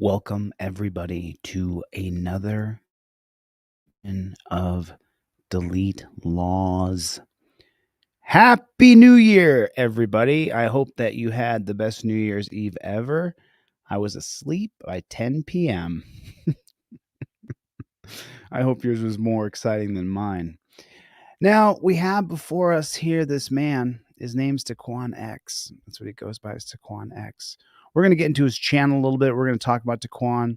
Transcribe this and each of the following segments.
Welcome everybody to another edition of Delete Laws. Happy New Year, everybody. I hope that you had the best New Year's Eve ever. I was asleep by 10 p.m. I hope yours was more exciting than mine. Now, we have before us here this man. His name's Taquane X. That's what he goes by, is Taquane X. We're going to get into his channel a little bit. We're going to talk about Taquane.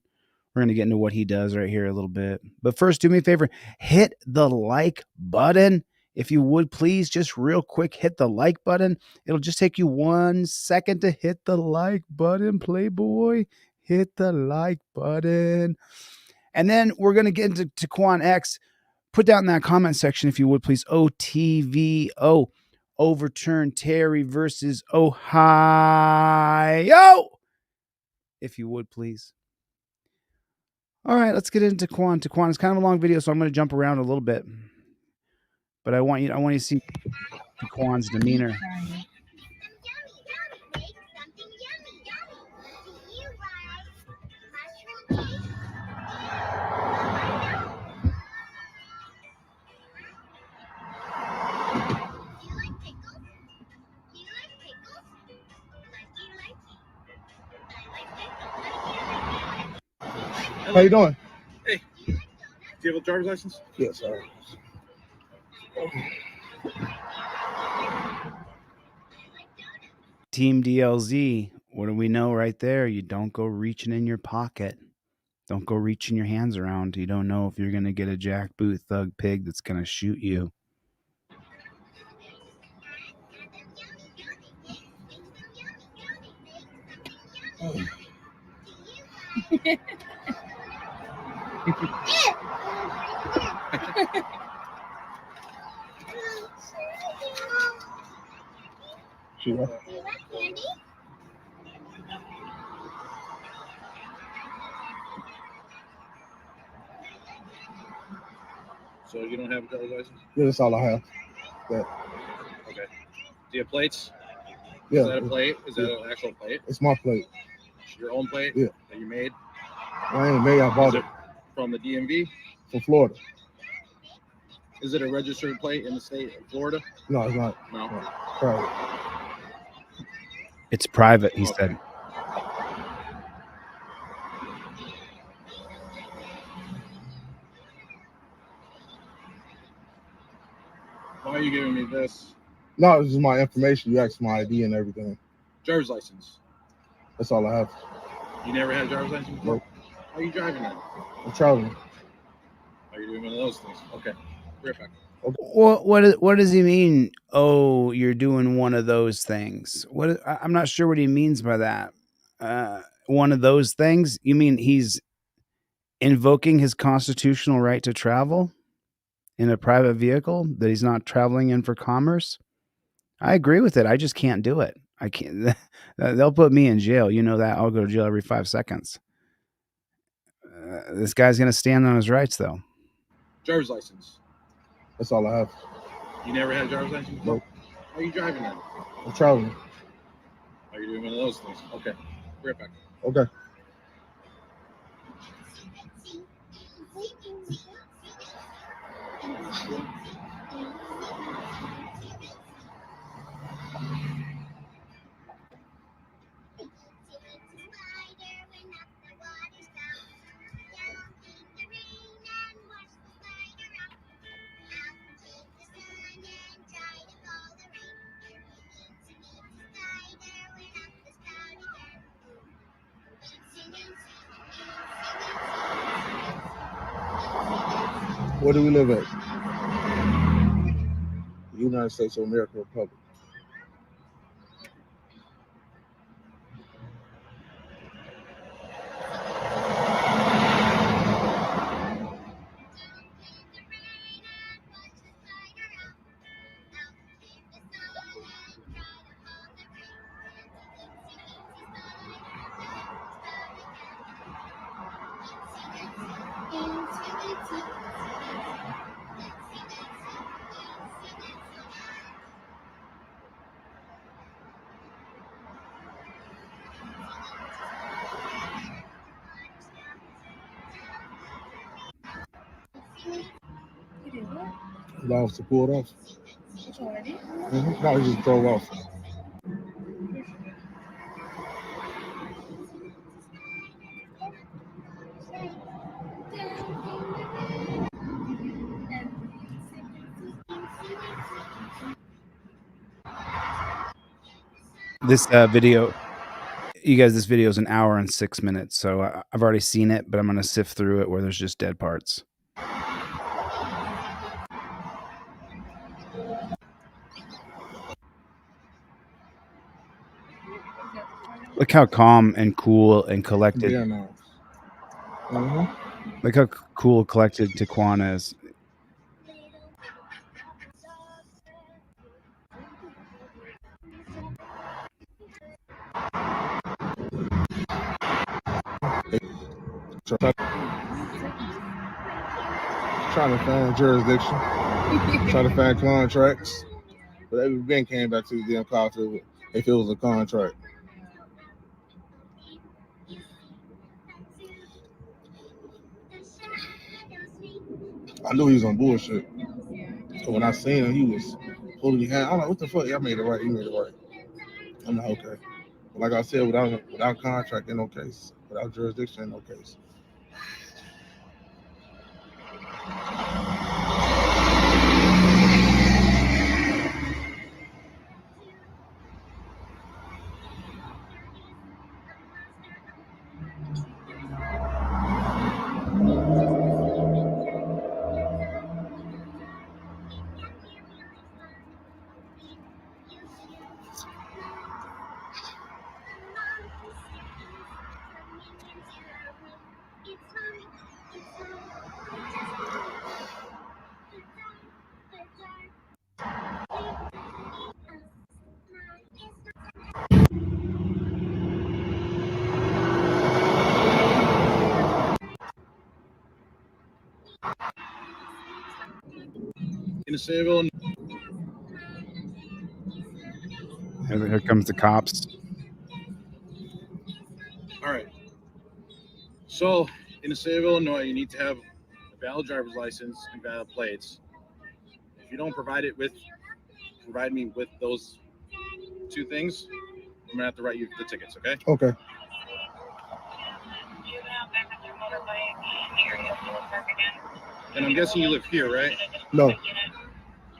We're going to get into what he does right here a little bit. But first, do me a favor, hit the like button. If you would, please, just real quick, hit the like button. It'll just take you 1 second to hit the like button, Playboy. Hit the like button. And then we're going to get into Taquane X. Put down in that comment section, if you would, please, OTVO, overturn Terry versus Ohio. If you would, please. All right, let's get into Taquane. Taquane is kind of a long video, so I'm going to jump around a little bit. But I want you to see Taquane's demeanor. How you doing? Hey, do you have a driver's license? Yes, sir. Team DLZ, what do we know right there? You don't go reaching in your pocket. Don't go reaching your hands around. You don't know if you're going to get a jackboot thug pig that's going to shoot you. Chille. So you don't have a driver's license? Yeah, that's all I have. Yeah. Okay. Do you have plates? Yeah. Is that a plate? Is that an actual plate? It's my plate. Your own plate? Yeah. That you made? I ain't made. I bought it From the DMV? from Florida. Is it a registered plate in the state of Florida? No, it's not. No. Private. It's private, he said. Why are you giving me this? No, this is my information. You asked my ID and everything. Driver's license. That's all I have. You never had a driver's license before? Nope. How are you driving then? I'm traveling. Are you doing one of those things? Okay. Be right back. Okay. What does he mean? Oh, you're doing one of those things. I'm not sure what he means by that. One of those things? You mean he's invoking his constitutional right to travel in a private vehicle that he's not traveling in for commerce? I agree with it. I just can't do it. I can't. They'll put me in jail. You know that. I'll go to jail every 5 seconds. This guy's going to stand on his rights, though. Driver's license. That's all I have. You never had a driver's license before? Nope. How are you driving then? I'm traveling. Are you doing one of those things? Okay. Be right back. Okay. Where do we live at? The United States of America Republic. The officer pulled off. Which already? No, he just drove off. This video, you guys, this video is an hour and 6 minutes, so I've already seen it, but I'm gonna sift through it where there's just dead parts. Look how calm and cool and collected. Yeah, no. Look how cool, collected Taquane is. Trying to find jurisdiction, trying to find contracts, but every bank came back to the damn call to if it was a contract. I knew he was on bullshit. So when I seen him, he was holding his hand. I'm like, what the fuck? Y'all made it right. You made it right. I'm like, okay. But like I said, without contract, in no case. Without jurisdiction, in no case. In the state of Illinois. Here comes the cops. All right. So, in the state of Illinois, you need to have a valid driver's license and valid plates. If you don't provide me with those two things, I'm gonna have to write you the tickets. Okay? Okay. And I'm guessing you live here, right? No,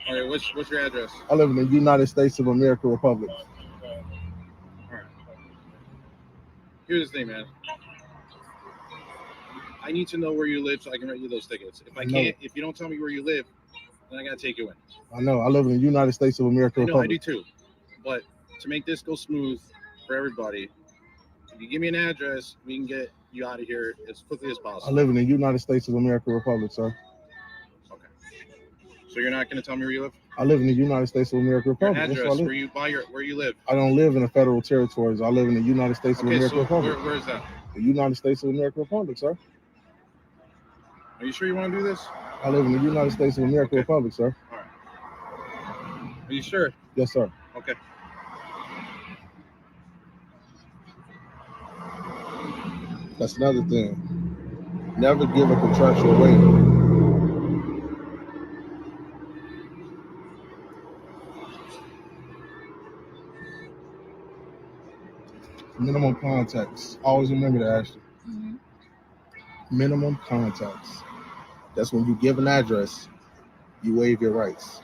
All right. What's your address? I live in the United States of America Republic. All right. Here's the thing, man. I need to know where you live so I can write you those tickets. If I can't, if you don't tell me where you live, then I gotta take you in. I know. I live in the United States of America I know, I do Republic. too. But to make this go smooth for everybody, if you give me an address, we can get you out of here as quickly as I possible. live in the United States of America Republic, sir. Okay. So you're not gonna tell me where you live? I live in the United States of America Your Republic. That's where I address, live. where you live. I don't live in the federal territories. I live in the United States of Okay, America so Republic. where is that? The United States of America Republic, sir. Are you sure you want to do this? I live in the United States of America Okay. Republic, sir. All right. Are you sure? Yes, sir. Okay. That's another thing. Never give a contractual waiver. Minimum contacts. Always remember that, Ashley. Minimum contacts. That's when you give an address, you waive your rights.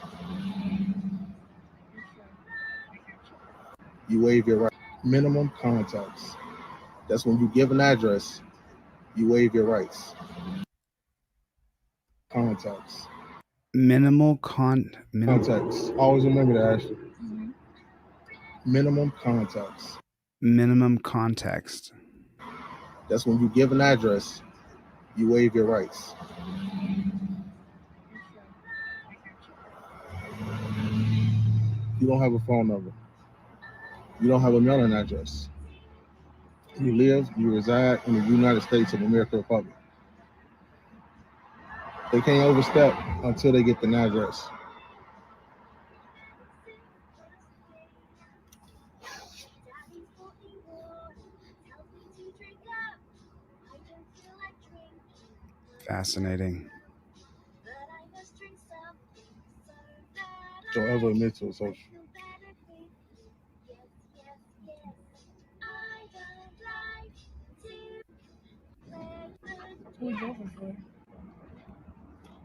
You waive your rights. Minimum contacts. That's when you give an address, you waive your rights. Contacts. Contacts. Always remember that, Ashley. Minimum contacts. Minimum context. That's when you give an address, you waive your rights. You don't have a phone number. You don't have a mailing address. You reside in the United States of America Republic. They can't overstep until they get the address. Fascinating. ever admit to a social.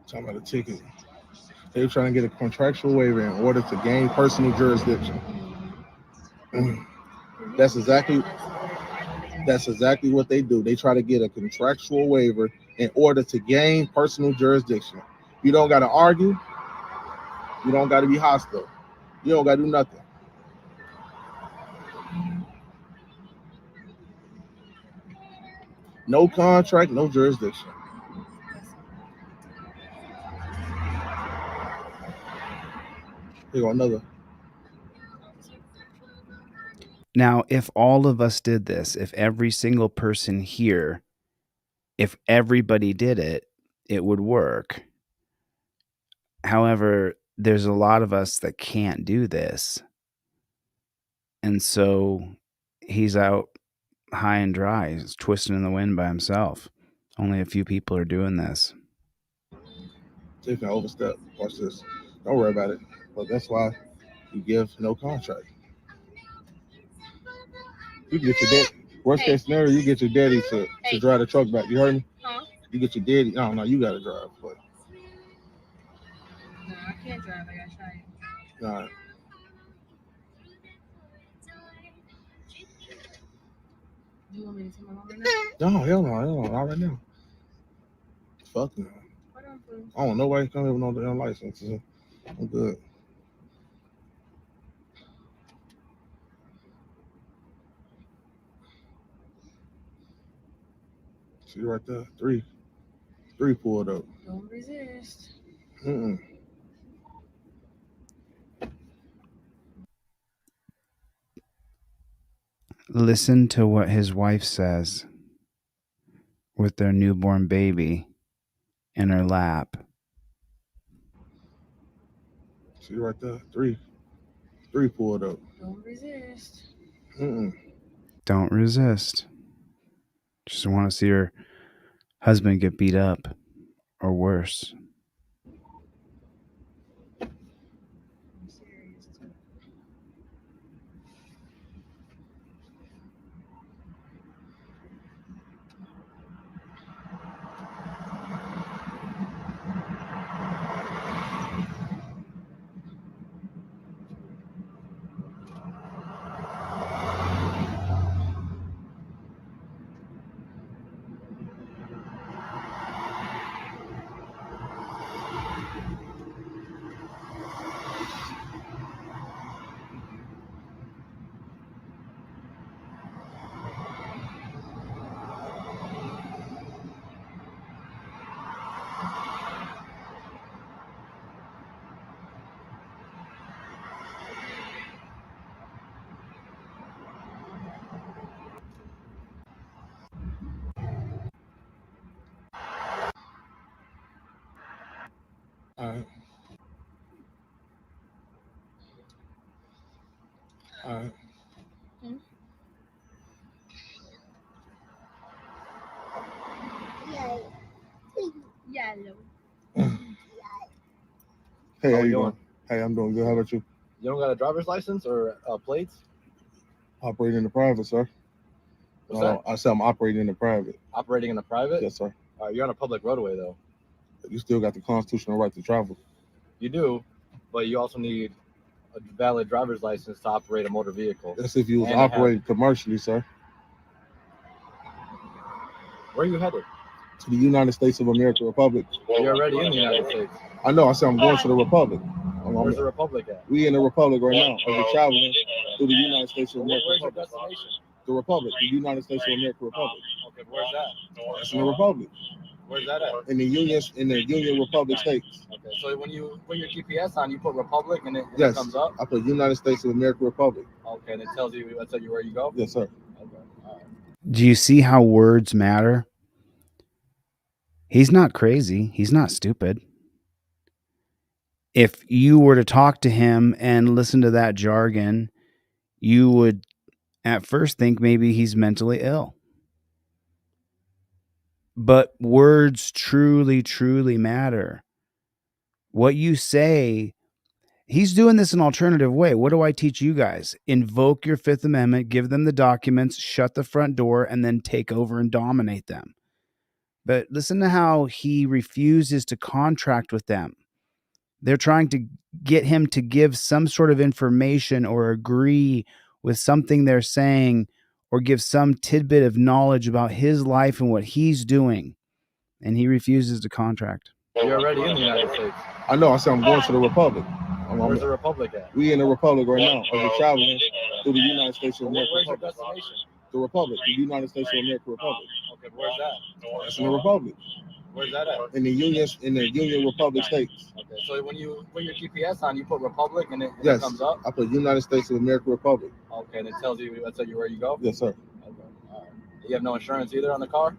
Talking about a ticket. They were trying to get a contractual waiver in order to gain personal jurisdiction. That's exactly what they do. They try to get a contractual waiver in order to gain personal jurisdiction. You don't got to argue. You don't got to be hostile. You don't got to do nothing. No contract, no jurisdiction. Here go another. Now, if all of us did this, if every single person here, if everybody did it, it would work. However, there's a lot of us that can't do this. And so he's out high and dry. He's twisting in the wind by himself. Only a few people are doing this. They can overstep. Watch this. Don't worry about it. But that's why you give no contract. You get your dad. Worst case scenario, you get your daddy to drive the truck back. You heard me? Huh? You get your daddy. No, you gotta drive. But no, I can't drive. I gotta try it. All right. Do you want me to tell my mom right now? No, hell no, not right now. Fuck no. I don't know nobody come here with no damn license. I'm good. See right there, three pulled up. Don't resist. Listen to what his wife says with their newborn baby in her lap. See right there, three pulled up. Don't resist. Don't resist. Just want to see her husband get beat up or worse. I'm serious too. All right. Yellow. Hey, how you doing? Hey, I'm doing good. How about you? You don't got a driver's license or plates? Operating in the private, sir. What's that? I said I'm operating in the private. Operating in the private? Yes, sir. You're on a public roadway, though. You still got the constitutional right to travel. You do, but you also need a valid driver's license to operate a motor vehicle. That's if you was operating commercially, sir. Where are you headed? To the United States of America Republic. You're already in the United States. I know. I said I'm going to the Republic. Where's the Republic at? We in the Republic right now. We're traveling through the United States of America Where's your Republic. destination? The Republic, the United States of America Republic. Okay, where's that? That's in the Republic. Where's that at? In the Union Republic states. Okay, so when you put your GPS on, you put Republic and it comes up? I put United States of America Republic. Okay, and it tells you where you go? Yes, sir. Okay, all right. Do you see how words matter? He's not crazy. He's not stupid. If you were to talk to him and listen to that jargon, you would at first think maybe he's mentally ill. But words truly, truly matter. What you say He's doing this an alternative way. What do I teach you guys? Invoke your Fifth Amendment, give them the documents, shut the front door, and then take over and dominate them. But listen to how he refuses to contract with them. They're trying to get him to give some sort of information or agree with something they're saying or give some tidbit of knowledge about his life and what he's doing. And he refuses to contract. You're already in the United States. I know. I said I'm going to the Republic. Where's the Republic at? We in the Republic right now. We're traveling through the United States of America. Where's your destination? The Republic, the United States of America Republic. Okay, where's that? That's in the Republic. Where's that at? In the Union Republic states. Okay, so when you put your GPS on, you put Republic and it Yes, comes up? I put United States of America Republic. Okay, and it tells you where you go? Yes, sir. Okay, all right. You have no insurance either on the car?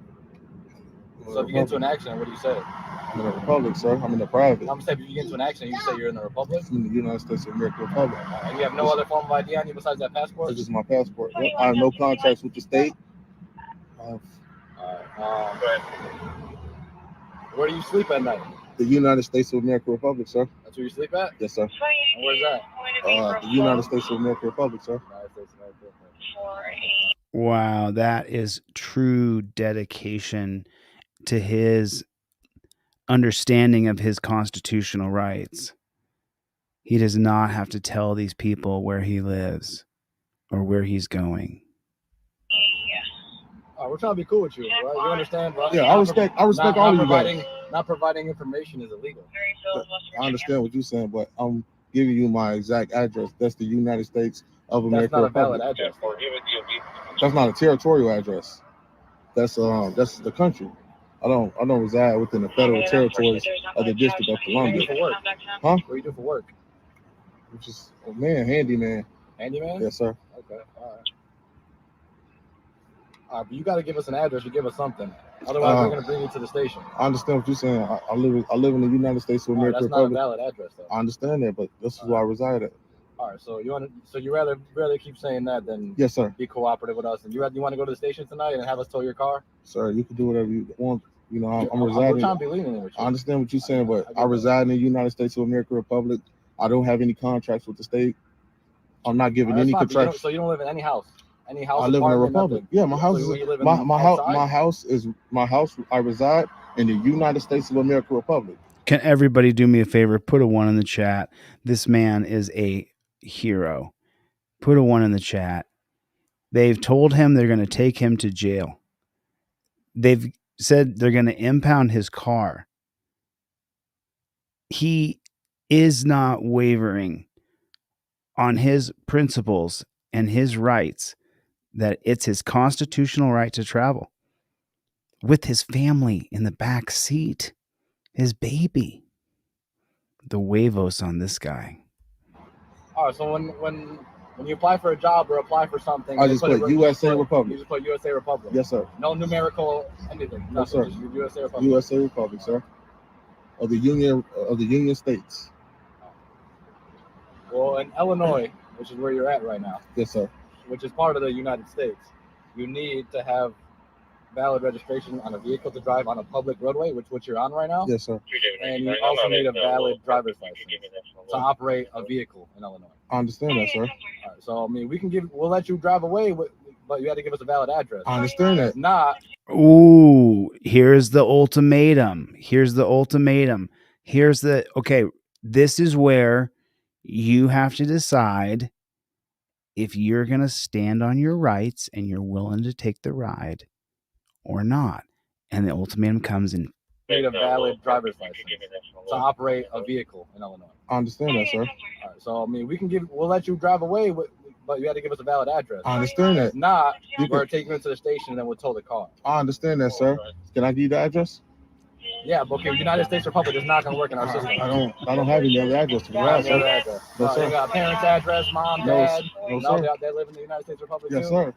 So if you get into an accident, what do you say? I'm in the Republic, sir. I'm in the private. I'm saying if you get into an accident, you say you're in the Republic? I'm in the United States of America Republic. And you have no other form of ID on you besides that passport? This is my passport. Yep. I have no contracts with the state. All right. Where do you sleep at night? The United States of America Republic, sir. That's where you sleep at? Yes, sir. And where's that? The United States of America Republic, sir. United States of America. Wow, that is true dedication to his understanding of his constitutional rights. He does not have to tell these people where he lives or where he's going. We're trying to be cool with you, right? You understand, right? Yeah, I respect all of you guys. Not providing information is illegal. I understand what you're saying, but I'm giving you my exact address. That's the United States of America That's not Republic. a valid address. That's not a territorial address. That's the country. I don't reside within the federal territories of the District of What do you Columbia. do for work? Huh? What do you do for work? Which is handyman. Handyman? Yes, sir. Okay, all right. But you got to give us an address. You give us something. Otherwise, we're going to bring you to the station. I understand what you're saying. I live in the United States of America That's not a Republic. valid address, though. I understand that, but this is where I reside at. All right, so you rather keep saying that than Yes, sir. be cooperative with us. And you want to go to the station tonight and have us tow your car? Sir, you can do whatever you want. You know, I'm We're residing. trying to be lenient with you. I understand what you're saying, but I reside in the United States of America Republic. I don't have any contracts with the state. I'm not giving any contracts. So you don't live in any house? Any house? I live in a apartment, republic. nothing? Yeah, my house So is you live in my house. I reside in the United States of America Republic. Can everybody do me a favor? Put a 1 in the chat. This man is a hero. Put a 1 in the chat. They've told him they're going to take him to jail. They've said they're going to impound his car. He is not wavering on his principles and his rights, that it's his constitutional right to travel with his family in the back seat, his baby. The huevos on this guy. All right, so when you apply for a job or apply for something, I just put USA Republic. You just put USA Republic. Yes, sir. No numerical anything. No, sir. Just USA Republic. USA Republic, sir. Of the Union States. Well, in Illinois, which is where you're at right now, Yes, sir. which is part of the United States, you need to have valid registration on a vehicle to drive on a public roadway, which you're on right now. Yes, sir. And you also need a valid driver's license to operate a vehicle in Illinois. I understand that, sir. All right, so I mean, we'll let you drive away, but you have to give us a valid address. I understand that. If not, Ooh, here's the ultimatum. Okay, this is where you have to decide if you're going to stand on your rights and you're willing to take the ride or not. And the ultimatum comes in. need a valid driver's license to operate a vehicle in Illinois. I understand that, sir. All right, so I mean, we'll let you drive away, but you have to give us a valid address. I understand that. If not, we're taking you to the station and then we'll tow the car. I understand that, sir. Can I give you the address? Yeah, but okay, United States Republic is not going to work in our system. I don't have any other address to provide, No, sir. No, sir. you got parents' address, mom, No, dad. no, sir. They live in the United States Republic Yes, too? sir.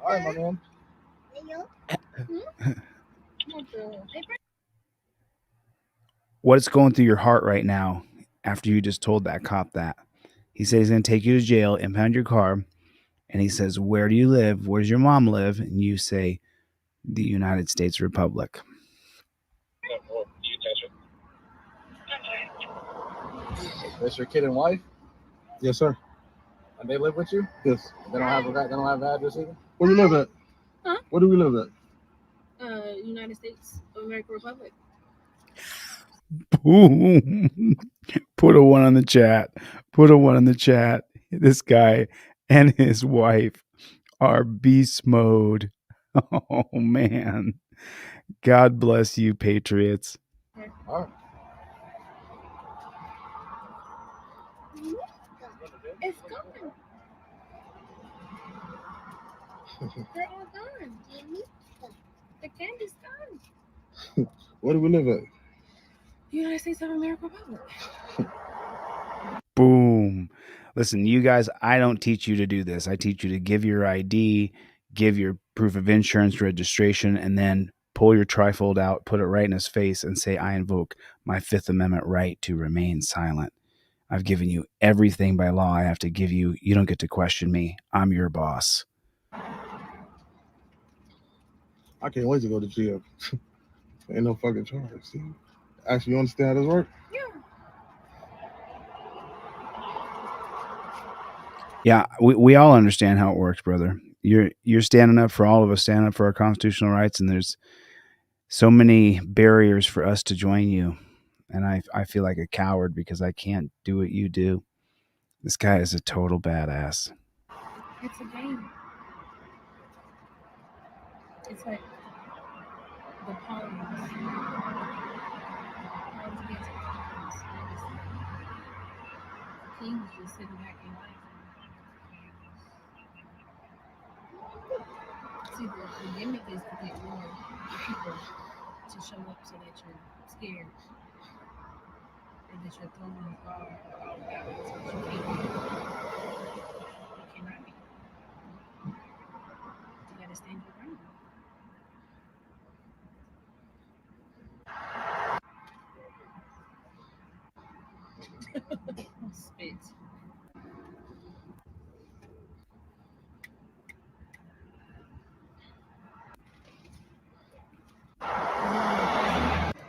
All right, my man. What's going through your heart right now after you just told that cop that? He said he's going to take you to jail, impound your car, and he says, where do you live? Where does your mom live? And you say, the United States Republic. That's your kid and wife, Yes, sir. and they live with you. Yes. They don't have an address either. Where you live at? Huh? Where do we live at? United States of America Republic. Boom. Put a one on the chat. Put a one in the chat. This guy and his wife are beast mode. Oh, man. God bless you, Patriots. All right. It's gone. They're all gone. The candy's gone. Where do we live at? United States of America Republic. Boom. Listen, you guys, I don't teach you to do this. I teach you to give your ID, give your proof of insurance registration, and then pull your trifold out, put it right in his face, and say, I invoke my Fifth Amendment right to remain silent. I've given you everything by law I have to give you. You don't get to question me. I'm your boss. I can't wait to go to jail. Ain't no fucking charge. See? Actually, you understand how this works? Yeah, we all understand how it works, brother. You're standing up for all of us, standing up for our constitutional rights, and there's so many barriers for us to join you. And I feel like a coward because I can't do what you do. This guy is a total badass. It's a game. It's like the pawns. Pawns against pawns. King's just sitting back and watching. See, the gimmick is to get more people to show up so that you're scared. And that you're throwing the ball. So that you can't be. You cannot be. You gotta stand your ground. Spit.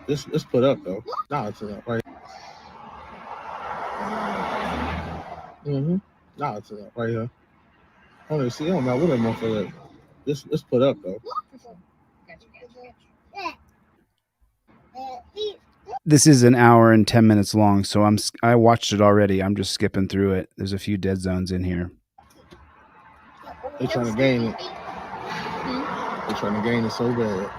It's put up though. Nah, it's up right. Mm-hmm. Nah, it's up right here. I don't even see. I don't know what that motherfucker. It's put up though. Gotcha. This is an hour and 10 minutes long, so I watched it already. I'm just skipping through it. There's a few dead zones in here. They trying to gain it. They trying to gain it so bad.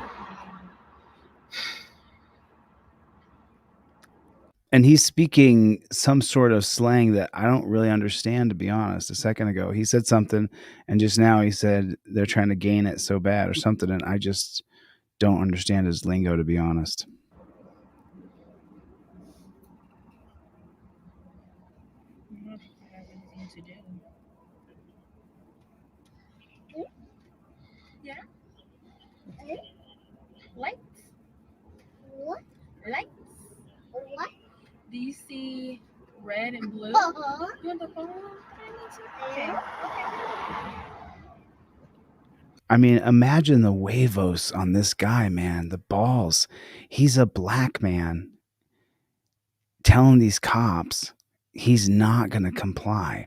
And he's speaking some sort of slang that I don't really understand, to be honest. A second ago, he said something, and just now he said they're trying to gain it so bad or something, and I just don't understand his lingo, to be honest. Yeah. Lights. What? Lights. What? Do you see red and blue? Uh-huh. You want the phone? Okay. I mean, imagine the huevos on this guy, man. The balls. He's a black man telling these cops he's not going to comply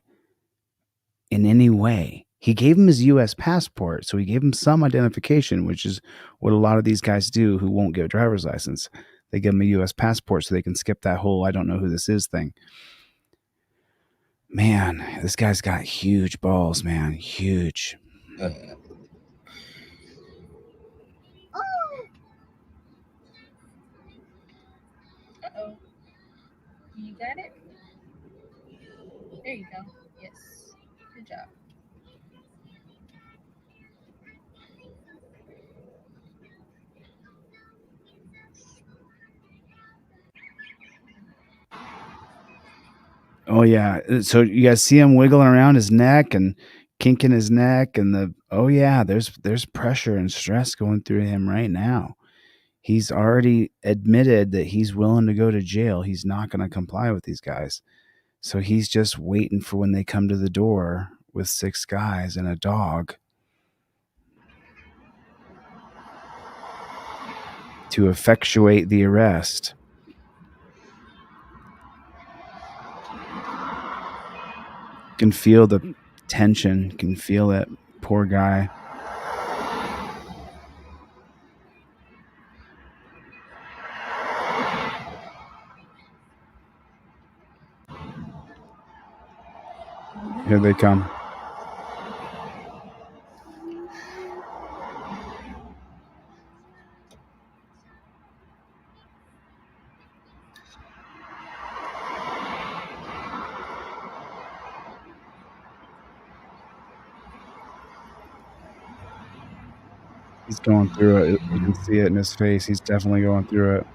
in any way. He gave him his U.S. passport, so he gave him some identification, which is what a lot of these guys do who won't get a driver's license. They give him a U.S. passport so they can skip that whole I don't know who this is thing. Man, this guy's got huge balls, man. Huge. Oh. Uh-oh. You got it? There you go. Yes. Good job. Oh yeah. So you guys see him wiggling around his neck and kinking his neck, and there's pressure and stress going through him right now. He's already admitted that he's willing to go to jail. He's not going to comply with these guys. So he's just waiting for when they come to the door with 6 guys and a dog to effectuate the arrest. Can feel the tension. Can feel it. Poor guy. Here they come. He's going through it. You can see it in his face. He's definitely going through it.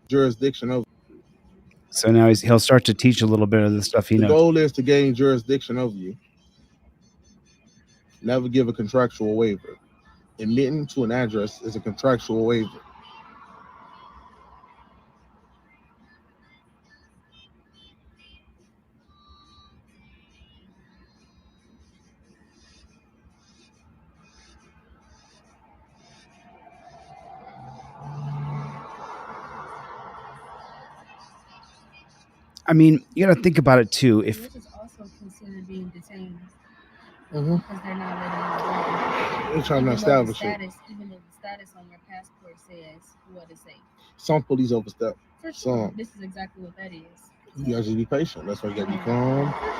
Jurisdiction over. So now he'll start to teach a little bit of the stuff he The knows. goal is to gain jurisdiction over you. Never give a contractual waiver. Admitting to an address is a contractual waiver. I mean, you got to think about it too. And If this is also considered being detained Mm-hmm. because they're not letting you They're trying to go. establish it. Even though the status on your passport says what it says. Some police overstep. For sure. Some. This is exactly what that is. You gotta just be patient. That's why you gotta be calm. For sure.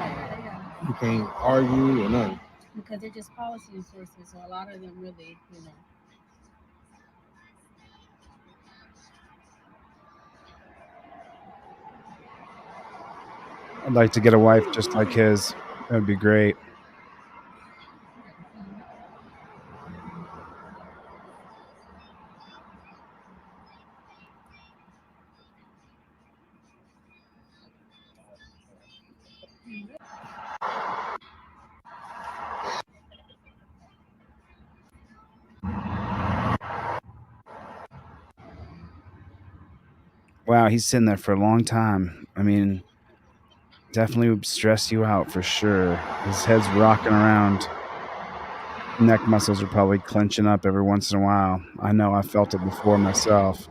Yeah. You can't argue or nothing. Because they're just policy enforcement, so a lot of them really, you know. I'd like to get a wife just like his, that'd be great. Wow, he's sitting there for a long time. I mean, definitely would stress you out for sure. His head's rocking around. Neck muscles are probably clenching up every once in a while. I know, I felt it before myself.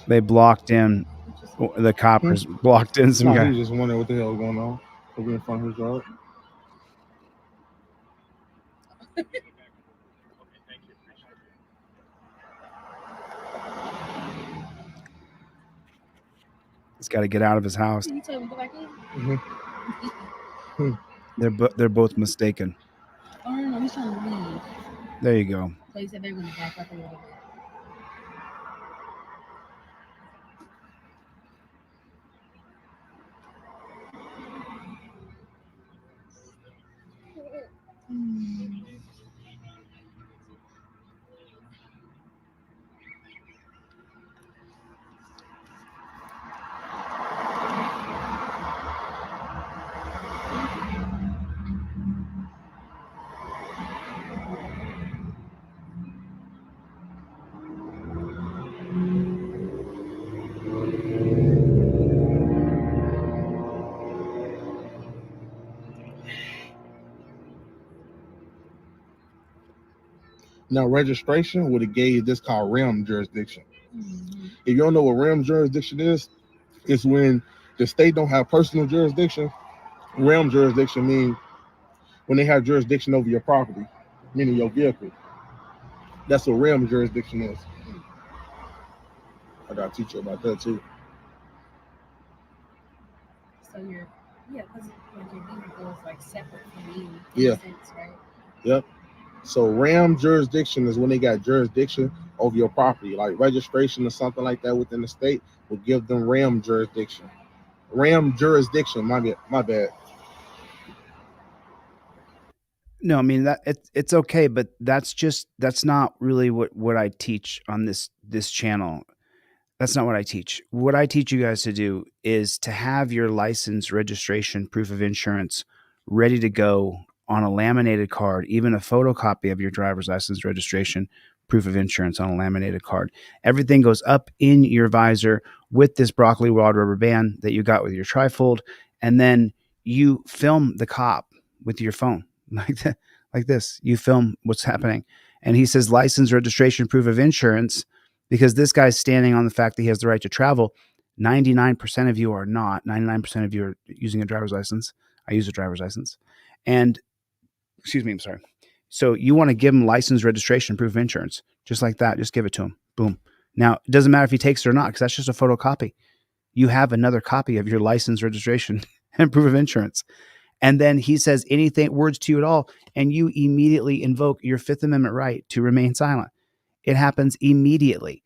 They blocked in. The coppers blocked in some No, guy. he was just wondering what the hell was going on. He'll be in front of his yard. He's got to get out of his house. You told him to go back in? They're both mistaken. Oh, no, he's trying to leave. There you go. So he said they're going to back up a little bit. Now, registration would have gave this called realm jurisdiction. Mm-hmm. If you don't know what realm jurisdiction is, it's when the state don't have personal jurisdiction. Realm jurisdiction means when they have jurisdiction over your property, meaning your vehicle. That's what realm jurisdiction is. I gotta teach you about that too. So because like your vehicle is like separate from you. Yeah. Sense, right? Yep. So realm jurisdiction is when they got jurisdiction over your property, like registration or something like that within the state will give them realm jurisdiction. Realm jurisdiction, my bad. No, I mean that it's okay, but that's not really what I teach on this channel. That's not what I teach. What I teach you guys to do is to have your license, registration, proof of insurance ready to go on a laminated card, even a photocopy of your driver's license, registration, proof of insurance on a laminated card. Everything goes up in your visor with this broccoli wad rubber band that you got with your trifold, and then you film the cop with your phone like that, like this. You film what's happening, and he says license, registration, proof of insurance because this guy's standing on the fact that he has the right to travel. 99% of you are not. 99% of you are using a driver's license. I use a driver's license. And excuse me, I'm sorry. So you want to give him license, registration, proof of insurance, just like that. Just give it to him. Boom. Now, it doesn't matter if he takes it or not because that's just a photocopy. You have another copy of your license, registration, and proof of insurance. And then he says anything, words to you at all, and you immediately invoke your Fifth Amendment right to remain silent. It happens immediately.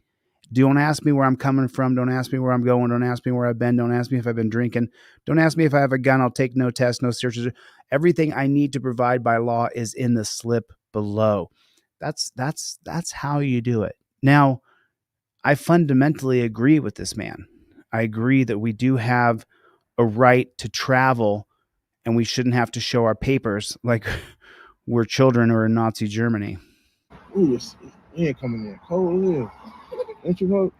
Don't ask me where I'm coming from. Don't ask me where I'm going. Don't ask me where I've been. Don't ask me if I've been drinking. Don't ask me if I have a gun. I'll take no tests, no searches. Everything I need to provide by law is in the slip below. That's how you do it. Now, I fundamentally agree with this man. I agree that we do have a right to travel and we shouldn't have to show our papers like we're children or in Nazi Germany. Ooh, it ain't coming in cold. Yeah. Ain't you cold?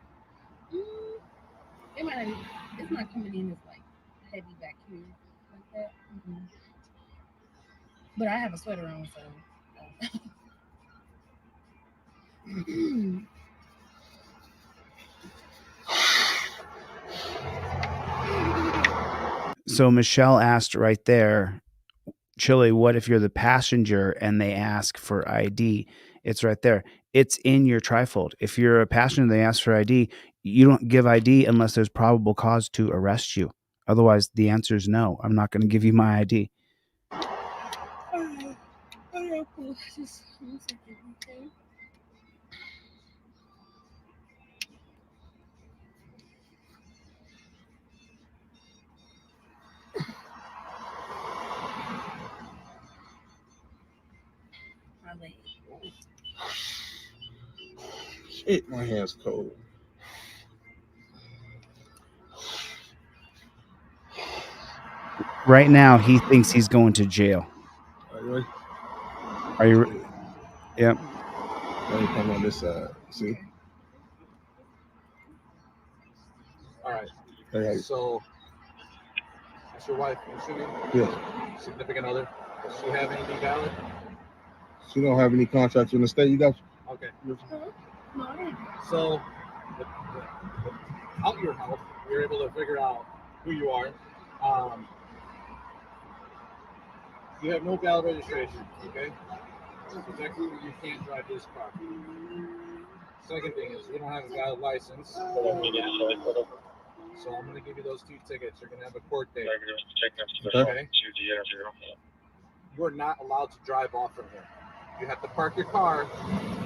It might not, it's not coming in as like heavy back here like that. But I have a sweater on, so. So Michelle asked right there, Chille, what if you're the passenger and they ask for ID? It's right there. It's in your trifold. If you're a passenger and they ask for ID, you don't give ID unless there's probable cause to arrest you. Otherwise, the answer is no. I'm not going to give you my ID. Just 1 second, okay? My leg. Shit, my hand's cold. Right now, he thinks he's going to jail. Are you ready? Are you? Yep. Let me come on this side. See? All right. Hey, So, that's your wife, I'm assuming? yeah. Significant other? Does she have anything valid? She don't have any contracts in the state. You got? Okay. No, I don't. So, without your help, we were able to figure out who you are. You have no valid registration, okay? So technically, you can't drive this car. Second thing is, you don't have a valid license. So I'm going to give you those 2 tickets. You're going to have a court date. Okay? You are not allowed to drive off from here. You have to park your car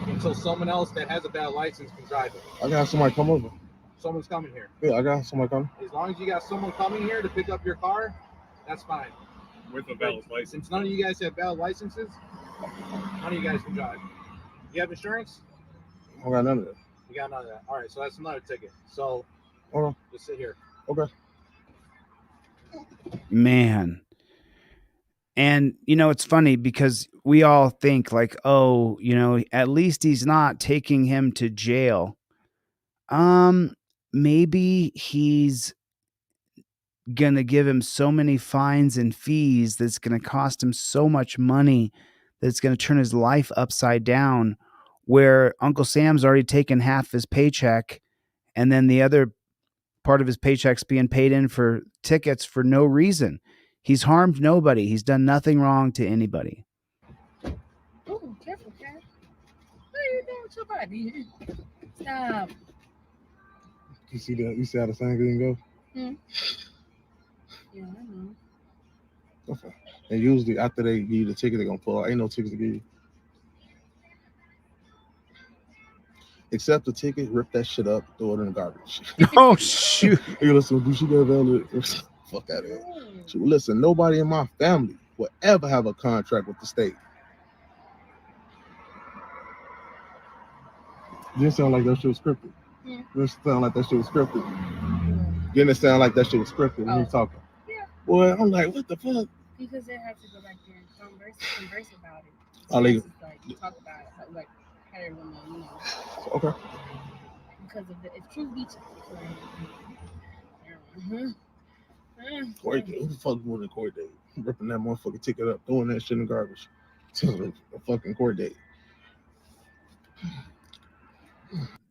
until someone else that has a valid license can drive it. I got somebody come over. Someone's coming here. Yeah, I got somebody coming. As long as you got someone coming here to pick up your car, that's fine. With a valid license. Since none of you guys have valid licenses, none of you guys can drive. You have insurance? I got none of that. You got none of that. All right, so that's another ticket. So just sit here. Okay. Man. And, it's funny because we all think like, oh, at least he's not taking him to jail. Maybe he's going to give him so many fines and fees that's going to cost him so much money that it's going to turn his life upside down, where Uncle Sam's already taken half his paycheck and then the other part of his paycheck's being paid in for tickets for no reason. He's harmed nobody. He's done nothing wrong to anybody. Oh, careful, Cat. What are you doing with your body? Stop. You see that? You see how the sign didn't go? Yeah, I know. Okay. And usually after they give you the ticket, they're gonna pull out. Ain't no tickets to give you. Accept the ticket, rip that shit up, throw it in the garbage. Oh shoot! Hey, listen, do she got valid? Fuck out of here. So, listen, nobody in my family will ever have a contract with the state. Didn't sound like that shit was scripted. Hmm. Didn't sound like that shit was scripted. Didn't sound like that shit was scripted when you was talking. Yeah. Boy, I'm like, what the fuck? Because they have to go back there and converse about it. Oh, they- Just, like talk about it, like how they're gonna, you know. Okay. Because of the, if truth be told, Court date. Who the fuck going to court date? Ripping that motherfucking ticket up, throwing that shit in the garbage. To a fucking court date.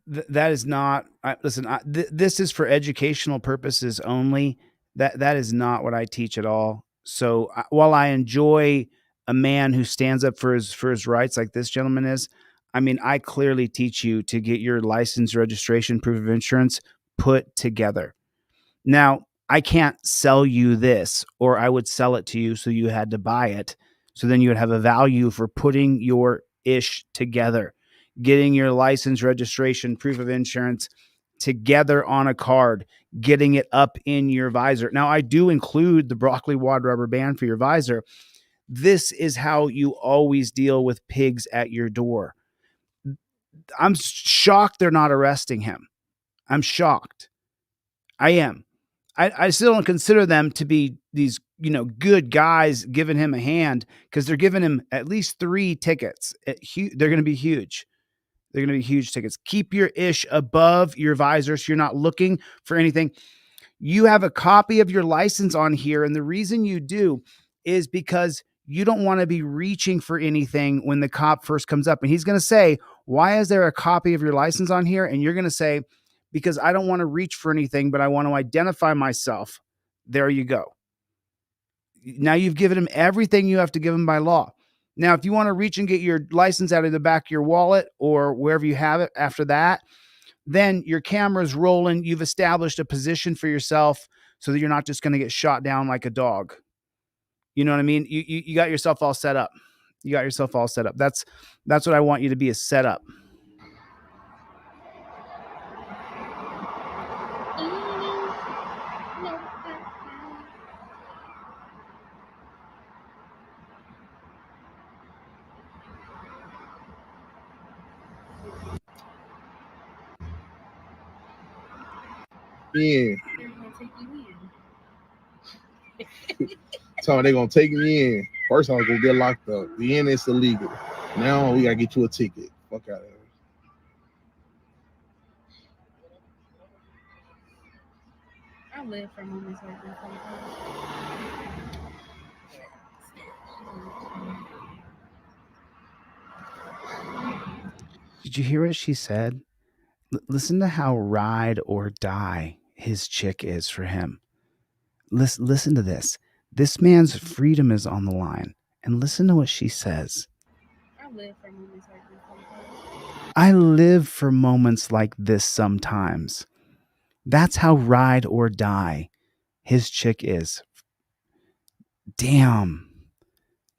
That is not. Listen, this is for educational purposes only. That is not what I teach at all. So while I enjoy a man who stands up for his rights, like this gentleman is, I mean, I clearly teach you to get your license, registration, proof of insurance put together. Now, I can't sell you this, or I would sell it to you so you had to buy it. So then you would have a value for putting your ish together, getting your license, registration, proof of insurance together on a card, getting it up in your visor. Now, I do include the broccoli wad rubber band for your visor. This is how you always deal with pigs at your door. I'm shocked they're not arresting him. I'm shocked. I am. I still don't consider them to be these, good guys giving him a hand, because they're giving him at least 3 tickets. They're going to be huge. They're going to be huge tickets. Keep your ish above your visor so you're not looking for anything. You have a copy of your license on here, and the reason you do is because you don't want to be reaching for anything when the cop first comes up. And he's going to say, "Why is there a copy of your license on here?" And you're going to say, "Because I don't want to reach for anything, but I want to identify myself." There you go. Now you've given him everything you have to give him by law. Now, if you want to reach and get your license out of the back of your wallet or wherever you have it after that, then your camera's rolling. You've established a position for yourself so that you're not just going to get shot down like a dog. You know what I mean? You got yourself all set up. You got yourself all set up. That's what I want you to be, is set up. Yeah. They're gonna take you in. So they're gonna take me in. First, I was gonna get locked up. The end is illegal. Now we gotta get you a ticket. Fuck out of here. I live for moments like this sometimes. Did you hear what she said? Listen to how ride or die his chick is for him. Listen to this. This man's freedom is on the line. And listen to what she says. I live for moments like this sometimes. I live for moments like this sometimes. That's how ride or die his chick is. Damn.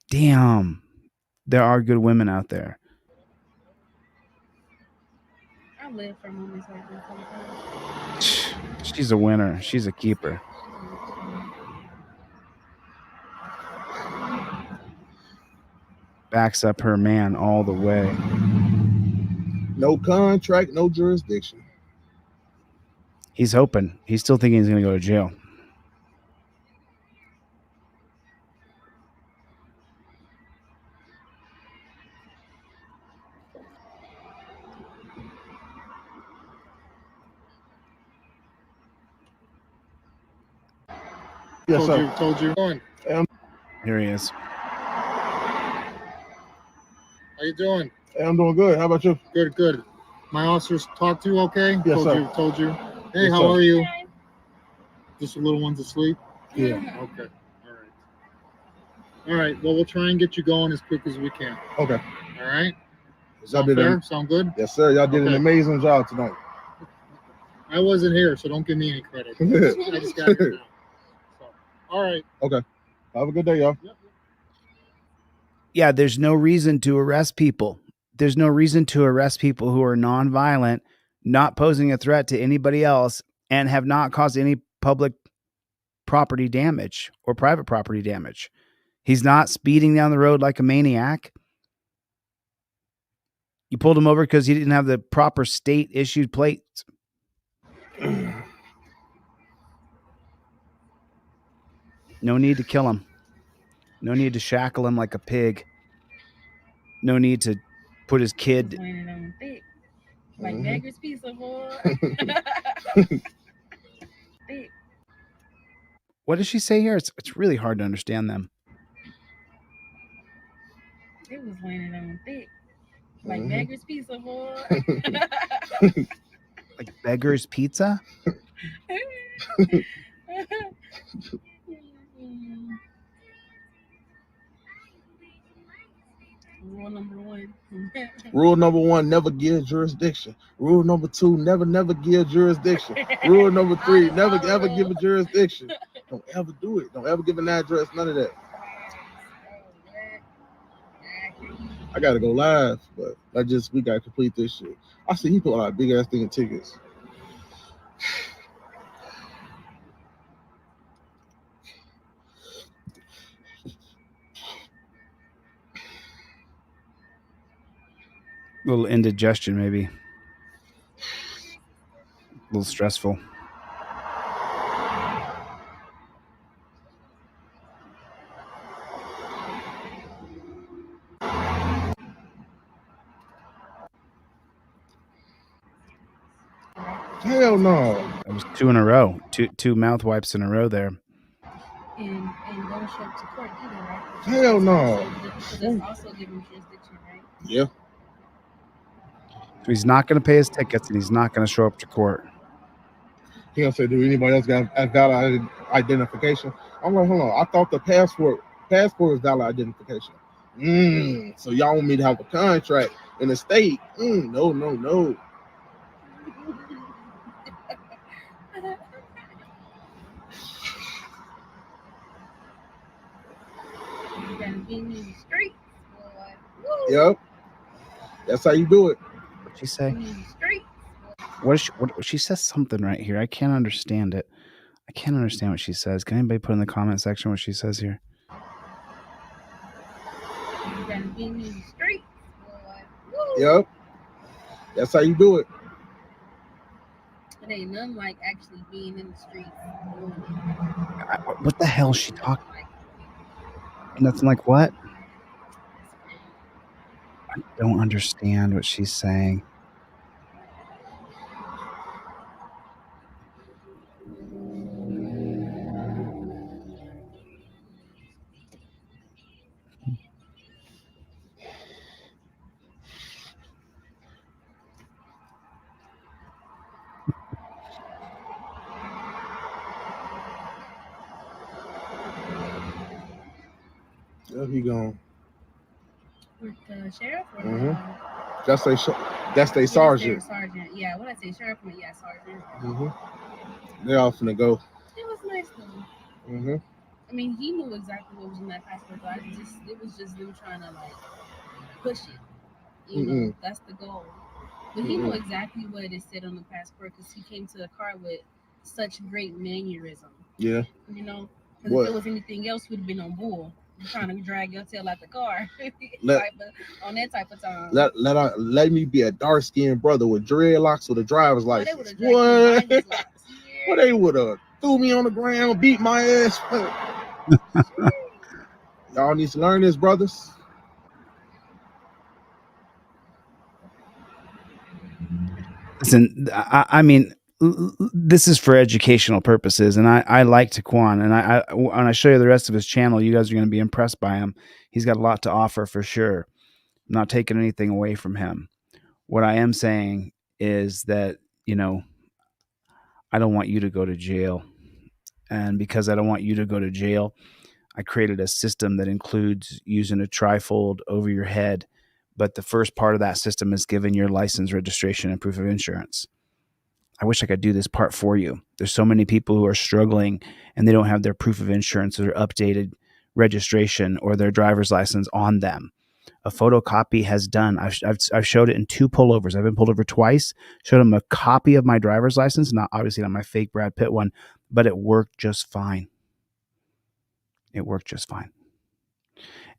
There are good women out there. I live for moments like this sometimes. She's a winner. She's a keeper. Backs up her man all the way. No contract, no jurisdiction. He's hoping. He's still thinking he's going to go to jail. Yes, sir. Told you. Here he is. How you doing? Hey, I'm doing good. How about you? Good. My officers talked to you okay? Yes, sir. Told you. Hey, Yes, how sir. are you? Just the little ones asleep? Yeah. Okay. All right. Well, we'll try and get you going as quick as we can. Okay. All right? Y'all Sound did fair? Sound good? Yes, sir. Y'all did an Okay. amazing job tonight. I wasn't here, so don't give me any credit. I just got here now. So, all right. Have a good day, y'all. Yeah, there's no reason to arrest people. There's no reason to arrest people who are nonviolent, not posing a threat to anybody else, and have not caused any public property damage or private property damage. He's not speeding down the road like a maniac. You pulled him over because he didn't have the proper state issued plates. No need to kill him. No need to shackle him like a pig. No need to put his kid. Landed on thick. Like Mhm. Beggar's Pizza, boy. Thick. What does she say here? It's really hard to understand them. It was landed on thick. Like Mhm. Beggar's Pizza, boy. Like Beggar's Pizza? Rule number 1. Rule number 1, never give jurisdiction. Rule number 2, never give jurisdiction. Rule number 3, never ever give a jurisdiction. Don't ever do it. Don't ever give an address, none of that. I gotta go live, but we gotta complete this shit. I see he put out a big ass thing of tickets. A little indigestion, maybe. A little stressful. Hell no. That was 2 in a row. Two mouth wipes in a row there. And don't show up to court either, right? Hell no. Because that's also giving jurisdiction, right? Yeah. So he's not going to pay his tickets and he's not going to show up to court. He gonna say, do anybody else got a valid identification? I'm like, hold on. I thought the passport is valid identification. So y'all want me to have a contract in the state? No. You gotta be in the streets, boy. Yep. That's how you do it. What'd she say? In the streets. She says something right here. I can't understand it. I can't understand what she says. Can anybody put in the comment section what she says here? You gotta be in the streets, boy. Yep. That's how you do it. It ain't nothing like actually being in the streets. What the hell is she talking? Nothing like what? I don't understand what she's saying. There he gone. With the sheriff or That's they sergeant. Sergeant. Yeah, when I say sheriff, yeah, sergeant. They're all finna go. It was nice though. I mean, he knew exactly what was in that passport, but it was just them trying to like push it. You know, that's the goal. But he knew exactly what it said on the passport because he came to the car with such great mannerism. Yeah. You know, because if it was anything else, we'd have been on bull. You're trying to drag your tail out the car on that type of time. Let me be a dark-skinned brother with dreadlocks with a driver's license. What they would have threw me on the ground, beat my ass. Y'all need to learn this, brothers. Listen, I mean, this is for educational purposes, and I like Taquane, and when I show you the rest of his channel, you guys are going to be impressed by him. He's got a lot to offer for sure. I'm not taking anything away from him. What I am saying is that, you know, I don't want you to go to jail, and because I don't want you to go to jail, I created a system that includes using a trifold over your head, but the first part of that system is giving your license, registration, and proof of insurance. I wish I could do this part for you. There's so many people who are struggling and they don't have their proof of insurance or their updated registration or their driver's license on them. A photocopy has done. I've showed it in 2 pullovers. I've been pulled over twice. Showed them a copy of my driver's license, obviously not my fake Brad Pitt one, but it worked just fine. It worked just fine.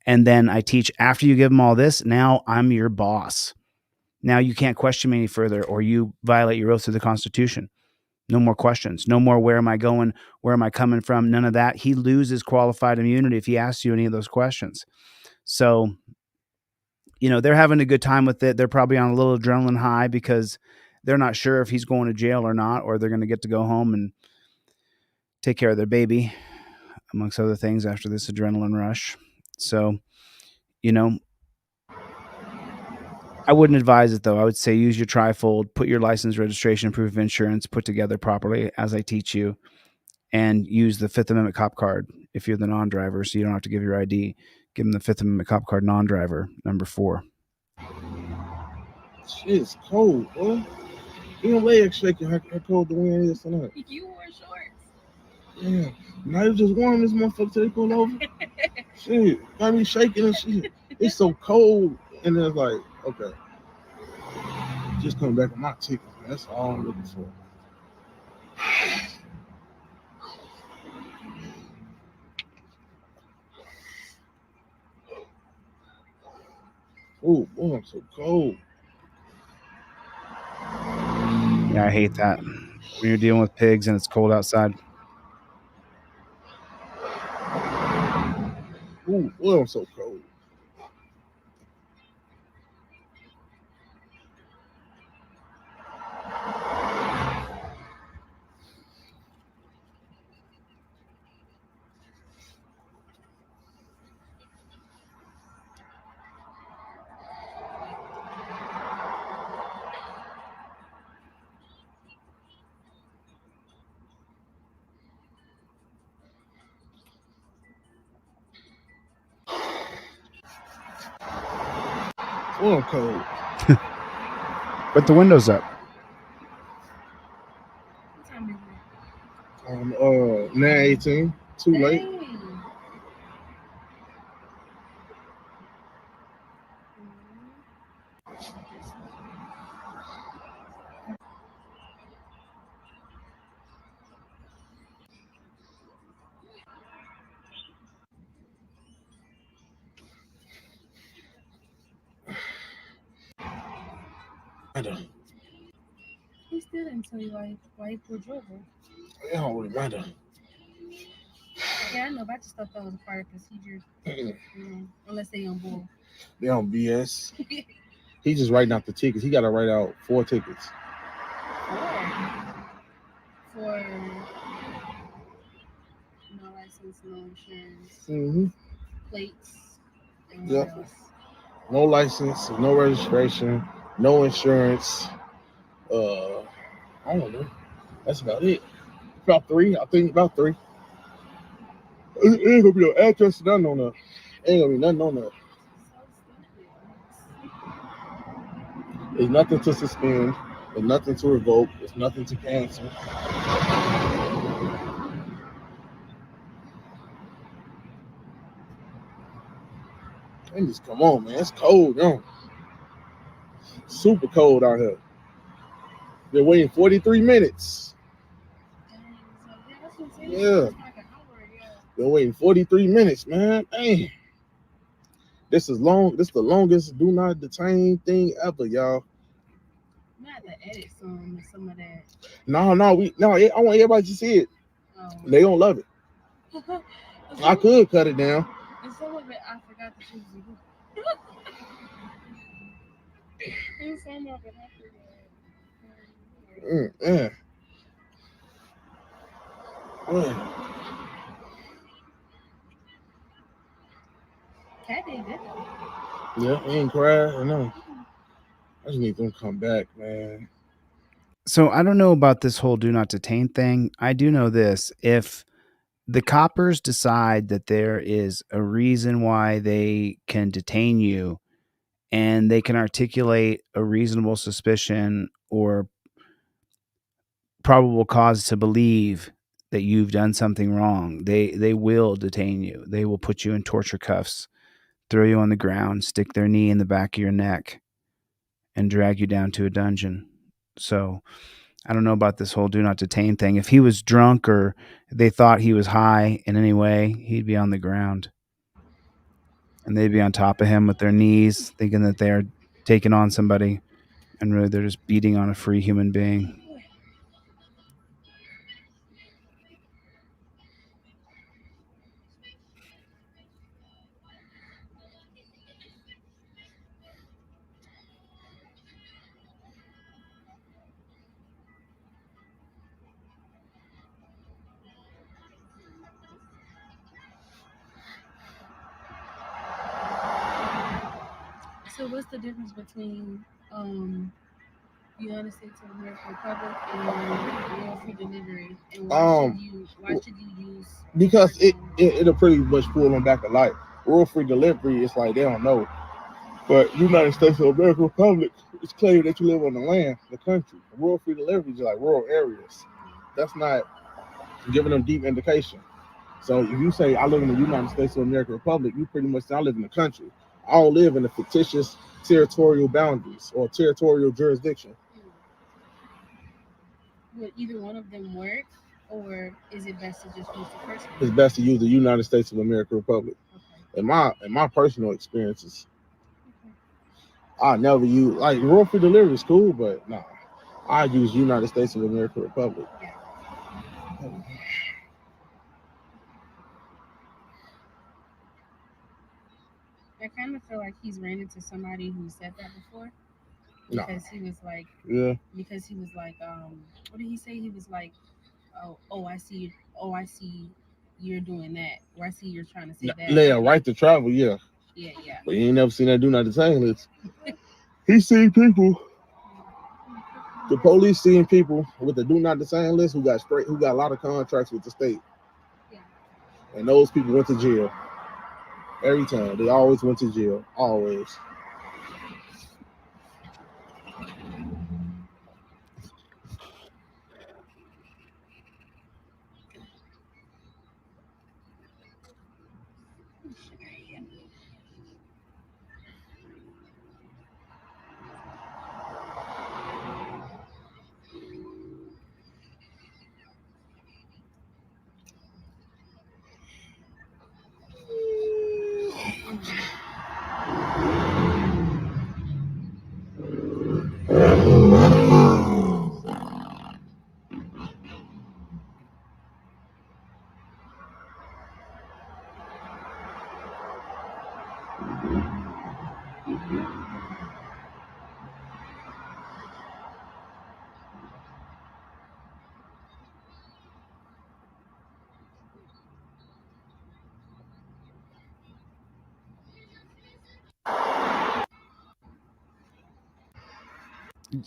And then I teach after you give them all this. Now I'm your boss. Now you can't question me any further, or you violate your oath to the Constitution. No more questions. No more where am I going? Where am I coming from? None of that. He loses qualified immunity if he asks you any of those questions. So, they're having a good time with it. They're probably on a little adrenaline high because they're not sure if he's going to jail or not, or they're going to get to go home and take care of their baby, amongst other things, after this adrenaline rush. So, you know, I wouldn't advise it though. I would say use your trifold, put your license, registration, proof of insurance put together properly as I teach you, and use the Fifth Amendment cop card if you're the non-driver, so you don't have to give your ID. Give them the Fifth Amendment cop card non-driver, number 4. Shit's cold, boy. Your legs shaking. How cold the wind is tonight? You wore shorts. Yeah. Now you just warm this motherfucker till they pull over. Shit, got me shaking and shit. It's so cold, and then it's like, okay, just coming back on my ticket, man. That's all I'm looking for. Oh, boy, I'm so cold. Yeah, I hate that. When you're dealing with pigs and it's cold outside. Ooh, boy, I'm so cold. Oh, I'm cold. Put the windows up. What time is it? 9:18. Too late. Dang. He still didn't tell you why he pulled you over. It don't really matter. Yeah, I know, but I just thought that was a fire procedure. Unless they on board. They on BS. He's just writing out the tickets. He got to write out 4 tickets. For no license, no insurance, Mm-hmm. plates, and Yep. what else? No license, no registration, no insurance. I don't know. That's about it. About 3. I think about 3. It ain't gonna be no address, nothing on that. Ain't gonna be nothing on that. There's nothing to suspend. There's nothing to revoke. There's nothing to cancel. And just come on, man. It's cold, yo. Super cold out here. Been waiting 43 minutes. Yeah. Been waiting 43 minutes, man. Dang. This is long. This is the longest do not detain thing ever, y'all. I have to edit some of that. No. I want everybody to see it. Oh. They don't love it. I could cut it down. And some of it I forgot to choose you. And some of it I forgot. Yeah. Cat did that. Yeah, he ain't cried. I know. I just need them to come back, man. So I don't know about this whole do not detain thing. I do know this. If the coppers decide that there is a reason why they can detain you and they can articulate a reasonable suspicion or probable cause to believe that you've done something wrong, they will detain you. They will put you in torture cuffs, throw you on the ground, stick their knee in the back of your neck, and drag you down to a dungeon. So I don't know about this whole do not detain thing. If he was drunk or they thought he was high in any way, he'd be on the ground. And they'd be on top of him with their knees, thinking that they're taking on somebody. and really they're just beating on a free human being. So what's the difference between United States of America Republic and rural free delivery? And why should you use because it'll pretty much pull them back a light. Rural free delivery, it's like they don't know. But United States of America Republic, it's clear that you live on the land, the country. Rural free delivery is like rural areas. That's not giving them deep indication. So if you say I live in the United States of America Republic, you pretty much say I live in the country. I don't live in the fictitious territorial boundaries or territorial jurisdiction. Would either one of them work, or is it best to just use the first one? It's best to use the United States of America Republic. Okay. In my personal experiences, I never use like rural free delivery is cool, but no, I use United States of America Republic. Yeah. I kind of feel like he's ran into somebody who said that before. Because he was like, what did he say? He was like, I see you're doing that, or I see you're trying to say that. Yeah, right to travel, yeah. Yeah. But he ain't never seen that do not detain list. He seen people. The police seeing people with the do not detain list who got a lot of contracts with the state. Yeah. And those people went to jail. Every time. They always went to jail. Always.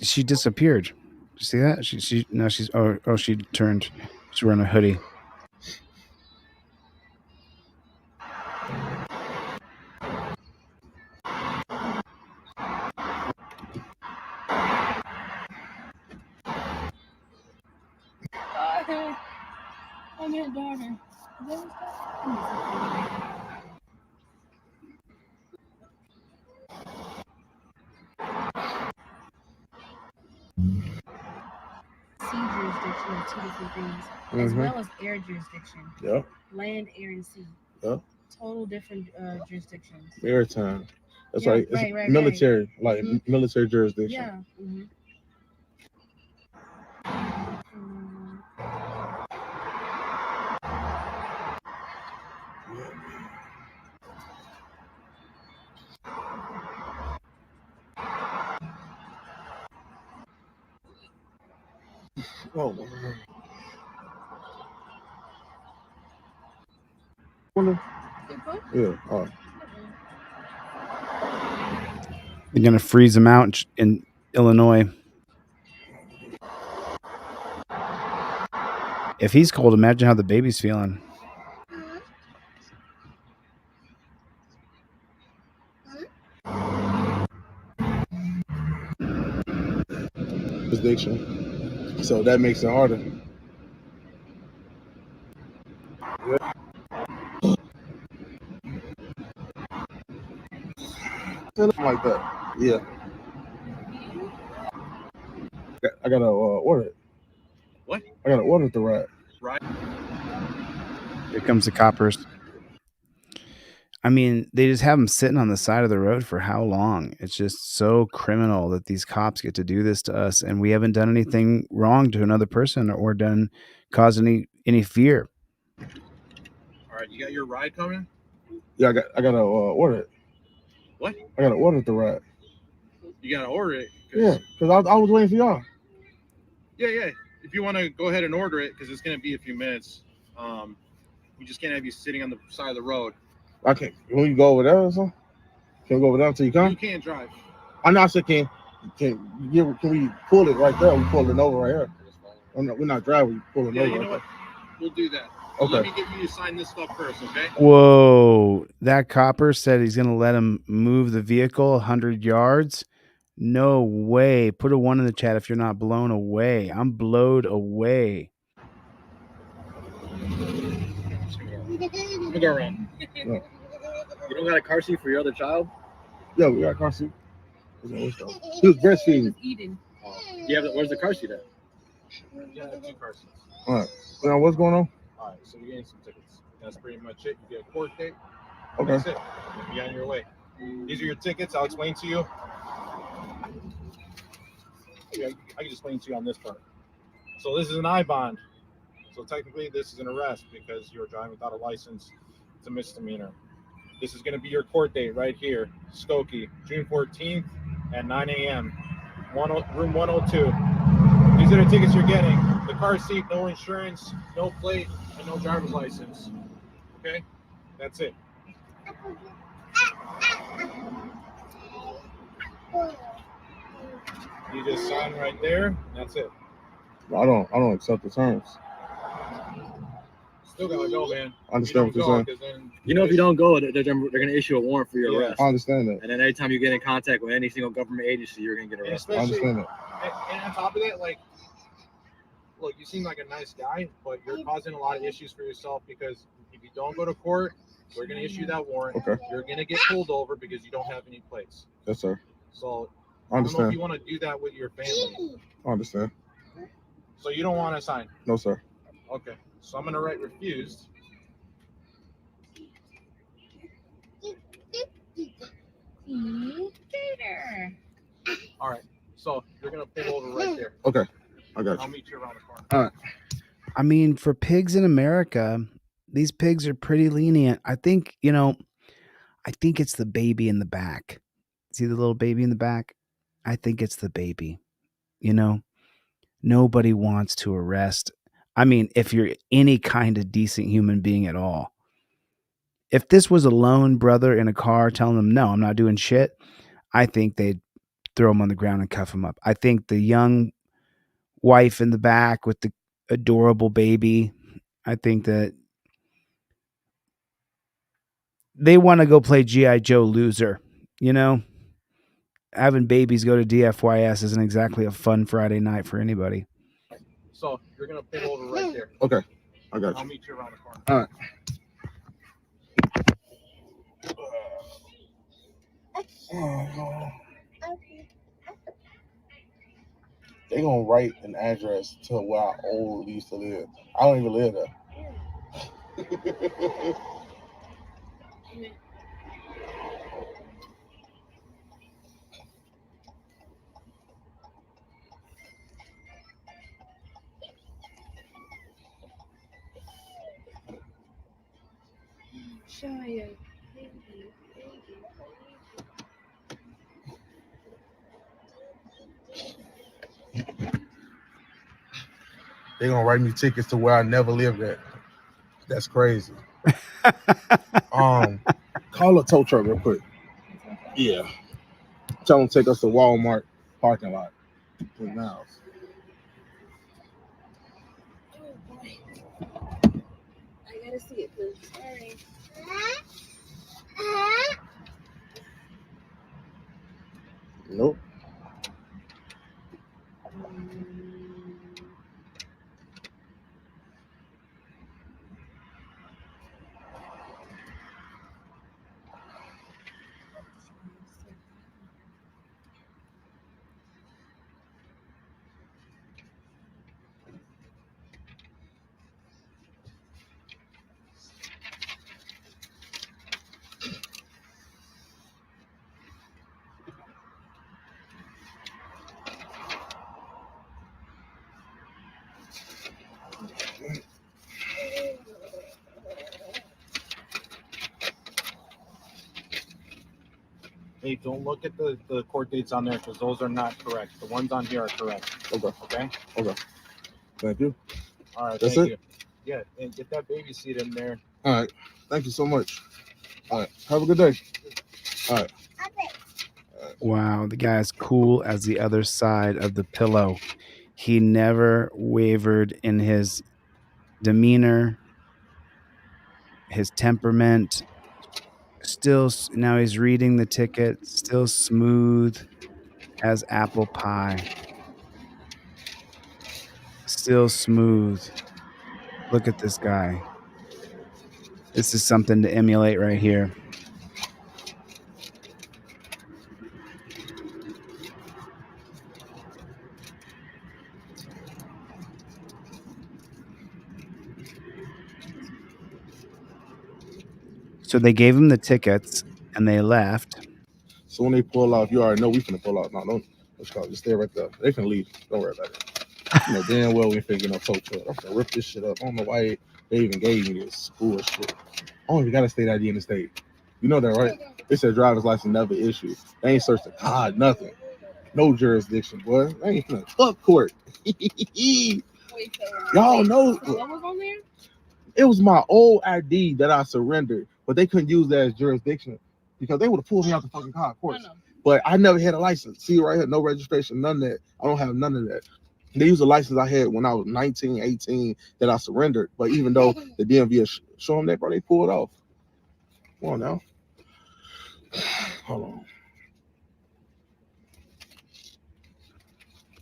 She disappeared. You see that? She now she's she turned. She's wearing a hoodie. I'm your daughter. Sea jurisdiction are two different things, as well as air jurisdiction. Yeah. Land, air, and sea. Yeah. Total different jurisdictions. Maritime. That's right. It's military, like military jurisdiction. Yeah. Oh. Yeah. Oh. They're gonna freeze him out in Illinois. If he's cold, imagine how the baby's feeling. Jurisdiction. So that makes it harder. Yeah. Something like that. Yeah. I gotta order it. What? I gotta order the ride. Right. Here comes the coppers. I mean, they just have them sitting on the side of the road for how long? It's just so criminal that these cops get to do this to us, and we haven't done anything wrong to another person or done caused any fear. All right, you got your ride coming? Yeah, I gotta order it. What? I gotta order the ride. You gotta order it. Yeah, because I was waiting for y'all. Yeah. If you want to go ahead and order it, because it's gonna be a few minutes. We just can't have you sitting on the side of the road. I can't. When you go over there or something? Can we go over there until you come? You can't drive. I know I said can we pull it right there? We pull it over right here. Oh, no, we're not driving. We pull it Yeah, over. you know what? We'll do that. Okay. Let me get you to sign this stuff first, okay? Whoa! That copper said he's gonna let him move the vehicle 100 yards. No way! Put a 1 in the chat if you're not blown away. I'm blowed away. Let me go around. Yeah. You don't got a car seat for your other child? Yeah, we got a car seat. He was breastfeeding. Eating. Where's the car seat at? Yeah, 2 car seats. All right. Now what's going on? All right, so you're getting some tickets. That's pretty much it. You get a court date. Okay. That's it. You'll be on your way. These are your tickets. I'll explain to you. Yeah, I can explain to you on this part. So this is an I-bond. So technically, this is an arrest because you're driving without a license. It's a misdemeanor. This is going to be your court date right here, Skokie, June 14th at 9 a.m. Room 102. These are the tickets you're getting. The car seat, no insurance, no plate, and no driver's license. Okay? That's it. You just sign right there. That's it. I don't accept the terms. Still gotta go, man. I understand what you're saying. Then You know, if you don't go, they're going to issue a warrant for your arrest. I understand that. And then every time you get in contact with any single government agency, you're going to get arrested. I understand that. And on top of that, like, look, you seem like a nice guy, but you're causing a lot of issues for yourself because if you don't go to court, we're going to issue that warrant. Okay. You're going to get pulled over because you don't have any plates. Yes, sir. So I I don't know if understand. you want to do that with your family. I understand. So you don't want to sign? No, sir. Okay. So I'm going to write refused. Peter. All right. So you're going to pull over right there. Okay. I got I'll you. meet you around the corner. All right. I mean, for pigs in America, these pigs are pretty lenient. I think it's the baby in the back. See the little baby in the back? I think it's the baby. Nobody wants to arrest. I mean, if you're any kind of decent human being at all. If this was a lone brother in a car telling them, no, I'm not doing shit, I think they'd throw him on the ground and cuff him up. I think the young wife in the back with the adorable baby, I think that they want to go play G.I. Joe loser. Having babies go to DFYS isn't exactly a fun Friday night for anybody. So you're going to pull over right there. Okay. I got I'll you. meet you around the corner. All right. They gonna write an address to where I old used to live. I don't even live there. Shia. They gonna write me tickets to where I never lived at. That's crazy. Call a tow truck real quick. Yeah. Tell them to take us to Walmart parking lot. 3 miles. Oh boy. I gotta see it, please. Sorry. Nope. Hey, don't look at the court dates on there because those are not correct. The ones on here are correct. Okay. Okay? Okay. Thank you. All right, That's thank it? you. Yeah, and get that baby seat in there. All right. Thank you so much. All right. Have a good day. All right. Wow, the guy's cool as the other side of the pillow. He never wavered in his demeanor, his temperament. Still, now he's reading the ticket, still smooth as apple pie. Still smooth. Look at this guy. This is something to emulate right here. So they gave him the tickets and they left. So when they pull off, you already know we finna pull off. No, don't. Let's call it. Just stay right there. They can leave. Don't worry about it. You know damn well we ain't finna get no tow truck. I'm finna rip this shit up. I don't know why they even gave me this bullshit. Oh, you gotta state ID in the state. You know that, right? They said driver's license never issued. They ain't searched the car, nothing. No jurisdiction, boy. They ain't finna fuck court. Y'all know. What was on there? It was my old ID that I surrendered, but they couldn't use that as jurisdiction because they would have pulled me out the fucking car, of course. But I never had a license. See right here, no registration, none of that. I don't have none of that. They used a license I had when I was 19, 18 that I surrendered. But even though the DMV is showing that, bro, they pulled off. Come on now. Hold on.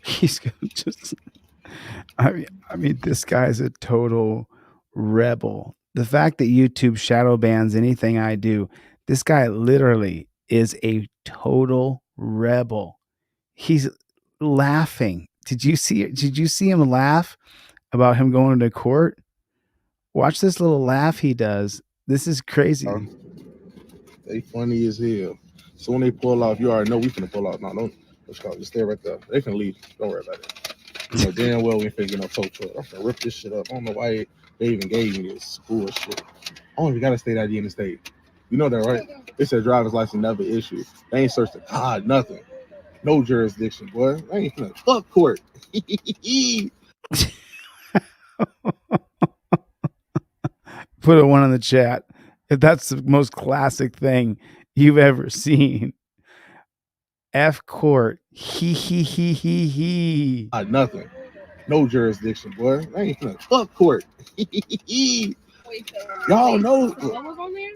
He's gonna just. I mean, this guy's a total rebel. The fact that YouTube shadow bans anything I do, this guy literally is a total rebel. He's laughing. Did you see it? Did you see him laugh about him going to court? Watch this little laugh he does. This is crazy. They funny as hell. So when they pull off, you already know we finna pull off. No, don't. Let's call it. Just stay right there. They can leave. Don't worry about it. You know damn well we ain't finna get no tow truck. I'm finna rip this shit up. I don't know why they even gave me this bullshit. Oh, you gotta state ID in the state. You know that, right? They said driver's license never issued. They ain't searched the car, nothing. No jurisdiction, boy. They ain't finna fuck court. Put a 1 in the chat if that's the most classic thing you've ever seen. F court. He. Nothing. No jurisdiction, boy. They ain't finna fuck court. Y'all know. What was on there?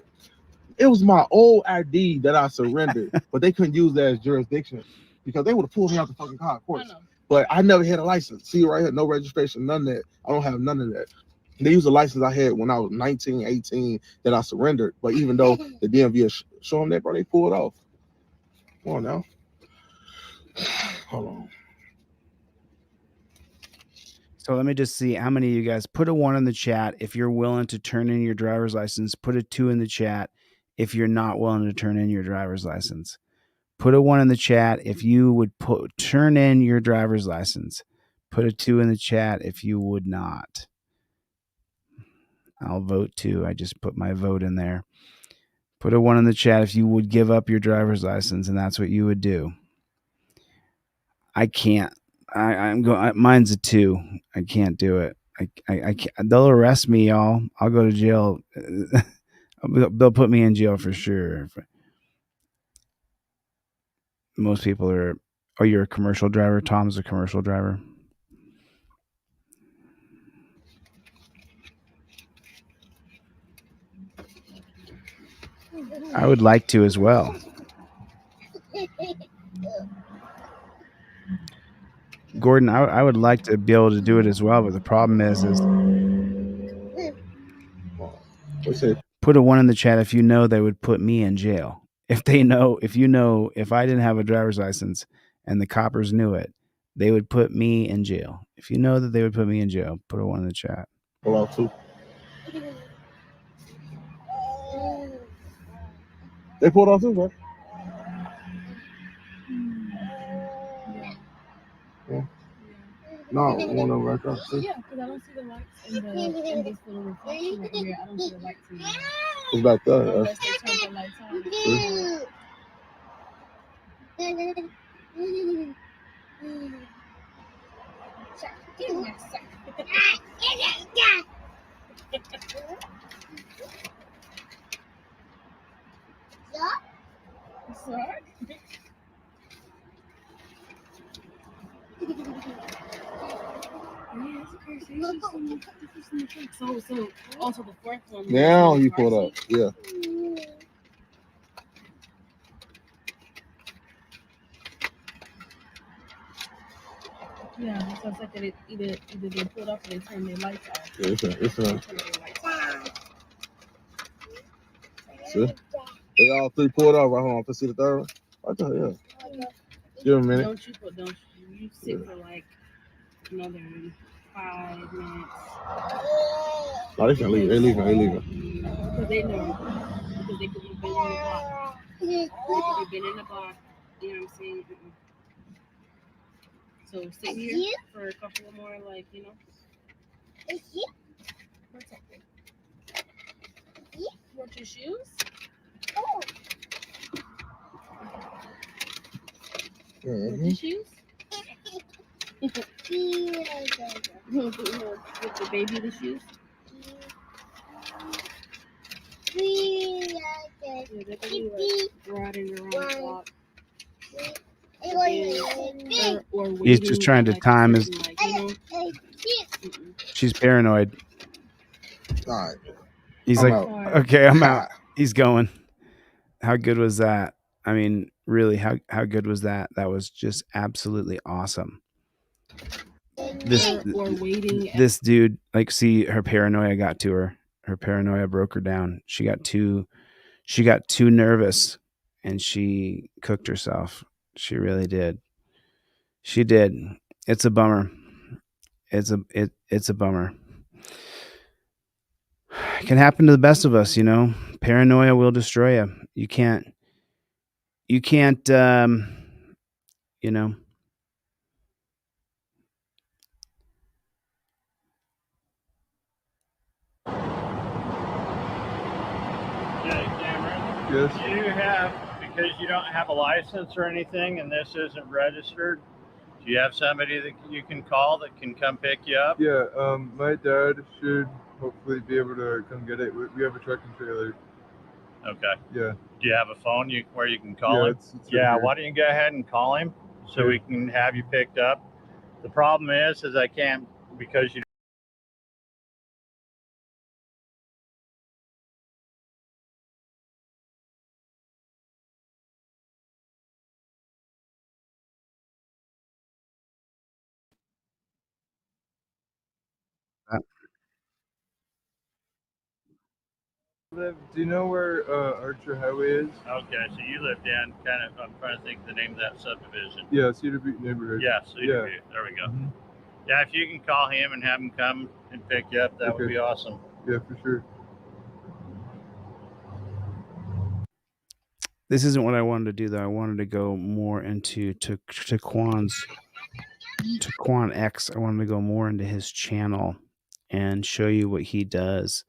It was my old ID that I surrendered, but they couldn't use that as jurisdiction because they would have pulled me out the fucking car, of course. But I never had a license. See right here, no registration, none of that. I don't have none of that. They used a license I had when I was 19, 18 that I surrendered. But even though the DMV is showing that, bro, they pulled off. Come on now. Hold on. So let me just see how many of you guys put a 1 in the chat if you're willing to turn in your driver's license. Put a 2 in the chat if you're not willing to turn in your driver's license. Put a 1 in the chat if you would turn in your driver's license. Put a 2 in the chat if you would not. I'll vote 2. I just put my vote in there. Put a 1 in the chat if you would give up your driver's license, and that's what you would do. I can't. I'm going. Mine's a 2. I can't do it. I can't. They'll arrest me, y'all. I'll go to jail. They'll put me in jail for sure. Most people are. Oh, you're a commercial driver. Tom's a commercial driver. I would like to as well. Gordon, I would like to be able to do it as well, but the problem is put a 1 in the chat if you know they would put me in jail. If I didn't have a driver's license and the coppers knew it, they would put me in jail. If you know that they would put me in jail, put a 1 in the chat. Pull off 2. They pulled off 2, right? Yeah. No, one over right there. See? Yeah, because I don't see the lights in this little reflection right here. I don't see the lights in there. It's back there. Unless they turn the lights on. See? Give me a sec. Sorry. Yeah, it's crazy. So also the fourth one. Now you pull it up. Yeah. Yeah, so it's like that either they pull it up or they turn their lights off. Yeah, it's a. Turn their lights off. See? They all three pulled off. Right, hold on. Let's see the third one. Right there, yeah. Give 'em a minute. Don't you sit for like another 5 minutes. Oh, they leaving. They leaving. Because they know. Because they could have been in the block. They could have been in the block. You know what I'm saying? So sit here for a couple of more, like, you know. What's up there? Want your shoes? Want your shoes? With the baby, the shoes? Yeah, they're gonna be like riding around the block. Or He's just trying to time his. like, you know? She's paranoid. All right. He's I'm like, out. okay, I'm out. He's going. How good was that? I mean, really, how good was that? That was just absolutely awesome. Or waiting. This dude, like, see, her paranoia got to her. Her paranoia broke her down. She got too nervous, and she cooked herself. She really did. She did. It's a bummer. It's a bummer. It can happen to the best of us, you know. Paranoia will destroy you. You can't, you know. Cameron, Yes. do you have, because you don't have a license or anything and this isn't registered, do you have somebody that you can call that can come pick you up? Yeah, my dad should hopefully be able to come get it. We have a truck and trailer. Okay. Yeah. Do you have a phone where you can call him? It's right Yeah, here. why don't you go ahead and call him so we can have you picked up. The problem is I can't, because you Do you know where Archer Highway is? Okay, so you live down kind of, I'm trying to think of the name of that subdivision. Yeah, Cedar Butte neighborhood. Yeah, Cedar Butte. There we go. Mm-hmm. Yeah, if you can call him and have him come and pick you up, that would be awesome. Yeah, for sure. This isn't what I wanted to do, though. I wanted to go more into Taquan X. I wanted to go more into his channel and show you what he does.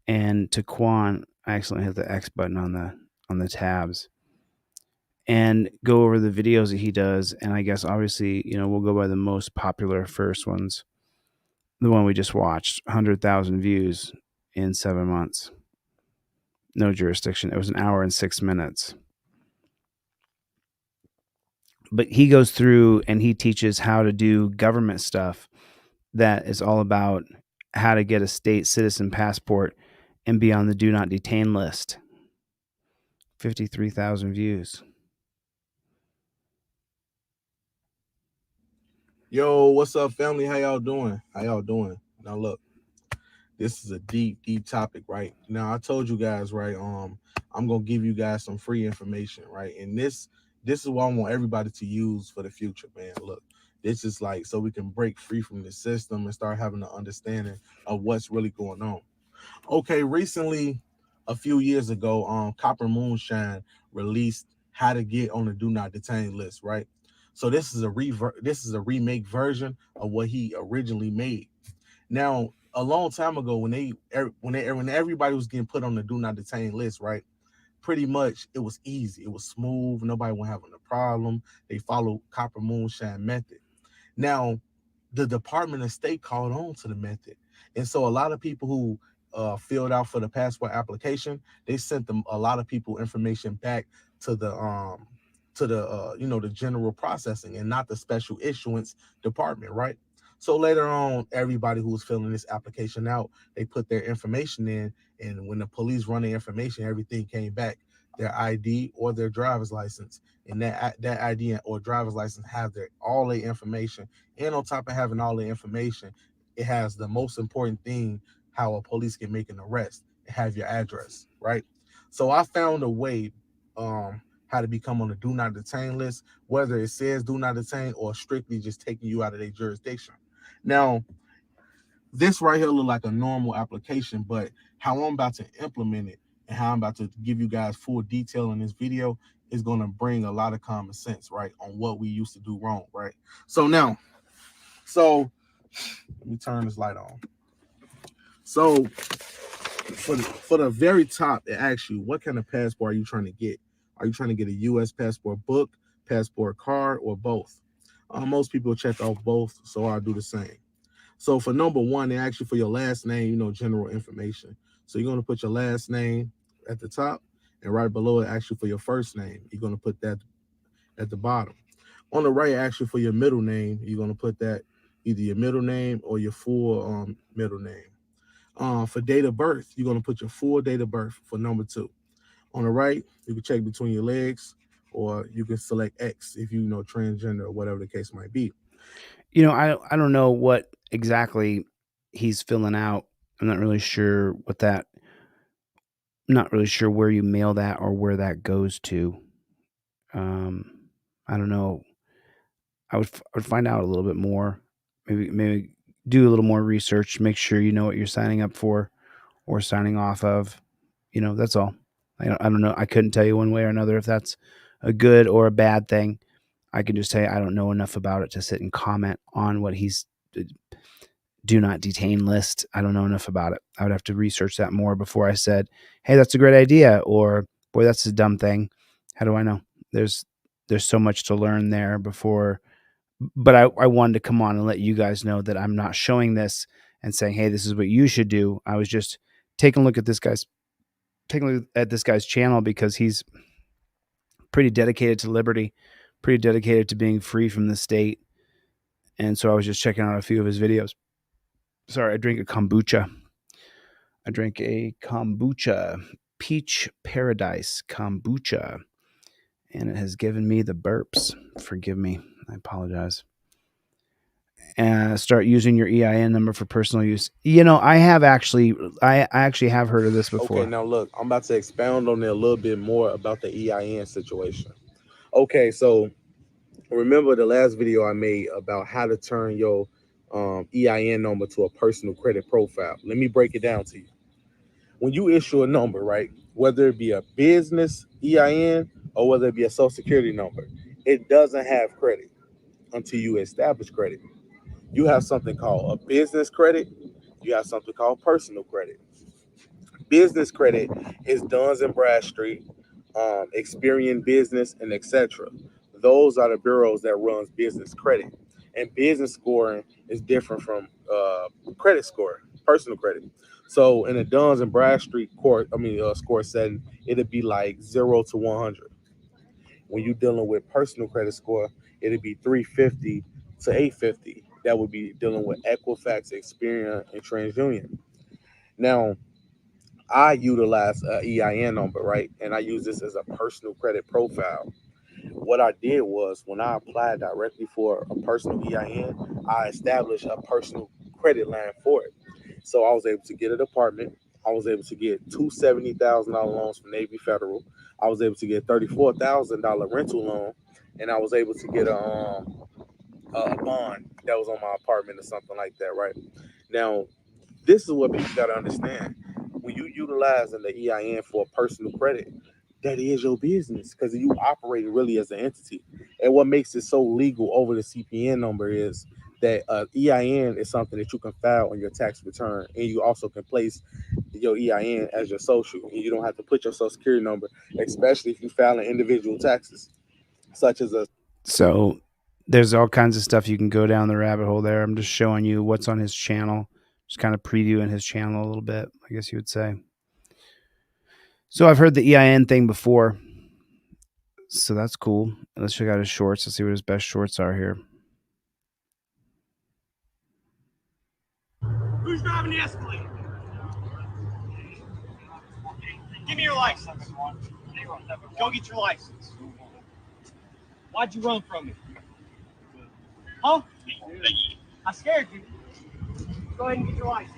And Taquan, I accidentally hit the X button on the tabs, and go over the videos that he does. And I guess obviously, you know, we'll go by the most popular first ones. The one we just watched, 100,000 views in 7 months. No jurisdiction. It was 1 hour and 6 minutes. But he goes through and he teaches how to do government stuff that is all about how to get a state citizen passport and be on the do not detain list. 53,000 views. Yo, what's up, family? How y'all doing? Now look, this is a deep topic, right? Now I told you guys, right? I'm gonna give you guys some free information, right? And this is what I want everybody to use for the future, man. Look, this is like so we can break free from the system and start having an understanding of what's really going on. Okay, recently, a few years ago, Copper Moonshine released how to get on the do not detain list, right? So this is a remake version of what he originally made. Now, a long time ago, when everybody was getting put on the do not detain list, right? Pretty much it was easy, it was smooth, nobody was having a problem. They follow copper moonshine method. Now, the Department of State caught on to the method, and so a lot of people who filled out for the passport application, they sent them a lot of people information back to the the general processing and not the special issuance department, right? So later on, everybody who was filling this application out, they put their information in, and when the police run the information, everything came back, their ID or their driver's license, and that ID or driver's license have their all their information, and on top of having all the information, it has the most important thing: how a police can make an arrest. It have your address, right? So I found a way how to become on the do not detain list, whether it says do not detain or strictly just taking you out of their jurisdiction. Now, this right here look like a normal application, but how I'm about to implement it and how I'm about to give you guys full detail in this video is going to bring a lot of common sense, right, on what we used to do wrong, right? So let me turn this light on. So for the very top, it asks you, what kind of passport are you trying to get? Are you trying to get a U.S. passport book, passport card, or both? Most people check off both, so I'll do the same. So for number one, they ask you for your last name, general information. So you're going to put your last name at the top, and right below it asks you for your first name. You're going to put that at the bottom. On the right, it asks you for your middle name. You're going to put that either your middle name or your full middle name. For date of birth, you're going to put your full date of birth for number two. On the right, you can check between your legs, or you can select X if you know transgender or whatever the case might be. I don't know what exactly he's filling out. I'm not really sure what that. I'm not really sure where you mail that or where that goes to. Um, I don't know. I would find out a little bit more. Maybe do a little more research. Make sure you know what you're signing up for or signing off of. That's all. I don't know. I couldn't tell you one way or another if that's a good or a bad thing. I can just say I don't know enough about it to sit and comment on what he's do not detain list. I don't know enough about it. I would have to research that more before I said, "Hey, that's a great idea," or "Boy, that's a dumb thing." How do I know? There's there's so much to learn there before. But I wanted to come on and let you guys know that I'm not showing this and saying, "Hey, this is what you should do." I was just taking a look at this guy's channel because he's pretty dedicated to liberty, pretty dedicated to being free from the state. And so I was just checking out a few of his videos. Sorry, I drank a kombucha. Peach Paradise kombucha, and it has given me the burps. Forgive me. I apologize. Start using your EIN number for personal use. I actually have heard of this before. Okay, now look, I'm about to expound on it a little bit more about the EIN situation. Okay, so remember the last video I made about how to turn your EIN number to a personal credit profile. Let me break it down to you. When you issue a number, right, whether it be a business EIN or whether it be a social security number, it doesn't have credit until you establish credit. You have something called a business credit. You have something called personal credit. Business credit is Duns and Bradstreet, Experian Business, and etc. Those are the bureaus that runs business credit. And business scoring is different from credit score, personal credit. So in a Duns and Bradstreet score setting, it'd be like 0 to 100. When you're dealing with personal credit score, it'd be 350 to 850. That would be dealing with Equifax, Experian, and TransUnion. Now, I utilize a EIN number, right? And I use this as a personal credit profile. What I did was when I applied directly for a personal EIN, I established a personal credit line for it. So I was able to get an apartment. I was able to get two $70,000 loans from Navy Federal. I was able to get $34,000 rental loan, and I was able to get a bond that was on my apartment or something like that, right? Now, this is what people got to understand. When you utilizing the EIN for personal credit, that is your business because you operating really as an entity. And what makes it so legal over the CPN number is that EIN is something that you can file on your tax return, and you also can place your EIN as your social, and you don't have to put your social security number, especially if you file in individual taxes. such as a. So there's all kinds of stuff you can go down the rabbit hole there. I'm just showing you what's on his channel, just kind of previewing his channel a little bit, I guess you would say. So I've heard the EIN thing before, so that's cool. Let's check out his shorts. Let's see what his best shorts are here. Who's driving the Escalade? Give me your license. Go get your license. Why'd you run from me? Huh? I scared you. Go ahead and get your license.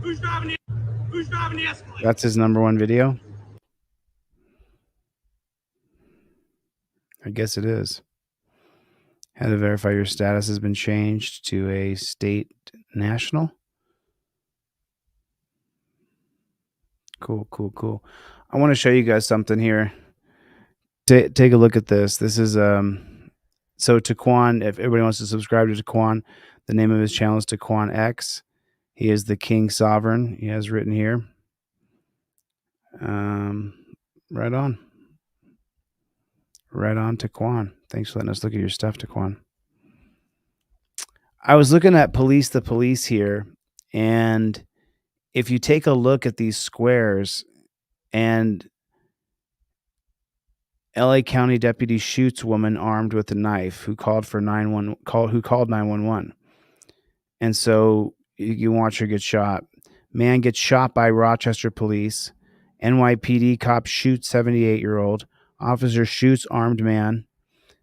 Who's driving the Escalade? That's his #1 video. I guess it is. How to verify your status has been changed to a state national. Cool, cool, cool. I want to show you guys something here. Take a look at this. This is so Taquane. If everybody wants to subscribe to Taquane, the name of his channel is Taquane X. He is the King Sovereign. He has written here. Right on. Right on, Taquane. Thanks for letting us look at your stuff, Taquane. I was looking at Police the Police here, and if you take a look at these squares, and LA County deputy shoots woman armed with a knife who called 911. And so you watch her get shot. Man gets shot by Rochester police. NYPD cop shoots 78-year-old. Officer shoots armed man.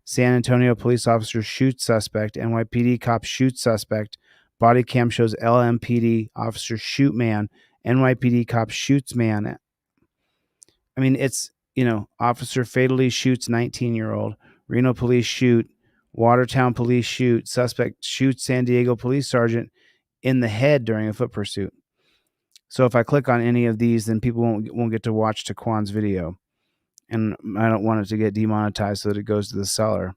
San Antonio police officer shoots suspect. NYPD cop shoots suspect. Body cam shows LMPD officer shoot man. NYPD cop shoots man. I mean, it's, officer fatally shoots 19-year-old. Reno police shoot. Watertown police shoot. Suspect shoots San Diego police sergeant in the head during a foot pursuit. So if I click on any of these, then people won't get to watch Taquane's video. And I don't want it to get demonetized so that it goes to the seller.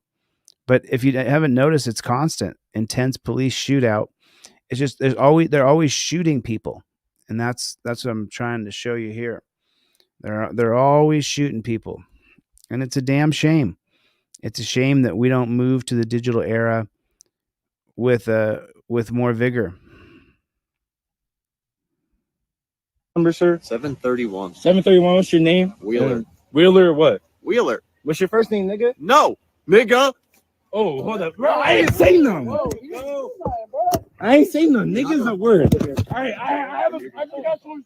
But if you haven't noticed, it's constant. Intense police shootout. It's just they're always shooting people. And that's what I'm trying to show you here. They're always shooting people. And it's a damn shame. It's a shame that we don't move to the digital era with more vigor. Number, sir? 731. 731. What's your name? Wheeler. Wheeler what? Wheeler. What's your first name, nigga? No, nigga. Oh, hold up. Bro, I ain't say nothing. I ain't say nothing. Nigga's a word. All right, I forgot something.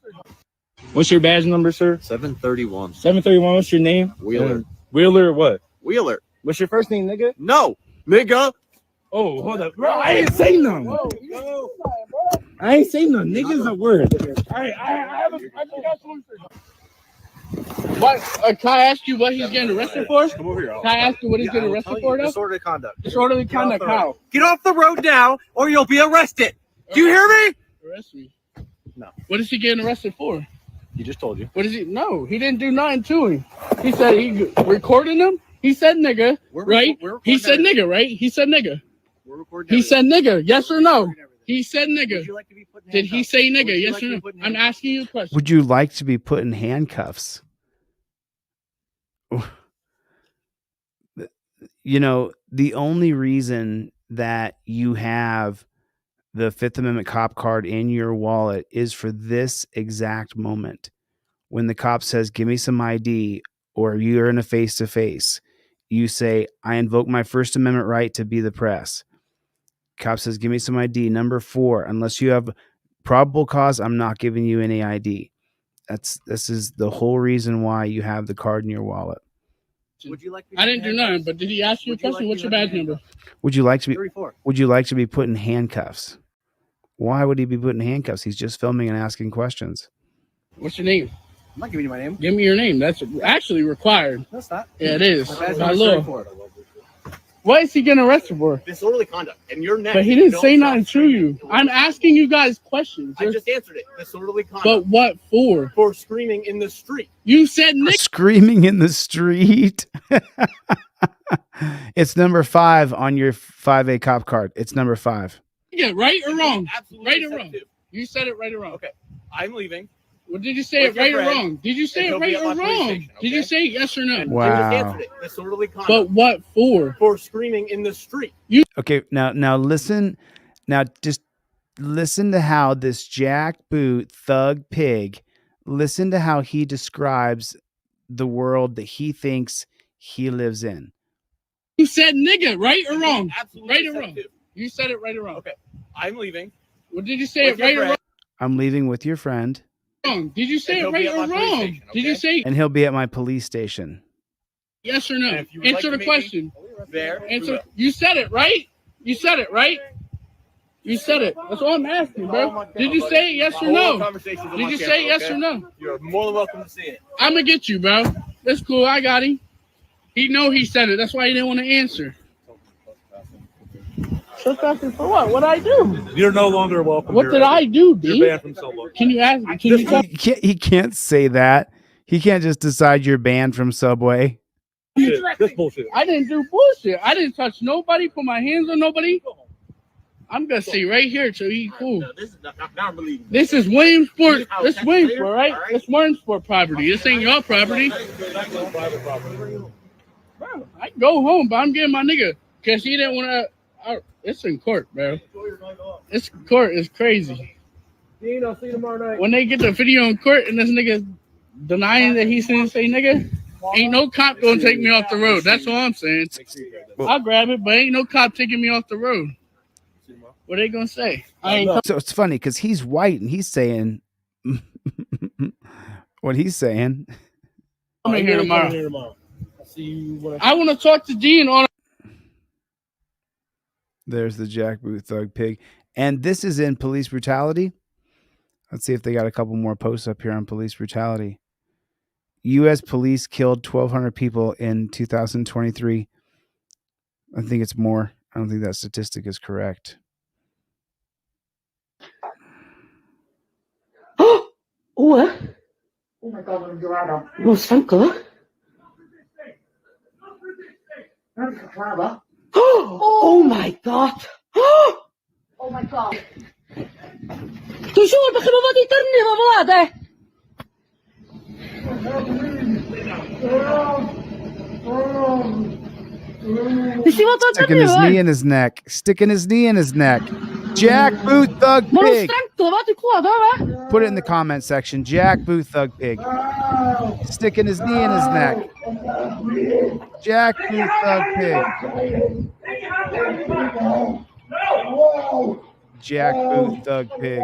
What's your badge number, sir? 731. 731. What's your name? Wheeler. Wheeler what? Wheeler. What's your first name, nigga? No, nigga. Oh, hold up. Bro, I ain't say nothing. I ain't say nothing. Nigga's a word. All right, I forgot something. What? Can I ask you what he's getting arrested for? Come over here. Can I ask you what he's getting arrested for? Disorderly conduct. Disorderly conduct. How? Get off the road now, or you'll be arrested. Do you hear me? Arrest me. No. What is he getting arrested for? He just told you. What is he? No, he didn't do nothing to him. He said he recording him. He said nigga, right? He said nigga, right? He said nigga. We're recording. He said nigga. Yes or no? He said nigga. Would you like to be put in Did he handcuffs? say nigga? Would you Yes like or to be no? put in I'm handcuffs? asking you a question. Would you like to be put in handcuffs? The only reason that you have the Fifth Amendment cop card in your wallet is for this exact moment. When the cop says, give me some ID, or you're in a face-to-face, you say, I invoke my First Amendment right to be the press. Cop says, give me some ID. Number 4, unless you have probable cause, I'm not giving you any ID. This is the whole reason why you have the card in your wallet. Would you like to be I didn't do nothing, but did he ask you a question? What's your badge number? Would you like to be 34. Would you like to be put in handcuffs? Why would he be put in handcuffs? He's just filming and asking questions. What's your name? I'm not giving you my name. Give me your name. That's actually required. No, it's not. Yeah, it is. My badge By number's law. 34. What is he getting arrested for? Disorderly conduct. And you're next. But he didn't say nothing to you. I'm asking you guys questions. I just answered it. Disorderly conduct. But what for? For screaming in the street. You said nigga. Screaming in the street. It's number 5 on your 5A cop card. It's number 5. Yeah, right or wrong? Absolutely Right or wrong? accepted. You said it right or wrong. Okay. I'm leaving. Well, did you say it right or wrong? Did you say it right or wrong? Did you say yes or no? Wow. I just answered it. Disorderly conduct. But what for? For screaming in the street. Okay, now listen. Now just listen to how this jackboot thug pig. Listen to how he describes the world that he thinks he lives in. You said nigga, right or wrong? Absolutely Right or said wrong? it too. You said it right or wrong? Okay, I'm leaving. Well, did you say With it right your or wrong? I'm leaving with your friend, Did you say And it he'll be right at or my police wrong? station, Did you okay? say and he'll be at my police station. yes or no? And if you would like Answer to the meet me question. there. we Answer. will. You said it right. You said it right. You said it. That's all I'm asking, bro. Did you say yes or Whole no? conversation's on Did my you camera, say yes okay? or no? You're more than welcome to see it. I'm gonna get you, bro. That's cool. I got him. He know he said it. That's why he didn't want to answer. Trespassing for what? What I do? You're no longer welcome. What did I do, D? You're banned from Subway. Can you ask me? Can you tell He can't say that. He can't just decide you're banned from Subway. Shit, this bullshit. I didn't do bullshit. I didn't touch nobody, put my hands on nobody. I'm gonna stay right here till he cool. No, this is not believing. This is Williamsport. This is Williamsport, right? This Williamsport property. This ain't your property. Private property. Bro, I can go home, but I'm getting my nigga because he didn't want to. It's in court, bro. It's court is crazy. Dean, I'll see you tomorrow night. When they get the video in court and this nigga denying that he didn't say nigga, ain't no cop gonna take me off the road. That's all I'm saying. I'll grab it, but ain't no cop taking me off the road. What they gonna say? So it's funny because he's white and he's saying what he's saying. I'm in here tomorrow. I'll see you when I want to talk to Dean on. There's the jackboot thug pig. And this is in police brutality. Let's see if they got a couple more posts up here on police brutality. U.S. police killed 1,200 people in 2023. I think it's more. I don't think that statistic is correct. What? Oh my God, I'm Dorado. No, stanker. Oh my God. Oh my God. Tu giuro perché non vado di tornare, volate. Sticking his knee in his neck. Sticking his knee in his neck. Jackboot thug pig. Put it in the comment section. Jackboot thug pig. Sticking his knee in his neck. Jackboot thug pig. Jackboot thug pig.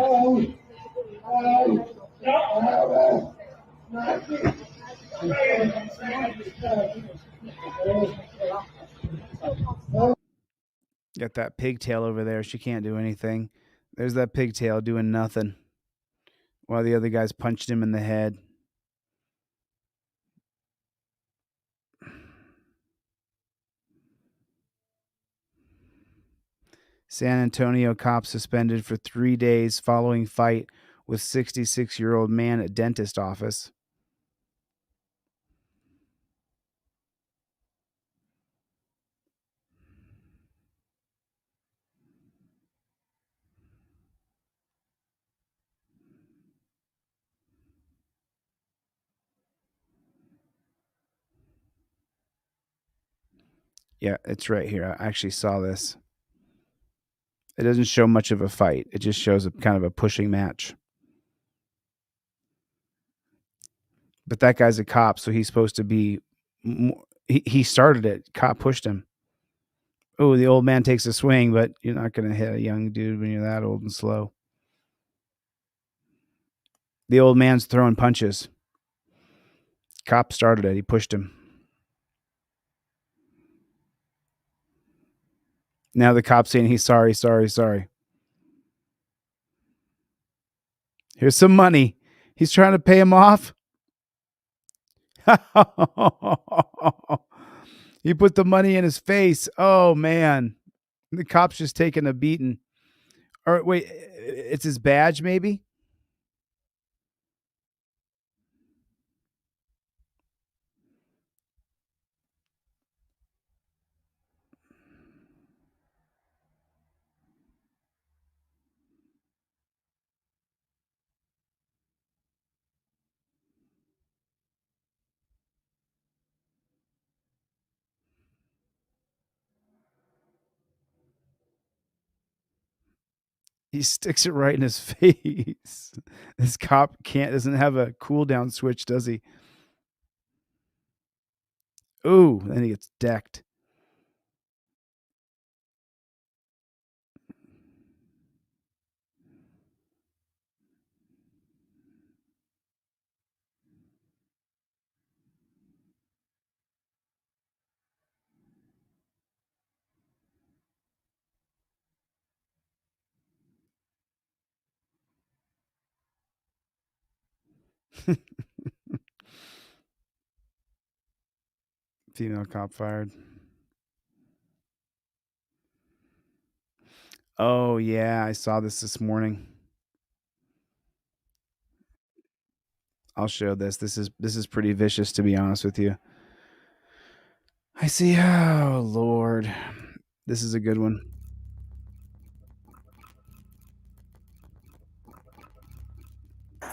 Got that pigtail over there. She can't do anything. There's that pigtail doing nothing while the other guys punched him in the head. San Antonio cop suspended for 3 days following fight with 66-year-old man at dentist office. Yeah, it's right here. I actually saw this. It doesn't show much of a fight. It just shows a kind of a pushing match. But that guy's a cop, so he's supposed to be. He started it. Cop pushed him. Oh, the old man takes a swing, but you're not going to hit a young dude when you're that old and slow. The old man's throwing punches. Cop started it. He pushed him. Now the cop's saying he's sorry. Here's some money. He's trying to pay him off. He put the money in his face. Oh, man. The cop's just taking a beating. Or wait, it's his badge maybe? He sticks it right in his face. This cop doesn't have a cooldown switch, does he? Ooh, then he gets decked. Female cop fired. Oh yeah, I saw this morning. I'll show this. This is pretty vicious, to be honest with you. I see. Oh Lord, this is a good one.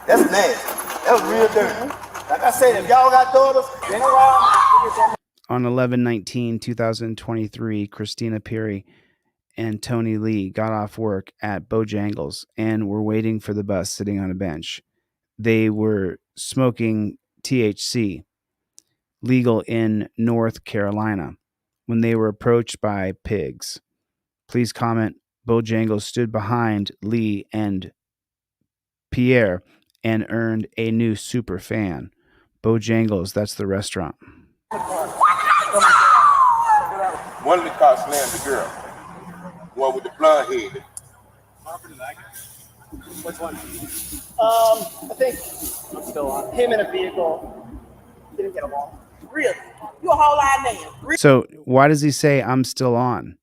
That's nasty. That was real dirty. Like I said, if y'all got daughters, then around. On 11/19/2023, Christina Perry and Tony Lee got off work at Bojangles and were waiting for the bus sitting on a bench. They were smoking THC, legal in North Carolina, when they were approached by pigs. Please comment. Bojangles stood behind Lee and Pierre and earned a new super fan. Bojangles, that's the restaurant. One of the cops slammed the girl. One with the blonde head. Which one? I think I'm still on. Him in a vehicle. Didn't get along. Really? You a whole lot man. So why does he say I'm still on?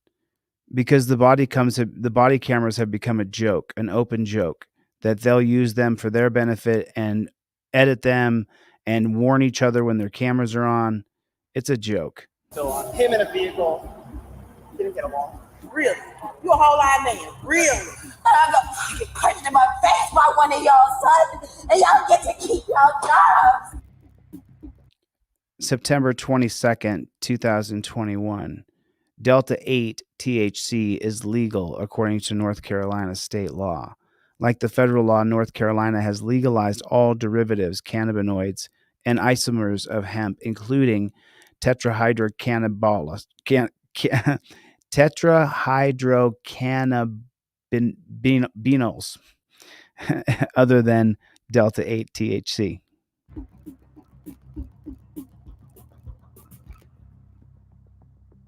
Because the body cameras have become a joke, an open joke, that they'll use them for their benefit and edit them and warn each other when their cameras are on. It's a joke. Still on. Him in a vehicle. Didn't get along. Really? You a whole lot man. Really? I got get punched in my face by one of y'all sons, and y'all get to keep y'all jobs. September 22nd, 2021. Delta 8 THC is legal according to North Carolina state law. Like the federal law, North Carolina has legalized all derivatives, cannabinoids, and isomers of hemp, including tetrahydrocannabinol, tetrahydrocannabinols, other than Delta 8 THC.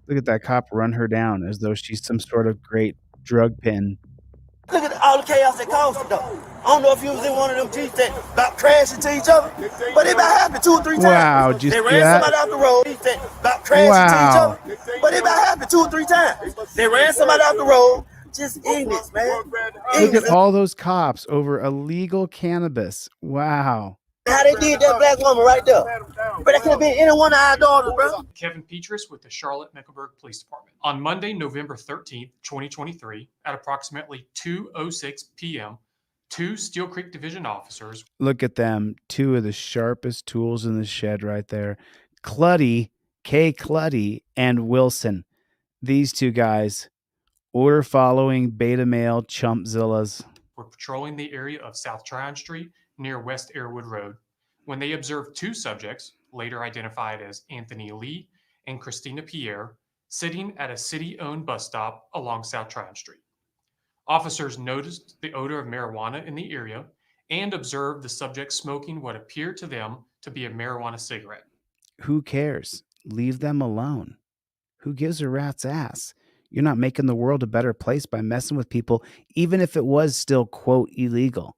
Look at that cop run her down as though she's some sort of great drug pin. Look at all the chaos that caused it, though. I don't know if you was in one of them Jeeps that about crashing to each other, but it about happened 2 or 3 times. Wow, did you they see ran that? somebody off the road that about crashing to each other, but it about happened 2 or 3 times. They ran somebody off the road. Just ignorance, man. Look at all those cops over illegal cannabis. Wow. How they did that black woman right there. But that could have been any one of our daughters, bro. Kevin Petrus with the Charlotte-Mecklenburg Police Department. On Monday, November 13th, 2023, at approximately 2:06 p.m., 2 Steel Creek Division officers. Look at them. 2 of the sharpest tools in the shed right there. Clutty, K. Clutty, and Wilson. These 2 guys, order following beta male chumpzillas. Were patrolling the area of South Tryon Street near West Airwood Road when they observed 2 subjects, later identified as Anthony Lee and Christina Pierre, sitting at a city-owned bus stop along South Tryon Street. Officers noticed the odor of marijuana in the area and observed the subject smoking what appeared to them to be a marijuana cigarette. Who cares? Leave them alone. Who gives a rat's ass? You're not making the world a better place by messing with people, even if it was still, quote, illegal.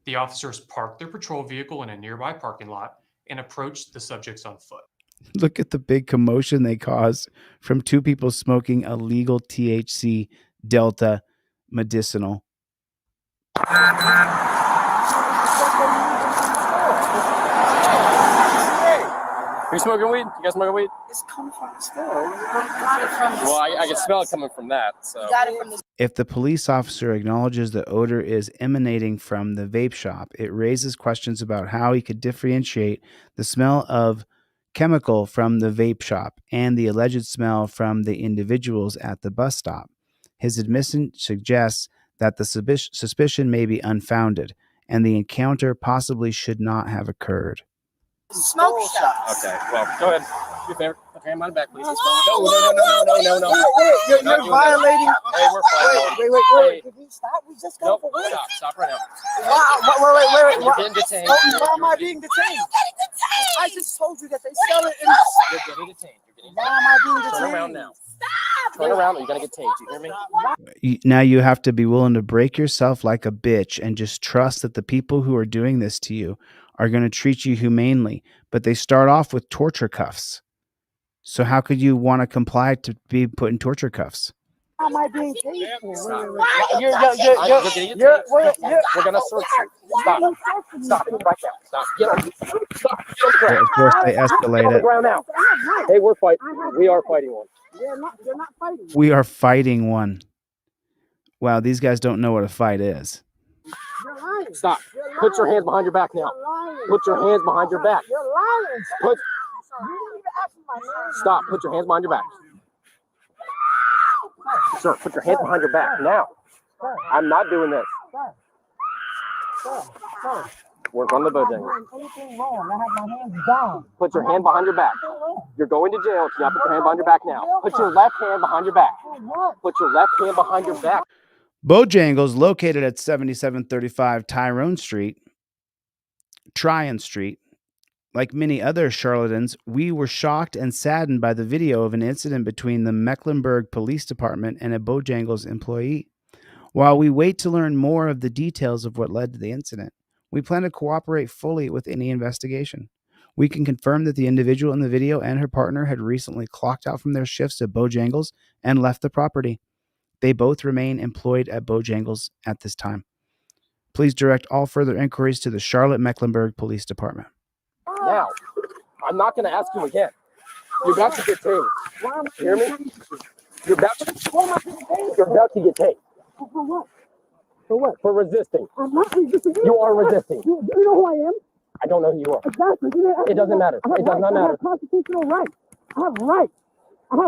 The officers parked their patrol vehicle in a nearby parking lot and approached the subjects on foot. Look at the big commotion they caused from 2 people smoking illegal THC Delta medicinal. You smoking weed? You guys smoking weed? It's coming from the store. Got it from the Well, I can smell it coming from that. So. Got it from the If the police officer acknowledges the odor is emanating from the vape shop, it raises questions about how he could differentiate the smell of chemical from the vape shop and the alleged smell from the individuals at the bus stop. His admission suggests that the suspicion may be unfounded, and the encounter possibly should not have occurred. Smoke shots. Okay, well, go ahead. Do your favor. Put your hand behind the back, please. No. You're violating. Hey, we're fighting. Wait. Did we stop? We just got Nope, stop right now. Wait. You're getting detained. Why am I being detained? I just told you that they sell it in. You're getting detained. Why am I being detained? Turn around now. Turn around or you're going to get tased. You hear me? Now you have to be willing to break yourself like a bitch and just trust that the people who are doing this to you are going to treat you humanely, but they start off with torture cuffs. So how could you want to comply to be put in torture cuffs? How am I being tased? We're going to search you. Stop it right now. Stop. Get on. Stop. Of course, they escalate Get on the it. ground now. Hey, we're fighting. We are fighting one. They're not fighting. We are fighting one. Wow, these guys don't know what a fight is. You're lying. Stop. Put your hands behind your back now. Put your hands behind your back. You're lying. Put. You didn't even ask me my name. Stop. Put your hands behind your back. Sir, put your hands behind your back now. I'm not doing this. Sir. Work on the I'm not Bojangles. doing anything wrong. I have my hands down. Put your hand behind your back. You're going to jail. Now put your hand behind your back now. Put your left hand behind your back. Put your left hand behind your back. Bojangles, located at 7735 Tryon Street. Like many other charlatans, we were shocked and saddened by the video of an incident between the Mecklenburg Police Department and a Bojangles employee. While we wait to learn more of the details of what led to the incident, we plan to cooperate fully with any investigation. We can confirm that the individual in the video and her partner had recently clocked out from their shifts at Bojangles and left the property. They both remain employed at Bojangles at this time. Please direct all further inquiries to the Charlotte Mecklenburg Police Department. Now, I'm not going to ask you again. You're about to get tased. You hear me? You're about to get tased. For what? For what? For resisting. I'm not resisting. You are resisting. Do you know who I am? I don't know who you are. Exactly. It doesn't matter. It does not I matter. have constitutional rights. I have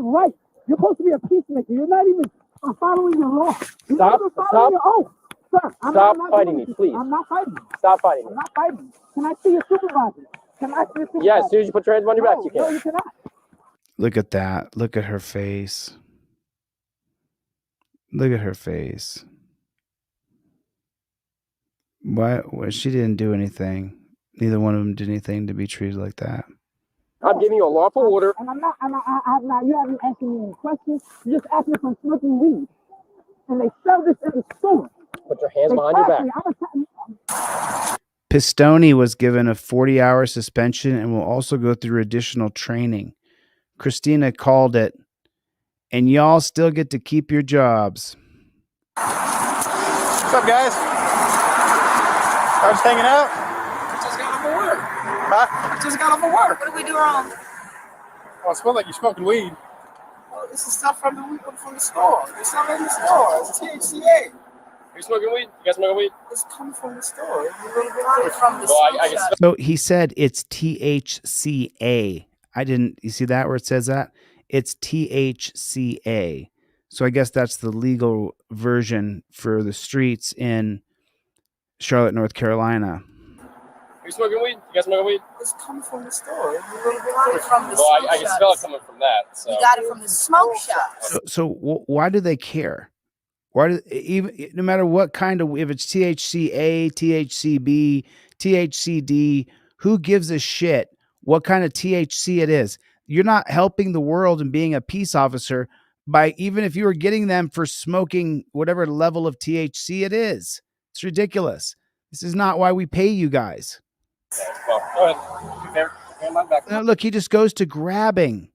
rights. You're supposed to be a peacemaker. You're not even following the law. Stop Your oath. Sir, Stop fighting me, please. I'm not fighting. Stop fighting me. I'm not fighting. Can I see your supervisor? Yeah, as soon as you put your hands on your back, you can. No, you cannot. Look at that. Look at her face. Look at her face. Why? She didn't do anything. Neither one of them did anything to be treated like that. I'm giving you a lawful order. And I'm not, you haven't asked me any questions. You just asked me if I'm smoking weed. And they sell this in the store. Put your hands behind your back. Pistone was given a 40-hour suspension and will also go through additional training. Christina called it, and y'all still get to keep your jobs. What's up, guys? I was hanging out. Just got off of work. Huh? Just got off of work. What did we do wrong? Well, it smelled like you're smoking weed. Well, this is stuff from the store. It's not in the store. It's THCA. Are you smoking weed? You guys smoking weed? It's coming from the store. It's a little bit from the store. So he said it's THCA. You see that where it says that? It's THCA. So I guess that's the legal version for the streets in Charlotte, North Carolina. Are you smoking weed? You guys smoking weed? It's coming from the store. It's a little bit from the Well, smoke I can smell it coming from that. So. You got it from the smoke shop. So why do they care? Why do even no matter what kind of, if it's THCA, THCB, THCD, who gives a shit what kind of THC it is? You're not helping the world and being a peace officer by, even if you were getting them for smoking whatever level of THC it is. It's ridiculous. This is not why we pay you guys. Well, go ahead. Now, look, he just goes to grabbing.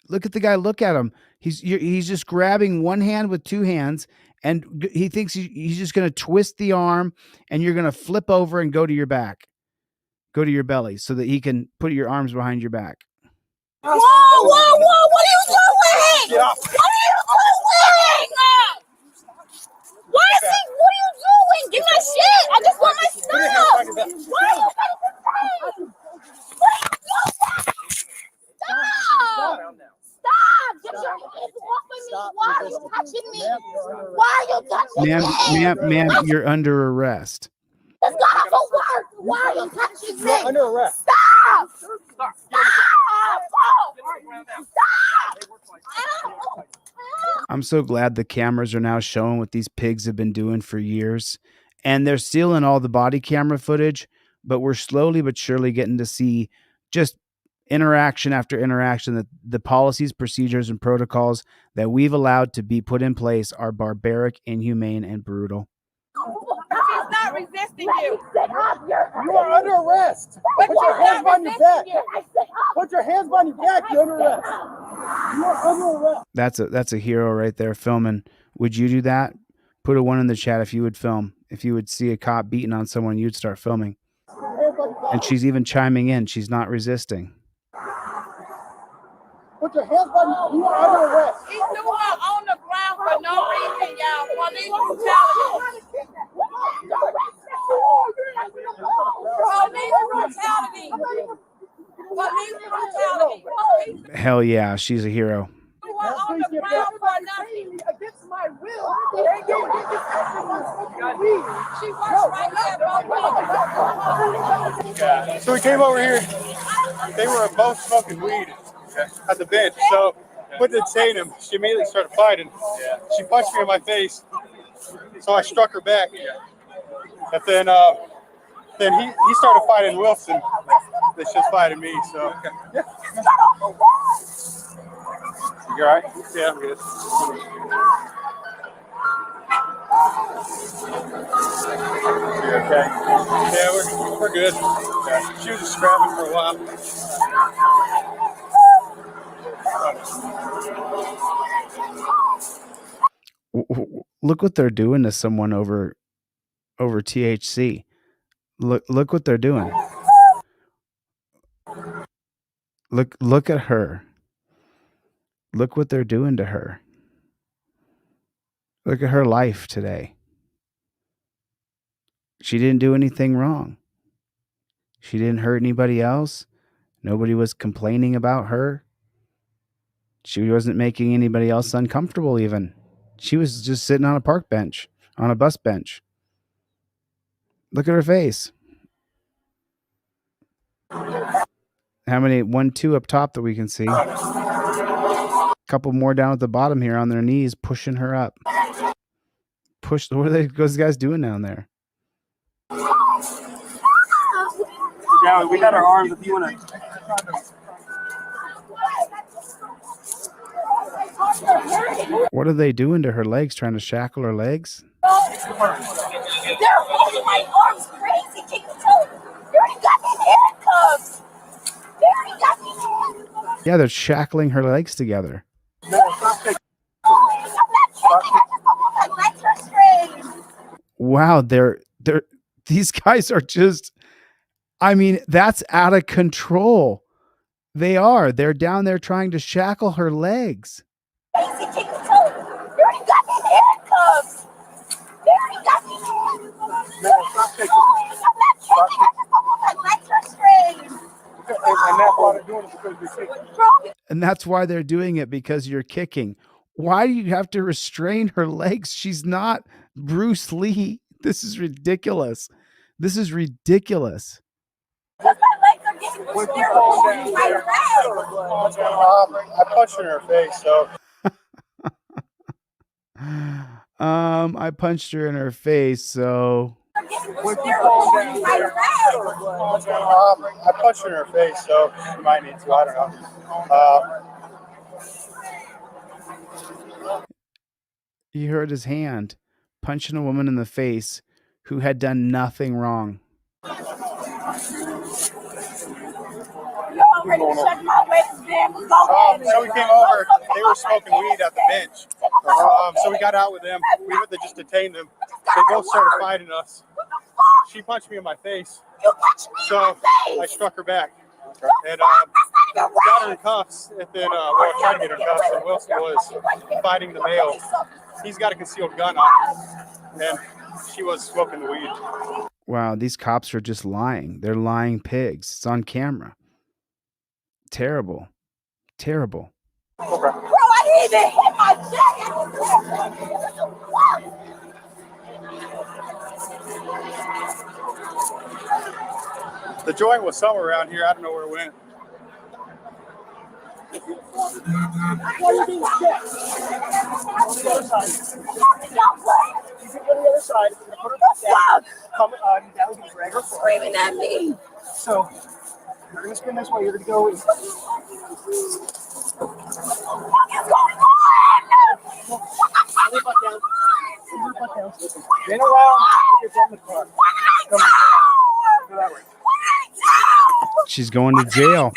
Look at the guy. Look at him. He's just grabbing one hand with two hands, and he thinks he's just going to twist the arm, and you're going to flip over and go to your back, go to your belly, so that he can put your arms behind your back. Whoa! What are you doing? Get off. What are you doing? What are you doing? Give my shit. I just want my stuff. What are you trying to say? Stop! Stop! Get your hands off of me. Why are you touching me? Why are you Ma'am, you're under arrest. Let's go for work. Why are you touching me? You're under arrest. Stop! Stop! Stop! I'm so glad the cameras are now showing what these pigs have been doing for years. And they're stealing all the body camera footage, but we're slowly but surely getting to see just interaction after interaction that the policies, procedures, and protocols that we've allowed to be put in place are barbaric, inhumane, and brutal. She's not resisting you. You are under arrest. Put your hands behind your back. Put your hands behind your back. You're under arrest. You are under arrest. That's a hero right there filming. Would you do that? Put a 1 in the chat if you would film. If you would see a cop beating on someone, you'd start filming. And she's even chiming in. She's not resisting. Put your hands behind your back. You are under arrest. He threw her on the ground for no reason, y'all. Police brutality. Police brutality. Hell yeah, she's a hero. On the ground for nothing. Against my will. She was right there. So we came over here. They were both smoking weed at the bench. So put the chain him. She immediately started fighting. She punched me in my face. So I struck her back. And then he started fighting Wilson. They just fighting me. So yeah. You all right? Yeah, I'm good. You okay? Yeah, we're good. Yeah. She was just scrapping for a while. Look what they're doing to someone over THC. Look what they're doing. Look at her. Look what they're doing to her. Look at her life today. She didn't do anything wrong. She didn't hurt anybody else. Nobody was complaining about her. She wasn't making anybody else uncomfortable even. She was just sitting on a park bench, on a bus bench. Look at her face. How many? 1, 2 up top that we can see. A couple more down at the bottom here on their knees, pushing her up. What are those guys doing down there? Yeah, we got our arms if you want to. What are they doing to her legs? Trying to shackle her legs? They're holding my arms crazy. Can you tell? They already got me in handcuffs. They already got me in handcuffs. Yeah, they're shackling her legs together. Wow, these guys are just, I mean, that's out of control. They're down there trying to shackle her legs. Crazy. Can you tell? They already got me in handcuffs. They already got me in handcuffs. I'm not tripping. My legs are straight. And that's why they're doing it, because you're kicking. Why do you have to restrain her legs? She's not Bruce Lee. This is ridiculous. This is ridiculous. My legs are getting restricted. My legs. I punched her in her face, so. I punched her in her face, so. I punched her in her face, so you might need to. I don't know. You heard his hand punching a woman in the face who had done nothing wrong. So we came over. They were smoking weed at the bench. So we got out with them. We had to just detain them. They both started fighting us. She punched me in my face. So I struck her back. And got her in cuffs. And then tried to get her in cuffs. And Wilson was fighting the male. He's got a concealed gun on him. And she was smoking the weed. Wow, these cops are just lying. They're lying pigs. It's on camera. Terrible. Terrible. Bro, I didn't even hit my jacket. The joint was somewhere around here. I don't know where it went. Screaming at me. So, you're going to spin this way. You're going to go in. Spin around. Get in the car. Go that way. She's going to jail.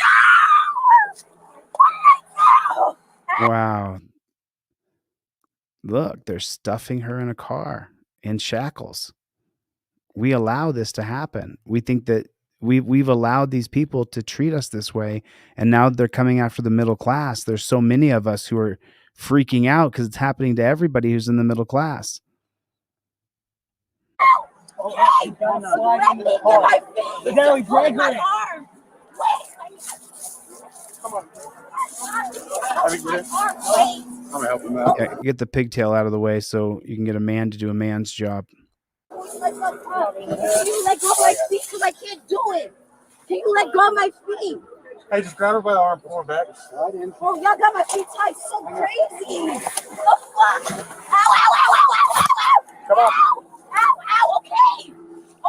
Wow. Look, they're stuffing her in a car in shackles. We allow this to happen. We think that we've allowed these people to treat us this way, and now they're coming after the middle class. There's so many of us who are freaking out because it's happening to everybody who's in the middle class. I'm gonna help him out. Yeah, get the pigtail out of the way so you can get a man to do a man's job. Can you let go of my feet? Because I can't do it. Can you let go of my feet? Hey, just grab her by the arm, pull her back. Bro, y'all got my feet tied so crazy. What the fuck? Ow, ow, ow, ow, ow, ow, ow. Come on. Ow, ow, okay.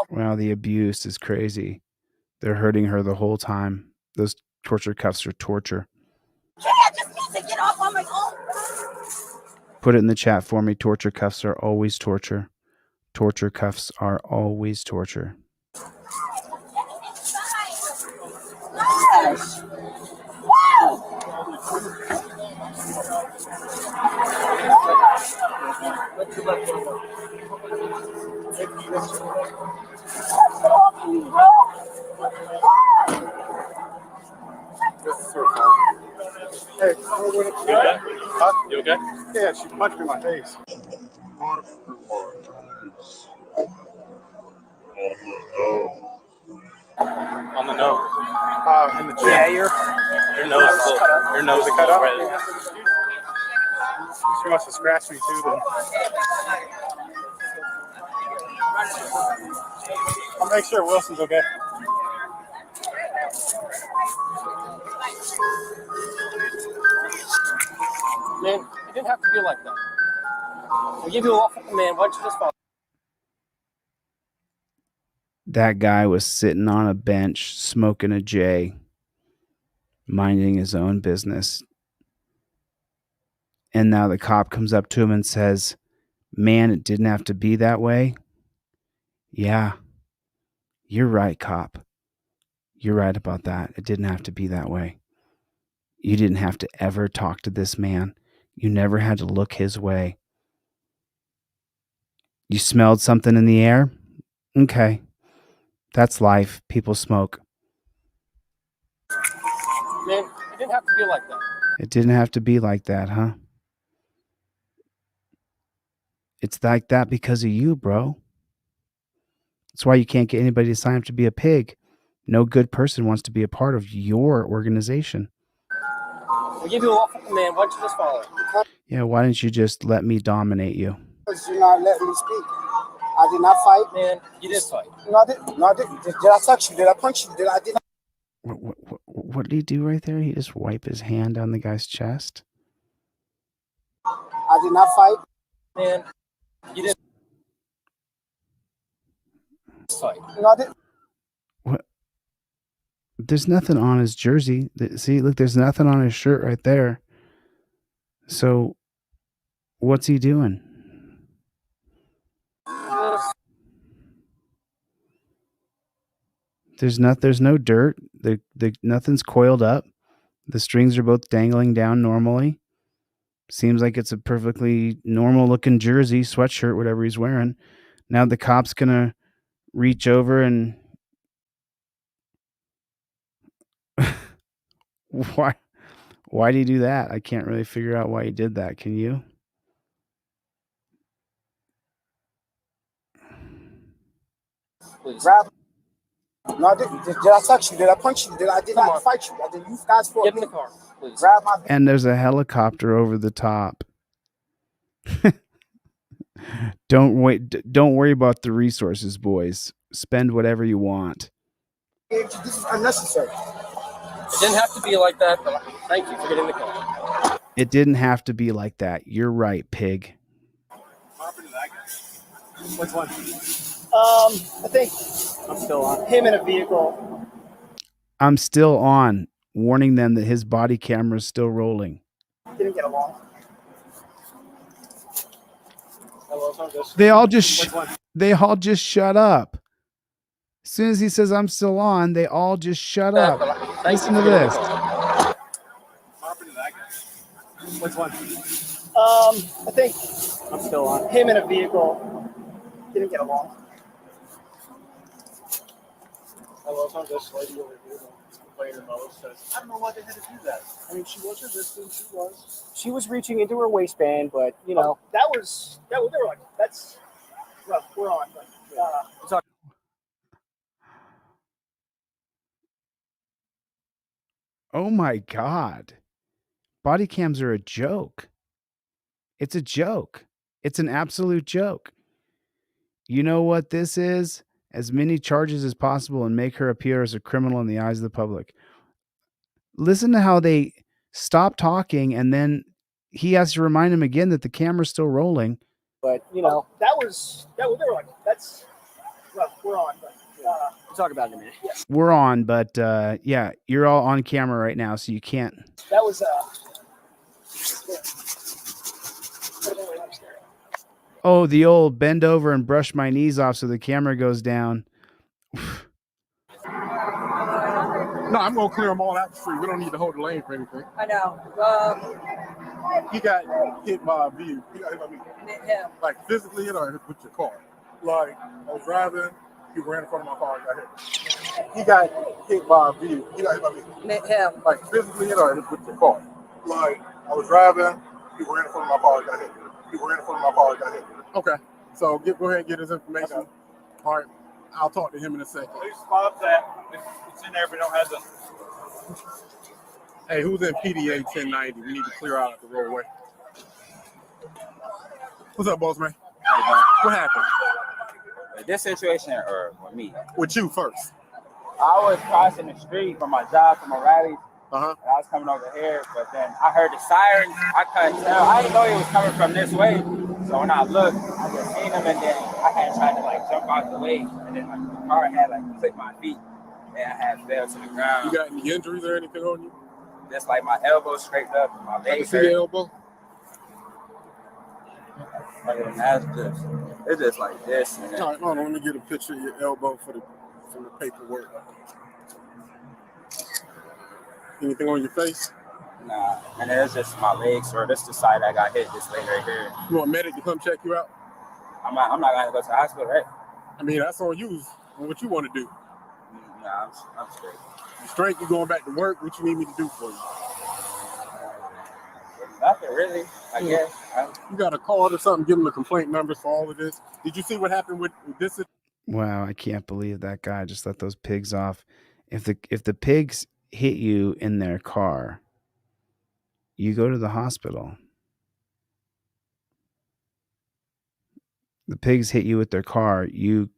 Wow, the abuse is crazy. They're hurting her the whole time. Those torture cuffs are torture. I just need to get off on my own. Put it in the chat for me. Torture cuffs are always torture. Torture cuffs are always torture. Hey, you okay? Huh? You okay? Yeah, she punched me in my face. On the nose. In the chin. Yeah, your nose is cut up. red. She must have scratched me too then. I'll make sure Wilson's okay. Man, it didn't have to be like that. We give you a lawful command. Why don't you just follow? That guy was sitting on a bench smoking a J, minding his own business. And now the cop comes up to him and says, "Man, it didn't have to be that way." Yeah, you're right, cop. You're right about that. It didn't have to be that way. You didn't have to ever talk to this man. You never had to look his way. You smelled something in the air? Okay. That's life. People smoke. Man, it didn't have to be like that. It didn't have to be like that, huh? It's like that because of you, bro. That's why you can't get anybody to sign up to be a pig. No good person wants to be a part of your organization. We give you a lawful command. Why don't you just follow it? Yeah, why didn't you just let me dominate you? Because you're not letting me speak. I did not fight. Man, you did fight. No, I didn't. No, I didn't. Did I touch you? Did I punch you? I did not. What did he do right there? He just wiped his hand on the guy's chest? I did not fight. Man, you did fight. No, I didn't. What? There's nothing on his jersey. See, look, there's nothing on his shirt right there. So, what's he doing? There's no dirt. Nothing's coiled up. The strings are both dangling down normally. Seems like it's a perfectly normal looking jersey, sweatshirt, whatever he's wearing. Now the cop's gonna reach over and why did he do that? I can't really figure out why he did that. Can you? Please. Grab. No, I didn't. Did I touch you? Did I punch you? I did not fight you. I did. You guys fought. Get in the car, please. Grab my. And there's a helicopter over the top. Don't worry about the resources, boys. Spend whatever you want. This is unnecessary. It didn't have to be like that, but thank you for getting the call. It didn't have to be like that. You're right, pig. Which one? I think I'm still on. him in a vehicle. I'm still on, warning them that his body camera is still rolling. Didn't get along. They all just shut up. As soon as he says I'm still on, they all just shut up. Listen to this. Which one? I think I'm still on. him in a vehicle. Didn't get along. I love how this lady over here complaining about says, I don't know why they had to do that. I mean, she was resistant. She was reaching into her waistband, but you know that was they were like, that's rough. We're on. But, Oh my God. Body cams are a joke. It's a joke. It's an absolute joke. You know what this is? As many charges as possible and make her appear as a criminal in the eyes of the public. Listen to how they stop talking and then he has to remind him again that the camera's still rolling. But you know that was they were like, that's rough. We're on. But, we'll talk about it in a minute. Yeah. We're on, but yeah, you're all on camera right now, so you can't. That was Oh, the old bend over and brush my knees off so the camera goes down. No, I'm going to clear them all out the street. We don't need to hold the lane for anything. I know. He got hit by a vehicle. He got hit by me. Yeah. Like physically hit or hit with your car. Like I was driving, he ran in front of my car and got hit. He got hit by a vehicle. He got hit by me. Yeah. Like physically hit or hit with your car. Like I was driving, he ran in front of my car and got hit. He ran in front of my car and got hit. Okay. So go ahead and get his information. Okay. All right. I'll talk to him in a second. Please spot that. It's in there, but don't have the. Hey, who's in PDA 1090? We need to clear out the roadway. What's up, boss man? Hey, man. What happened? This situation, or with me? With you first. I was crossing the street from my job to my rallies. And I was coming over here, but then I heard the sirens. I couldn't tell. I didn't know he was coming from this way. So when I looked, I just seen him, and then I had tried to like jump out the way, and then like, the car had like clipped my feet, and I had fell to the ground. You got any injuries or anything on you? Just like my elbow scraped up, and my leg. I can see your elbow. It's just like this. And then, all right, hold on. Let me get a picture of your elbow for the paperwork. Anything on your face? Nah, and it's just my legs, or this the side I got hit. This leg right here. You want a medic to come check you out? I'm not gonna go to the hospital, right? I mean, that's on you. On what you want to do. Nah, I'm straight. You straight? You going back to work? What you need me to do for you? Nothing really, I guess. You got a call or something? Give them the complaint numbers for all of this. Did you see what happened with this? Wow, I can't believe that guy just let those pigs off. If the pigs hit you in their car, you go to the hospital. The pigs hit you with their car, you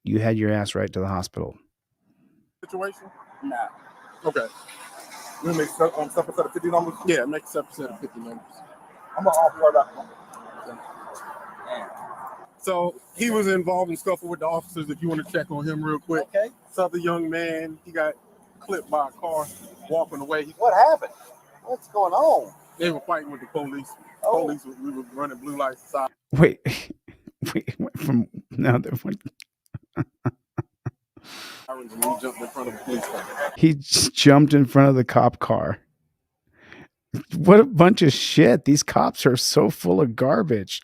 had your ass right to the hospital. Situation? Nah. Okay. You make stuff instead of 50 numbers? Yeah, make stuff instead of 50 numbers. I'm gonna offer right back. So he was involved in scuffle with the officers. If you want to check on him real quick. Okay. Southern young man, he got clipped by a car walking away. What happened? What's going on? They were fighting with the police. We were running blue lights aside. Wait, from now that one. He jumped in front of the police car. He just jumped in front of the cop car. What a bunch of shit. These cops are so full of garbage.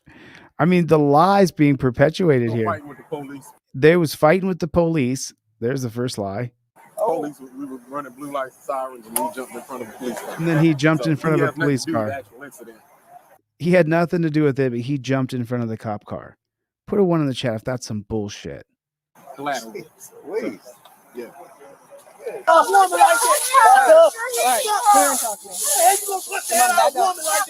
I mean, the lies being perpetuated here. Fighting with the police. They was fighting with the police. There's the first lie. Police, we were running blue lights, sirens, and he jumped in front of a police car. And then he jumped in front of a police car. Actual incident. He had nothing to do with it, but he jumped in front of the cop car. Put a 1 in the chat if that's some bullshit. Collateral. Please. Yeah. Oh, woman like that. All right, clear and talk to me. That's our point. Like,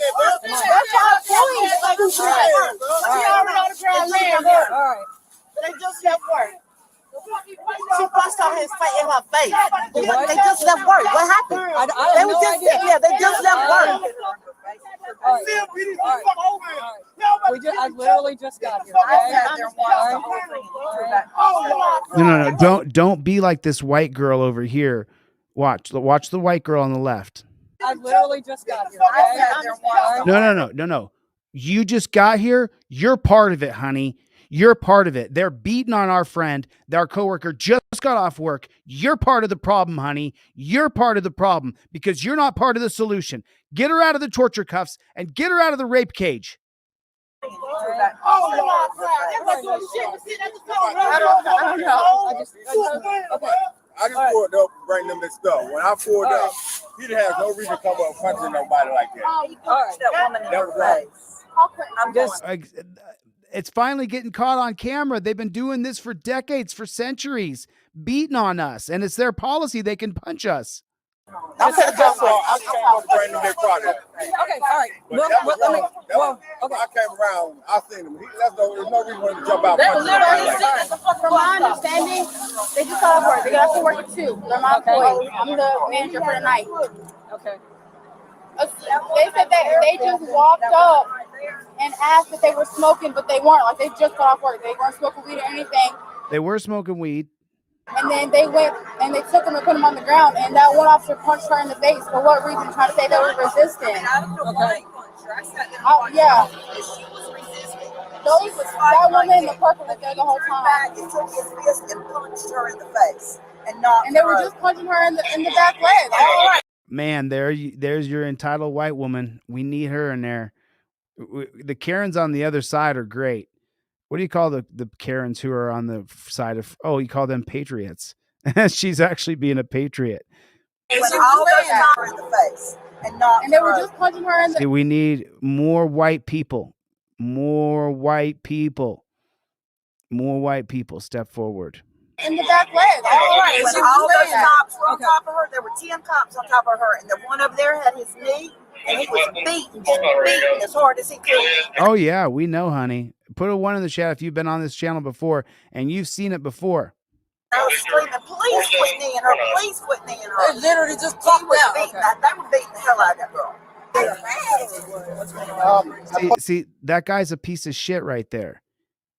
All right. They just left work. She bust on his face in her face. They just left work. What happened? They were just sitting there. They just left work. I literally just got here. No. Don't be like this white girl over here. Watch the white girl on the left. I literally just got here. No. You just got here. You're part of it, honey. You're part of it. They're beating on our friend. Our coworker just got off work. You're part of the problem, honey. You're part of the problem because you're not part of the solution. Get her out of the torture cuffs and get her out of the rape cage. I don't know. I just pulled up and bring them this stuff. When I pulled up, he didn't have no reason to come up punching nobody like that. That was right. I'm just. It's finally getting caught on camera. They've been doing this for decades, for centuries, beating on us, and it's their policy. They can punch us. I came up bring them their product. Okay, all right. I came around. I seen him. There's no reason for him to jump out. They were literally, from my understanding, they just got off work. They got off work at 2. They're my employees. I'm the manager for the night. Okay. They said that they just walked up and asked if they were smoking, but they weren't. Like, they just got off work. They weren't smoking weed or anything. They were smoking weed. And then they went and they took him and put him on the ground. And that one officer punched her in the face. For what reason? Trying to say they were resisting. Okay. Yeah. That woman in the purple was there the whole time. He took his fist and punched her in the face. And they were just punching her in the back leg. All right. Man, there's your entitled white woman. We need her in there. The Karens on the other side are great. What do you call the Karens who are on the side of? Oh, you call them patriots. She's actually being a patriot. And all her in the face. And they were just punching her in the. We need more white people. More white people. More white people. Step forward. In the back leg. All right. When all those cops were on top of her, there were 10 cops on top of her, and the one over there had his knee, and he was beaten as hard as he could. Oh yeah, we know, honey. Put a 1 in the chat if you've been on this channel before and you've seen it before. I was screaming, please quit kneeing her, please quit kneeing her. They literally just talked out. They were beating the hell out of that girl. See, that guy's a piece of shit right there.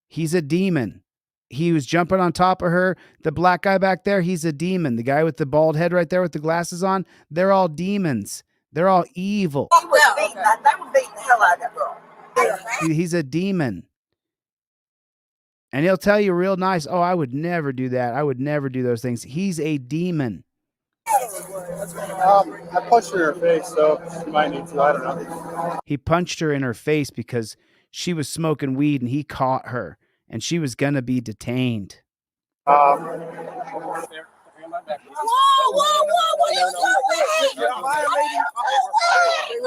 He's a demon. He was jumping on top of her. The black guy back there, he's a demon. The guy with the bald head right there with the glasses on, they're all demons. They're all evil. They were beating the hell out of that girl. He's a demon. And he'll tell you real nice, oh, I would never do that. I would never do those things. He's a demon. I punched her in her face, so she might need to. I don't know. He punched her in her face because she was smoking weed and he caught her and she was going to be detained.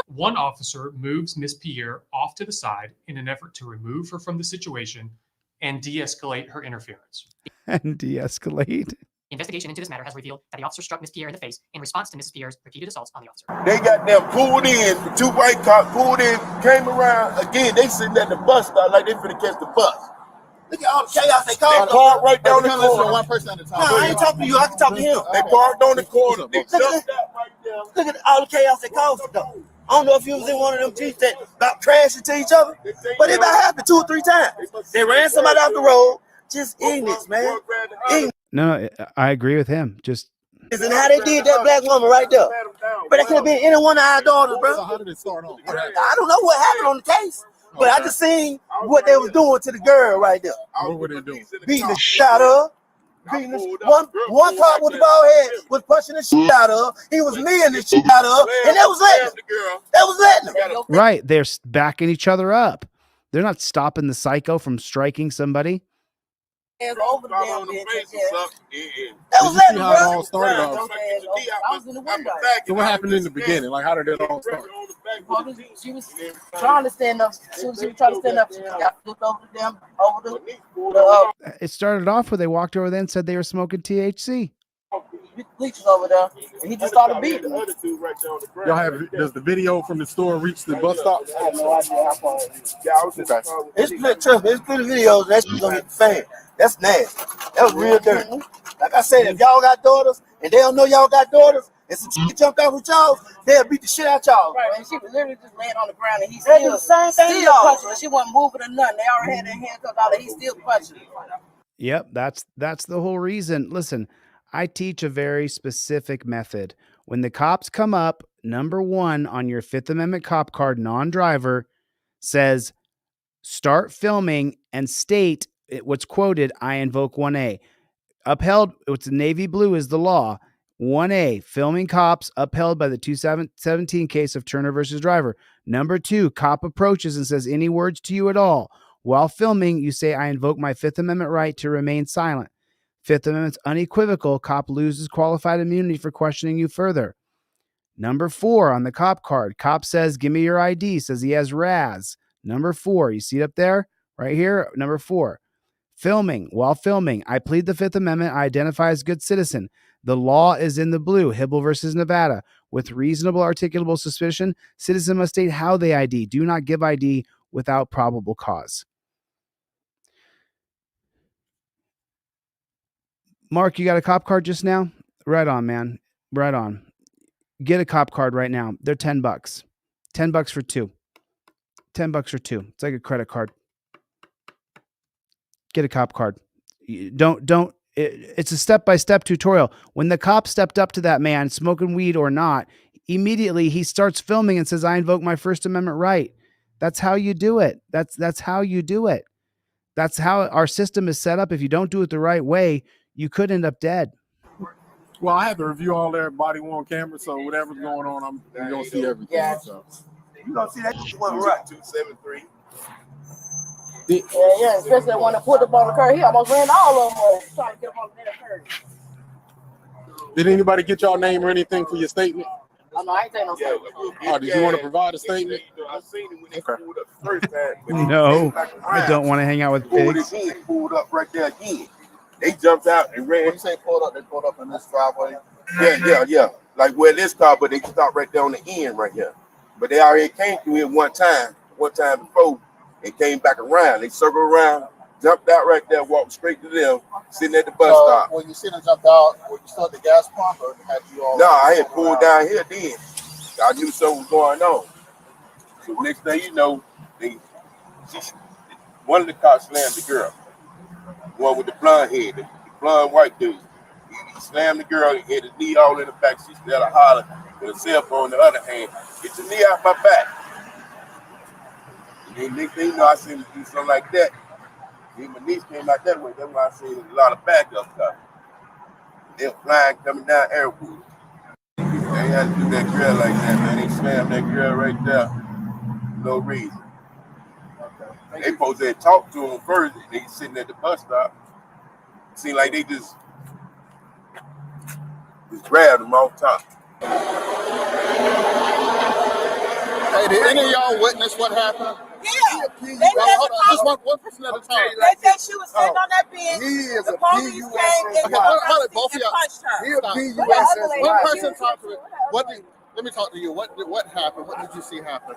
One officer moves Miss Pierre off to the side in an effort to remove her from the situation and de-escalate her interference. And de-escalate? Investigation into this matter has revealed that the officer struck Miss Pierre in the face in response to Mrs. Pierre's repeated assaults on the officer. They got them pulled in, 2 white cops pulled in, came around. Again, they sitting at the bus stop like they finna catch the bus. Look at all the chaos they caused. They parked right down the corner. Listen to one person at a time. No, I ain't talking to you. I can talk to him. They parked on the corner. Look at all the chaos they caused, though. I don't know if you was in one of them Jeeps that about crashing to each other, but it about happened 2 or 3 times. They ran somebody off the road. Just ignorance, man. Ignorance. No, I agree with him. Just. And how they did that black woman right there. But that could have been any one of our daughters, bro. So how did it start off? I don't know what happened on the case, but I just seen what they was doing to the girl right there. What were they doing? Beating the shit out of her. Beating this one cop with the bald head was punching the shit out of her. He was kneeing the shit out of her, and that was letting them. That was letting them. Right, they're backing each other up. They're not stopping the psycho from striking somebody. Over the damn bitch. That was letting how it all started off. I was in the window. So what happened in the beginning? Like, how did it all start? Well, she was trying to stand up. She was trying to stand up. She got flipped over them, over the It started off where they walked over there and said they were smoking THC. bleachers over there, and he just started beating them. Y'all have, does the video from the store reach the bus stop? I have no idea how far it is. It's plenty videos. That's gonna hit the fan. That's nasty. That was real dirty. Like I said, if y'all got daughters and they don't know y'all got daughters, and some shit jumped out with y'all, they'll beat the shit out y'all. Right, and she was literally just laying on the ground, and he They do still the same thing, still y'all. punching her. She wasn't moving or nothing. They already had their handcuffs out, and he's still punching her. Yep, that's the whole reason. Listen, I teach a very specific method. When the cops come up, number 1 on your Fifth Amendment cop card, non-driver, says start filming and state what's quoted, I invoke 1A. Upheld, it's navy blue is the law. 1A, filming cops upheld by the 2017 case of Turner versus Driver. Number 2, cop approaches and says any words to you at all. While filming, you say, I invoke my Fifth Amendment right to remain silent. Fifth Amendment's unequivocal. Cop loses qualified immunity for questioning you further. Number 4 on the cop card, cop says, give me your ID, says he has RAS. Number 4, you see it up there? Right here, number 4. Filming, while filming, I plead the Fifth Amendment, I identify as good citizen. The law is in the blue, Hibble versus Nevada. With reasonable articulable suspicion, citizen must state how they ID. Do not give ID without probable cause. Mark, you got a cop card just now? Right on, man. Right on. Get a cop card right now. They're $10. $10 for 2. $10 for 2. It's like a credit card. Get a cop card. It's a step-by-step tutorial. When the cop stepped up to that man, smoking weed or not, immediately he starts filming and says, I invoke my First Amendment right. That's how you do it. That's how you do it. That's how our system is set up. If you don't do it the right way, you could end up dead. Well, I have to review all their body worn cameras, so whatever's going on, I'm gonna see everything. Yeah. So. You gonna see that one right? 273. Yeah, especially when they pulled up on the curb. He almost ran all of them trying to get up on the curb. Did anybody get y'all name or anything for your statement? Oh, no, I ain't saying no statement. Oh, did you want to provide a statement? I seen it when they pulled up the first time. No, I don't want to hang out with pigs. Pulled up right there again. They jumped out and ran. When you say pulled up, they pulled up in this driveway. Yeah. Like where this car, but they stopped right there on the end right here. But they already came through here one time before. They came back around. They circled around, jumped out right there, walked straight to them, sitting at the bus stop. When you see them jump out, were you still at the gas pump, or had you all? No, I had pulled down here then. I knew something was going on. So next thing you know, one of the cops slammed the girl. One with the blonde head, the blonde white dude. He slammed the girl and hit his knee all in the back. She started hollering with a cell phone in the other hand. Get your knee out my back. And then next thing you know, I seen him do something like that. Then my niece came out that way. That's why I seen a lot of backup stuff. They were flying coming down Airwood. They had to do that girl like that, man. They slammed that girl right there. No reason. They supposed to talk to him first. They sitting at the bus stop. Seemed like they just grabbed him off top. Hey, did any of y'all witness what happened? Yeah. Just one person at a time. They said she was sitting on that bench. The police came and punched her. One person talked to me. Let me talk to you. What happened? What did you see happen?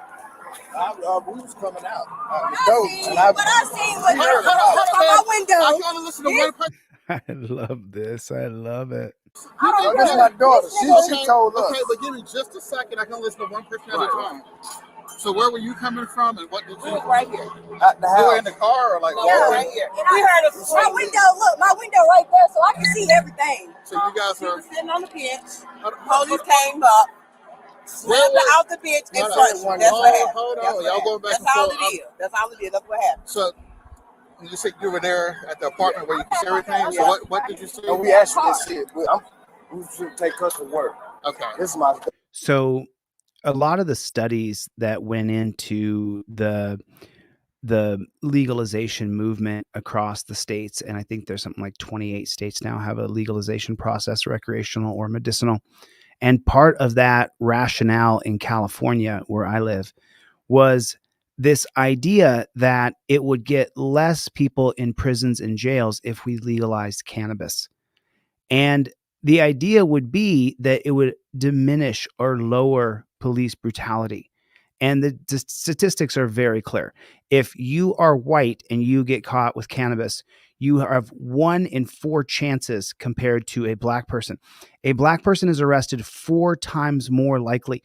We was coming out. What I seen was from my window. I'm going to listen to one person. I love this. I love it. That's my daughter. She told us. Okay, but give me just a second. I can listen to one person at a time. So where were you coming from, and what did you? Right here. At the house. You were in the car, or like? Yeah, right here. We heard it. My window. Look, my window right there, so I can see everything. So you guys She are was sitting on the bench. Police came up, slammed her out the bench and punched her. That's what happened. Hold on, y'all going back and That's all forth. it is. That's all it is. That's what happened. So you said you were there at the apartment where you could see everything. Yeah. So what did you see? No, we actually didn't see it. We should take custom work. Okay. This is my. So a lot of the studies that went into the legalization movement across the states, and I think there's something like 28 states now have a legalization process, recreational or medicinal. And part of that rationale in California, where I live, was this idea that it would get less people in prisons and jails if we legalized cannabis. And the idea would be that it would diminish or lower police brutality. And the statistics are very clear. If you are white and you get caught with cannabis, you have 1 in 4 chances compared to a black person. A black person is arrested 4 times more likely.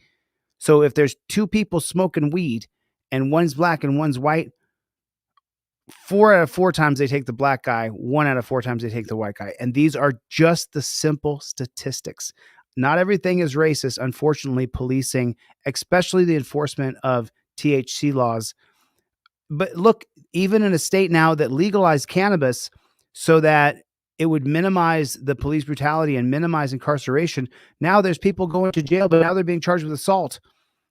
So if there's 2 people smoking weed and one's black and one's white, 4 out of 4 times they take the black guy, 1 out of 4 times they take the white guy. And these are just the simple statistics. Not everything is racist. Unfortunately, policing, especially the enforcement of THC laws. But look, even in a state now that legalized cannabis so that it would minimize the police brutality and minimize incarceration, now there's people going to jail, but now they're being charged with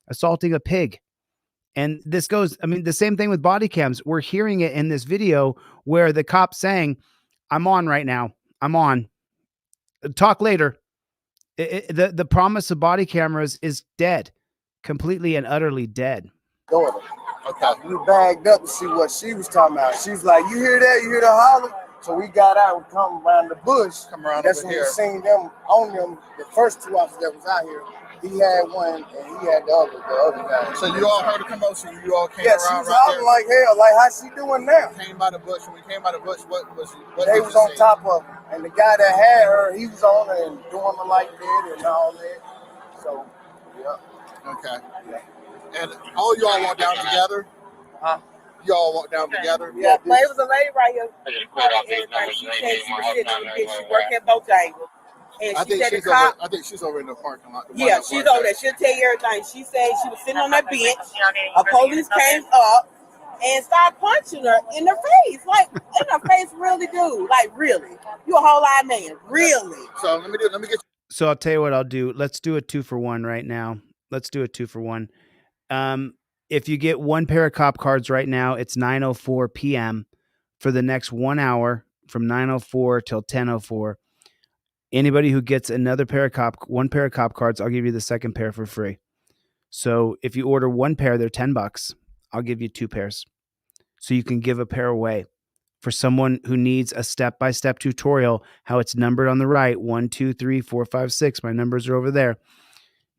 assaulting a pig. And this goes, I mean, the same thing with body cams. We're hearing it in this video where the cop's saying, I'm on right now. I'm on. Talk later. The promise of body cameras is dead. Completely and utterly dead. Daughter. Okay. We bagged up to see what she was talking about. She's like, you hear that? You hear the holler? So we got out and come around the bush. That's when we seen them on them. The first 2 officers that was out here. He had one and he had the other guy. So you all heard the commotion? You all came around? Yeah, she was hollering like hell. Like, how she doing now? Came by the bush. When we came by the bush, what was she? They was on top of her. And the guy that had her, he was on her and doing her like that and all that. So, yeah. Okay. Yeah. And all y'all walked down together? Huh? You all walked down together? Yeah, but it was a lady right here. She said she was sitting on the bench. She worked at Bojangles. And I think she's over in the parking lot. Yeah, she's over there. She'll tell you everything. She said she was sitting on that bench. A police came up and started punching her in the face. Like, in her face, really, dude. Like, really. You a whole lot of man. Really. So let me get you. So I'll tell you what I'll do. Let's do a 2-for-1 right now. Let's do a 2-for-1. If you get 1 pair of cop cards right now, it's 9:04 p.m. for the next 1 hour from 9:04 till 10:04. Anybody who gets one pair of cop cards, I'll give you the second pair for free. So if you order 1 pair, they're $10. I'll give you 2 pairs. So you can give a pair away for someone who needs a step-by-step tutorial, how it's numbered on the right, 1, 2, 3, 4, 5, 6. My numbers are over there.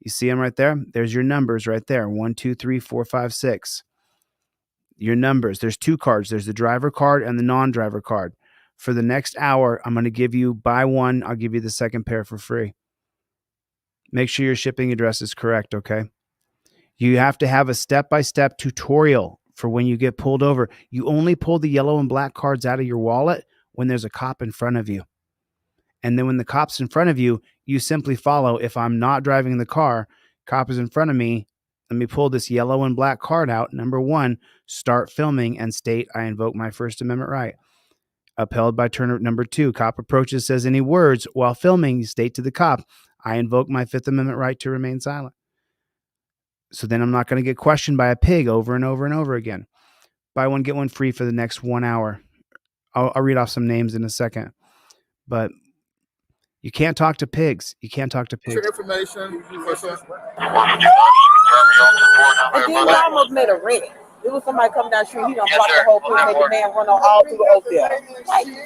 You see them right there? There's your numbers right there. 1, 2, 3, 4, 5, 6. Your numbers. There's 2 cards. There's the driver card and the non-driver card. For the next hour, I'm going to give you, buy 1, I'll give you the second pair for free. Make sure your shipping address is correct, okay? You have to have a step-by-step tutorial for when you get pulled over. You only pull the yellow and black cards out of your wallet when there's a cop in front of you. And then when the cop's in front of you, you simply follow. If I'm not driving the car, cop is in front of me, let me pull this yellow and black card out. Number 1, start filming and state, I invoke my First Amendment right. Upheld by Turner. Number 2, cop approaches, says any words while filming, you state to the cop, I invoke my 5th Amendment right to remain silent. So then I'm not going to get questioned by a pig over and over and over again. Buy 1, get 1 free for the next 1 hour. I'll read off some names in a second. But you can't talk to pigs. You can't talk to pigs. Your information. And then we almost made a wreck. It was somebody coming down the street. He done blocked the whole thing, made the man run on all through the Oakdale.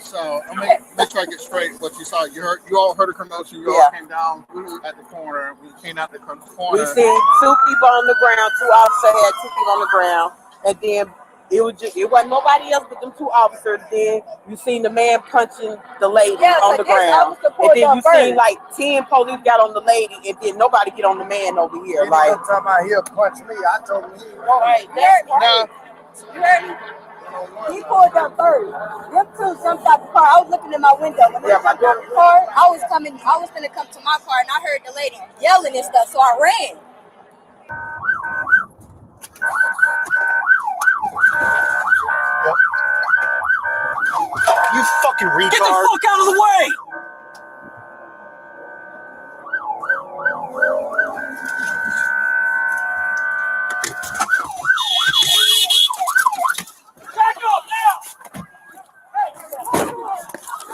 So I mean, make sure I get straight what you saw. You all heard a commotion. You all came down at the corner. We came out the corner. We seen 2 people on the ground. 2 officers had 2 people on the ground, and then it wasn't nobody else but them 2 officers. Then you seen the man punching the lady on the ground, and then you seen like 10 police got on the lady, and then nobody get on the man over here. Like talking about he'll punch me. I told him he won't. Right, that's right. You heard me? He pulled up first. Them 2 jumped out the car. I was looking in my window. When they jumped out the car, I was gonna come to my car, and I heard the lady yelling and stuff, so I ran. You fucking retard. Get the fuck out of the way! Back up now!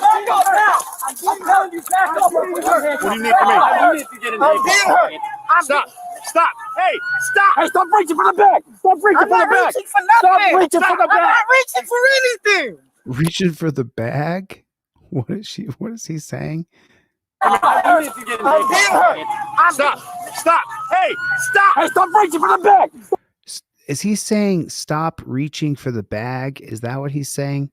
Back up now! I'm telling you, back up. What do you need from me? I need to get in there. Stop! Stop! Hey! Stop! Hey! Stop reaching for the bag! Stop reaching for the bag! Reaching for nothing. Stop reaching for the bag! I'm not reaching for anything. Reaching for the bag? What is he saying? I need to get in there. Stop! Stop! Hey! Stop! Hey! Stop reaching for the bag! Is he saying stop reaching for the bag? Is that what he's saying?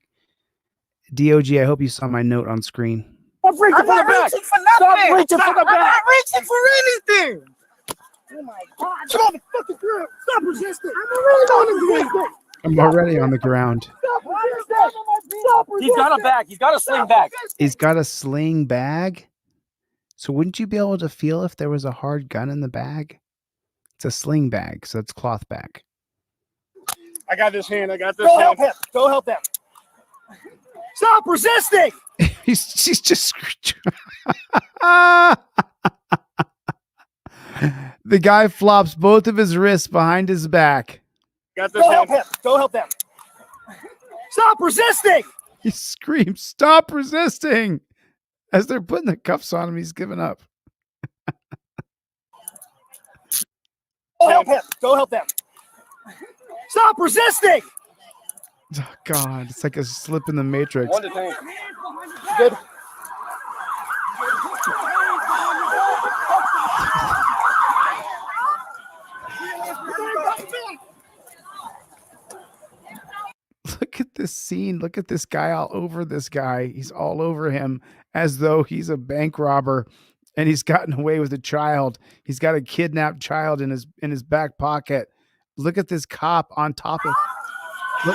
DOG, I hope you saw my note on screen. Stop reaching for the bag. Stop reaching for the bag. I'm not reaching for anything. Oh my God. Stop resisting. I'm already on the ground. Stop resisting. He's got a bag. He's got a sling bag. He's got a sling bag. So wouldn't you be able to feel if there was a hard gun in the bag? It's a sling bag, so it's cloth bag. I got this hand. I got this hand. Help him. Go help him. Stop resisting. She's just the guy flops both of his wrists behind his back. Got this. Go help him. Go help him. Stop resisting. He screams, "Stop resisting!" As they're putting the cuffs on him, he's giving up. Go help him. Go help him. Stop resisting. Oh God, it's like a slip in the matrix. One to thing. Good. Look at this scene. Look at this guy all over this guy. He's all over him as though he's a bank robber and he's gotten away with a child. He's got a kidnapped child in his back pocket. Look at this cop on top of.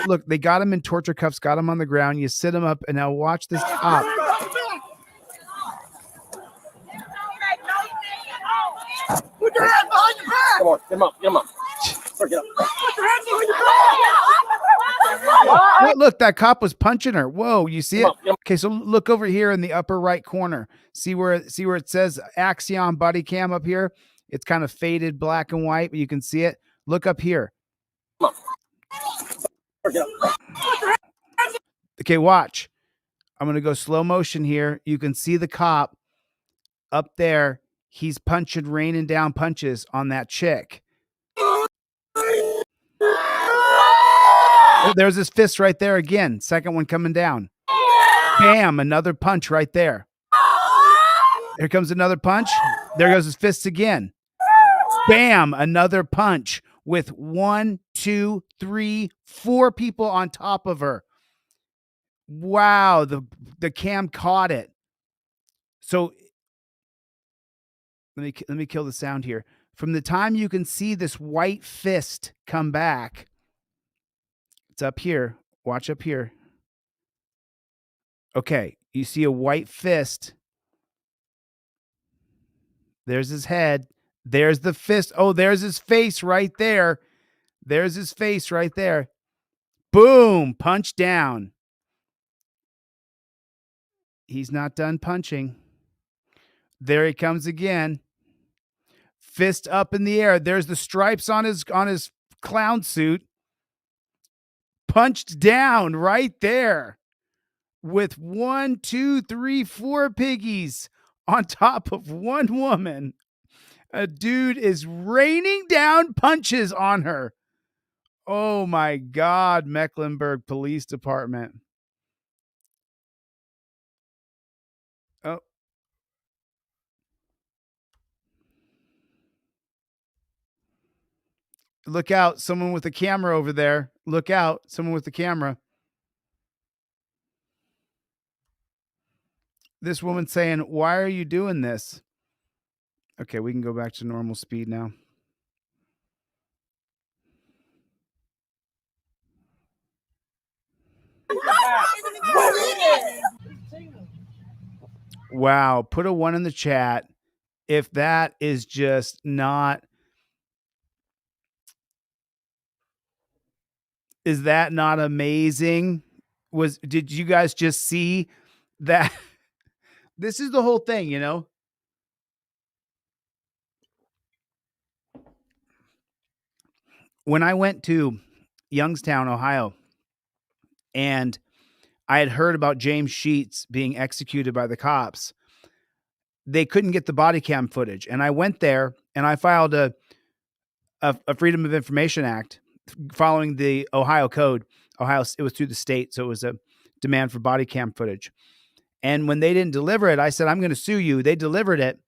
Look, they got him in torture cuffs, got him on the ground. You sit him up, and now watch this cop. Put your hands behind your back. Come on, get him up, get him up. Get up. Put your hands behind your back. Look, that cop was punching her. Whoa, you see it? Okay, so look over here in the upper right corner. See where it says Axiom body cam up here? It's kind of faded black and white, but you can see it. Look up here. Okay, watch. I'm going to go slow motion here. You can see the cop up there. He's punching, raining down punches on that chick. Oh, there's his fist right there again. Second one coming down. Bam, another punch right there. Here comes another punch. There goes his fist again. Bam, another punch with 1, 2, 3, 4 people on top of her. Wow, the cam caught it. So let me kill the sound here. From the time you can see this white fist come back, it's up here. Watch up here. Okay, you see a white fist. There's his head. There's the fist. Oh, there's his face right there. There's his face right there. Boom, punch down. He's not done punching. There he comes again. Fist up in the air. There's the stripes on his clown suit. Punched down right there with 1, 2, 3, 4 piggies on top of one woman. A dude is raining down punches on her. Oh my God, Mecklenburg Police Department. Oh. Look out, someone with a camera over there. Look out, someone with the camera. This woman saying, "Why are you doing this?" Okay, we can go back to normal speed now. Wow, put a 1 in the chat if that is just not. Is that not amazing? Did you guys just see that? This is the whole thing, you know? When I went to Youngstown, Ohio, and I had heard about James Sheets being executed by the cops, they couldn't get the body cam footage. And I went there and I filed a Freedom of Information Act following the Ohio code. It was through the state, so it was a demand for body cam footage. And when they didn't deliver it, I said, "I'm going to sue you." They delivered it.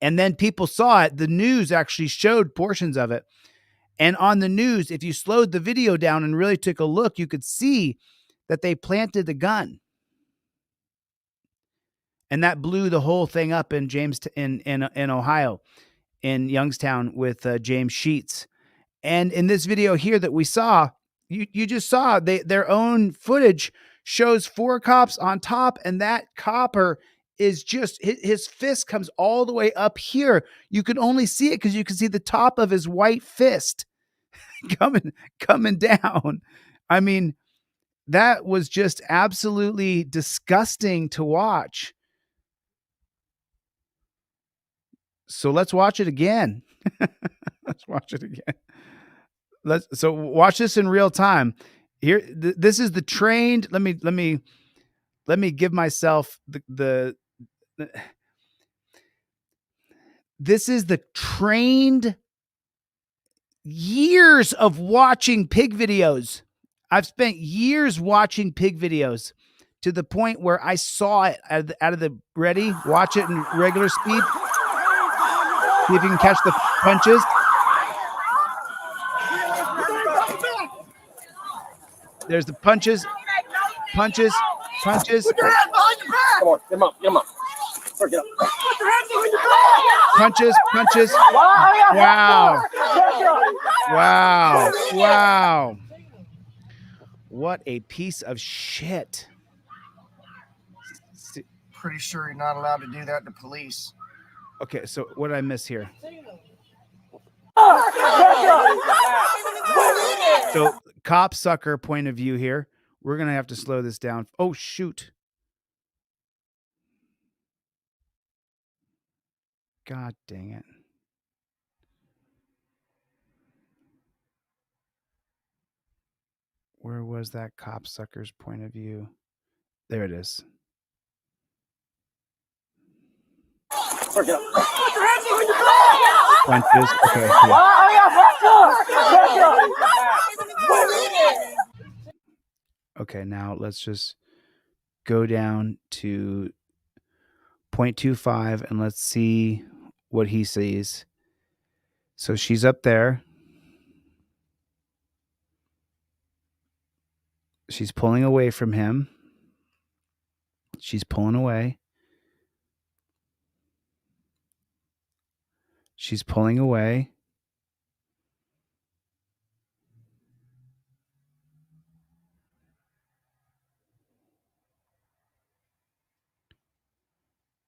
And then people saw it. The news actually showed portions of it. And on the news, if you slowed the video down and really took a look, you could see that they planted the gun. And that blew the whole thing up in in Ohio, in Youngstown with James Sheets. And in this video here that we saw, you just saw their own footage shows 4 cops on top, and that copper is just his fist comes all the way up here. You can only see it because you can see the top of his white fist coming down. I mean, that was just absolutely disgusting to watch. So let's watch it again. Let's watch it again. So watch this in real time. Here, this is the trained. Let me give myself the this is the trained years of watching pig videos. I've spent years watching pig videos to the point where I saw it out of the ready. Watch it in regular speed. See if you can catch the punches. There's the punches. Punches. Punches. Put your hands behind your back. Come on, get him up, get him up. Sir, get up. Put your hands behind your back. Punches, punches. Wow. Wow. Wow. What a piece of shit. Pretty sure you're not allowed to do that to police. Okay, so what did I miss here? So, cop sucker point of view here. We're going to have to slow this down. Oh, shoot. God dang it. Where was that cop sucker's point of view? There it is. Punches. Okay. Okay, now let's just go down to 0.25 and let's see what he sees. So she's up there. She's pulling away from him. She's pulling away. She's pulling away.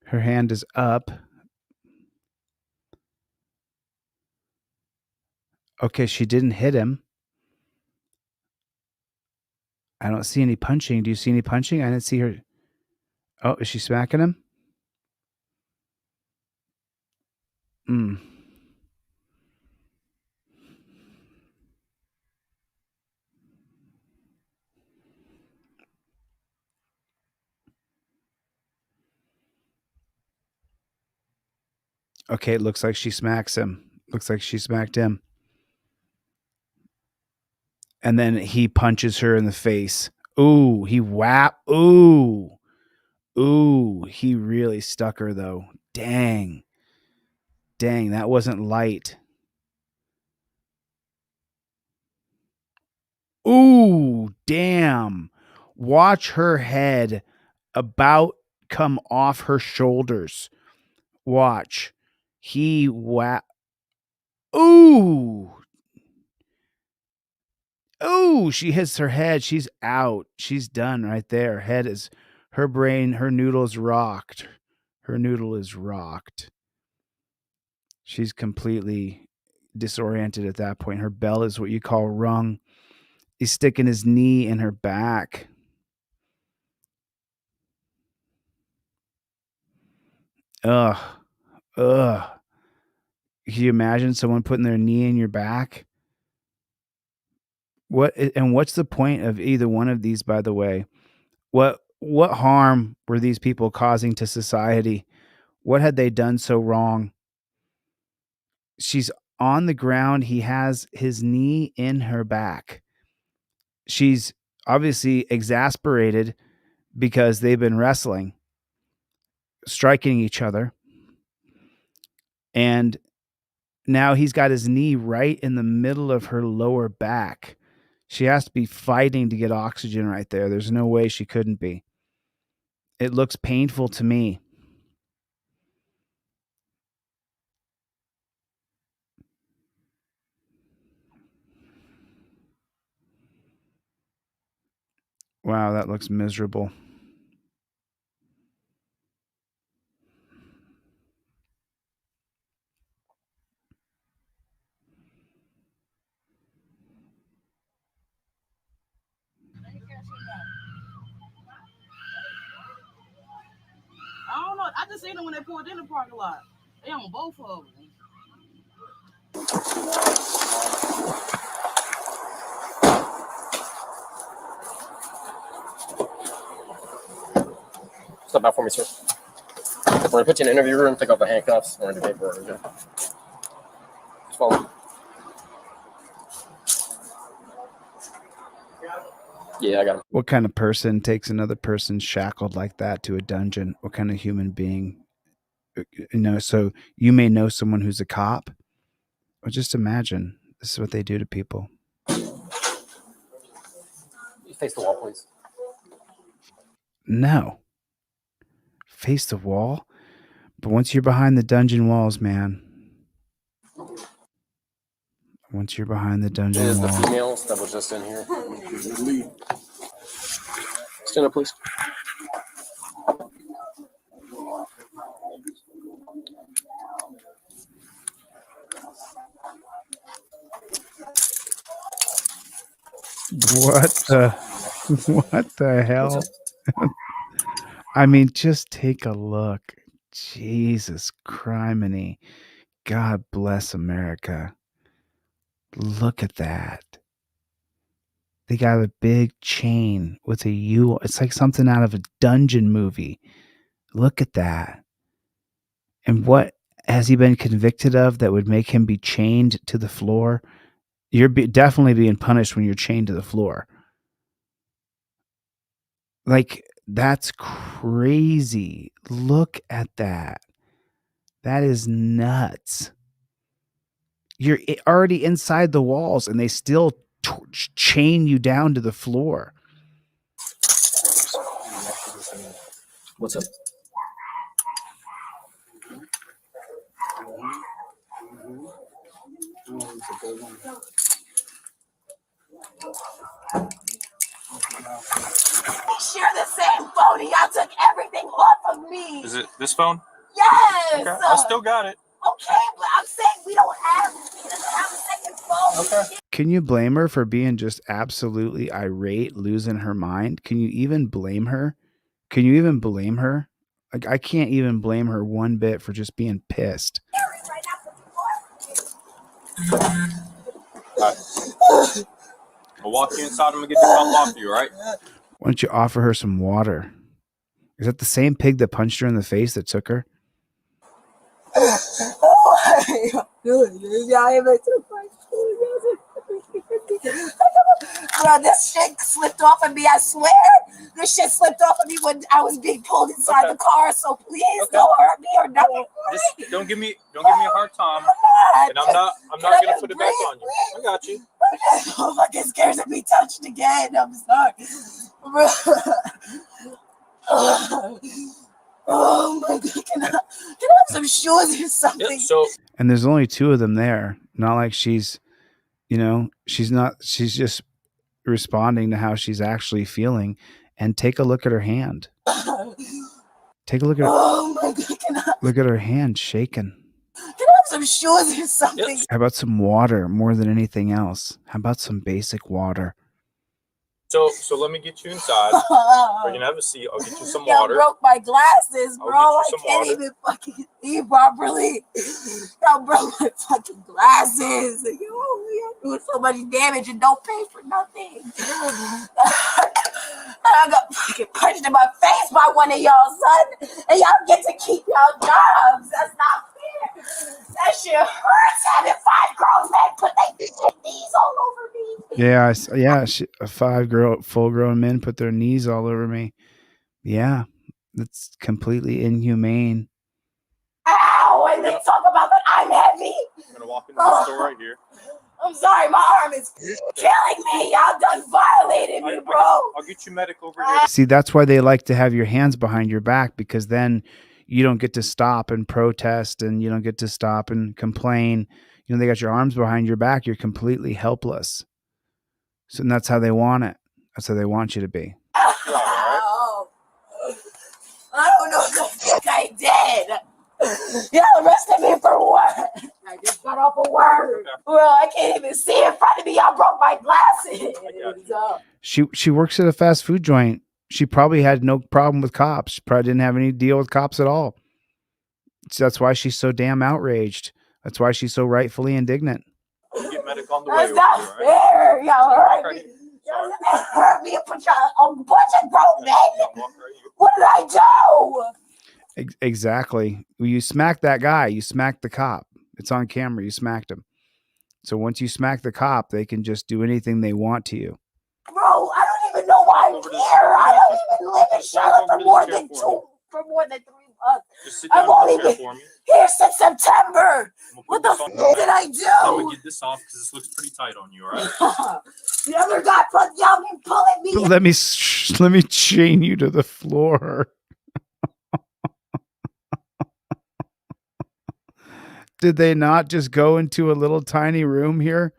Her hand is up. Okay, she didn't hit him. I don't see any punching. Do you see any punching? I didn't see her. Oh, is she smacking him? Okay, it looks like she smacks him. Looks like she smacked him. And then he punches her in the face. Ooh, he whapped. Ooh. Ooh, he really stuck her though. Dang. Dang, that wasn't light. Ooh, damn. Watch her head about come off her shoulders. Watch. He Ooh. Ooh, she hits her head. She's out. She's done right there. Her brain, her noodle is rocked. Her noodle is rocked. She's completely disoriented at that point. Her bell is what you call rung. He's sticking his knee in her back. Ugh. Ugh. Can you imagine someone putting their knee in your back? What's the point of either one of these, by the way? What harm were these people causing to society? What had they done so wrong? She's on the ground. He has his knee in her back. She's obviously exasperated because they've been wrestling, striking each other. And now he's got his knee right in the middle of her lower back. She has to be fighting to get oxygen right there. There's no way she couldn't be. It looks painful to me. Wow, that looks miserable. I don't know. I just seen them when they pulled in the parking lot. They on both of them. Step out for me, sir. We're gonna put you in an interview room, take off the handcuffs, we're gonna do paperwork. Okay? Just follow me. Yeah, I got him. What kind of person takes another person shackled like that to a dungeon? What kind of human being? So you may know someone who's a cop, or just imagine this is what they do to people. You face the wall, please. No. Face the wall? But once you're behind the dungeon walls, man. Once you're behind the dungeon Is walls. the females that was just in here. Stand up, please. What the hell? I mean, just take a look. Jesus criminy. God bless America. Look at that. They got a big chain with a U. It's like something out of a dungeon movie. Look at that. And what has he been convicted of that would make him be chained to the floor? You're definitely being punished when you're chained to the floor. Like, that's crazy. Look at that. That is nuts. You're already inside the walls and they still chain you down to the floor. What's up? We share the same phone and y'all took everything off of me. Is it this phone? Yes. Okay. I still got it. Okay, but I'm saying we don't have a second phone. Okay. Can you blame her for being just absolutely irate, losing her mind? Can you even blame her? Can you even blame her? Like, I can't even blame her one bit for just being pissed. I'll walk you inside. I'm gonna get the phone off you, all right? Why don't you offer her some water? Is that the same pig that punched her in the face that took her? Bro, this shit slipped off of me, I swear. This shit slipped off of me when I was being pulled inside the car, so please don't hurt me or nothing. Just don't give me a hard time. And I'm not gonna put it back on you. I got you. I'm fucking scared to be touched again. I'm sorry. Oh my god, can I have some shoes or something? And there's only two of them there. Not like she's just responding to how she's actually feeling. And take a look at her hand. Take a look at her. Oh my god, look at her hand shaking. Can I have some shoes or something? How about some water more than anything else? How about some basic water? So let me get you inside. We're gonna have a seat. I'll get you some water. Y'all broke my glasses, bro. I can't water. even fucking see properly. Y'all broke my fucking glasses. Y'all doing so much damage and don't pay for nothing. I got fucking punched in my face by one of y'all, son. And y'all get to keep y'all jobs. That's not fair. That shit hurts having 5 grown men put their knees all over me. Yeah. Full-grown men put their knees all over me. Yeah, that's completely inhumane. Ow! And they talk about that I'm heavy. I'm gonna walk into the store right here. I'm sorry, my arm is killing me. Y'all done violated me, bro. I'll get you medic over here. See, that's why they like to have your hands behind your back, because then you don't get to stop and protest, and you don't get to stop and complain. You know, they got your arms behind your back. You're completely helpless. So and that's how they want it. That's how they want you to be. Oh, I don't know what the fuck I did. Y'all arrested me for what? I just got off of work. Well, I can't even see in front of me. Y'all broke my glasses. She works at a fast food joint. She probably had no problem with cops. She probably didn't have any deal with cops at all. So that's why she's so damn outraged. That's why she's so rightfully indignant. Get medic on the way. That's not fair. Y'all hurt me. Y'all hurt me and put y'all on a bunch of grown men. What did I do? Exactly. Well, you smacked that guy. You smacked the cop. It's on camera. You smacked him. So once you smack the cop, they can just do anything they want to you. Bro, I don't even know why I'm here. I don't even live in Charlotte for more than 3 months. I've only been here since September. What the fuck did I do? I'm gonna get this off because this looks pretty tight on you, all right? The other guy y'all been pulling me. Let me chain you to the floor. Did they not just go into a little tiny room here?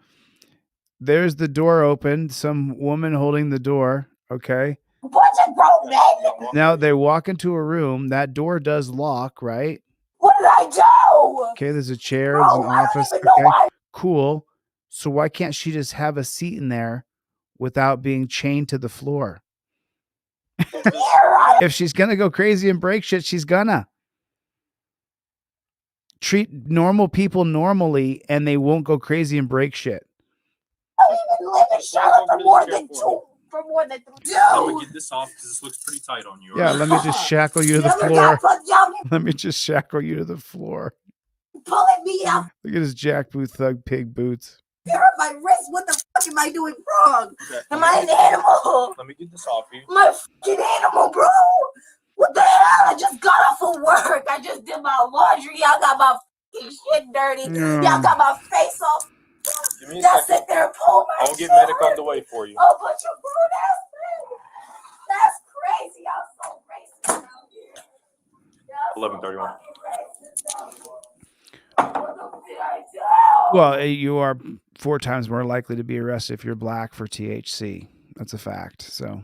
There's the door open. Some woman holding the door. Okay. Bunch of grown men. Now they walk into a room. That door does lock, right? What did I do? Okay, there's a chair, there's an office. Okay, cool. So why can't she just have a seat in there without being chained to the floor? If she's gonna go crazy and break shit, she's gonna. Treat normal people normally and they won't go crazy and break shit. I don't even live in Charlotte for more than 3 I'm gonna get this off because this looks pretty tight on you. Yeah, right? let me just shackle you to the floor. Let me just shackle you to the floor. Pulling me out. Look at his jackboot thug pig boots. Tear up my wrist. What the fuck am I doing wrong? Am I an animal? Let me get this off you. Am I a fucking animal, bro? What the hell? I just got off of work. I just did my laundry. Y'all got my fucking shit dirty. Y'all got my face off. Give me a Y'all second. sit there and pull my I'll get shit. medic on the way for you. Oh, bunch of grown ass men. That's crazy. I'm so racist out here. 11:31. What the fuck did I do? Well, you are 4 times more likely to be arrested if you're black for THC. That's a fact. So.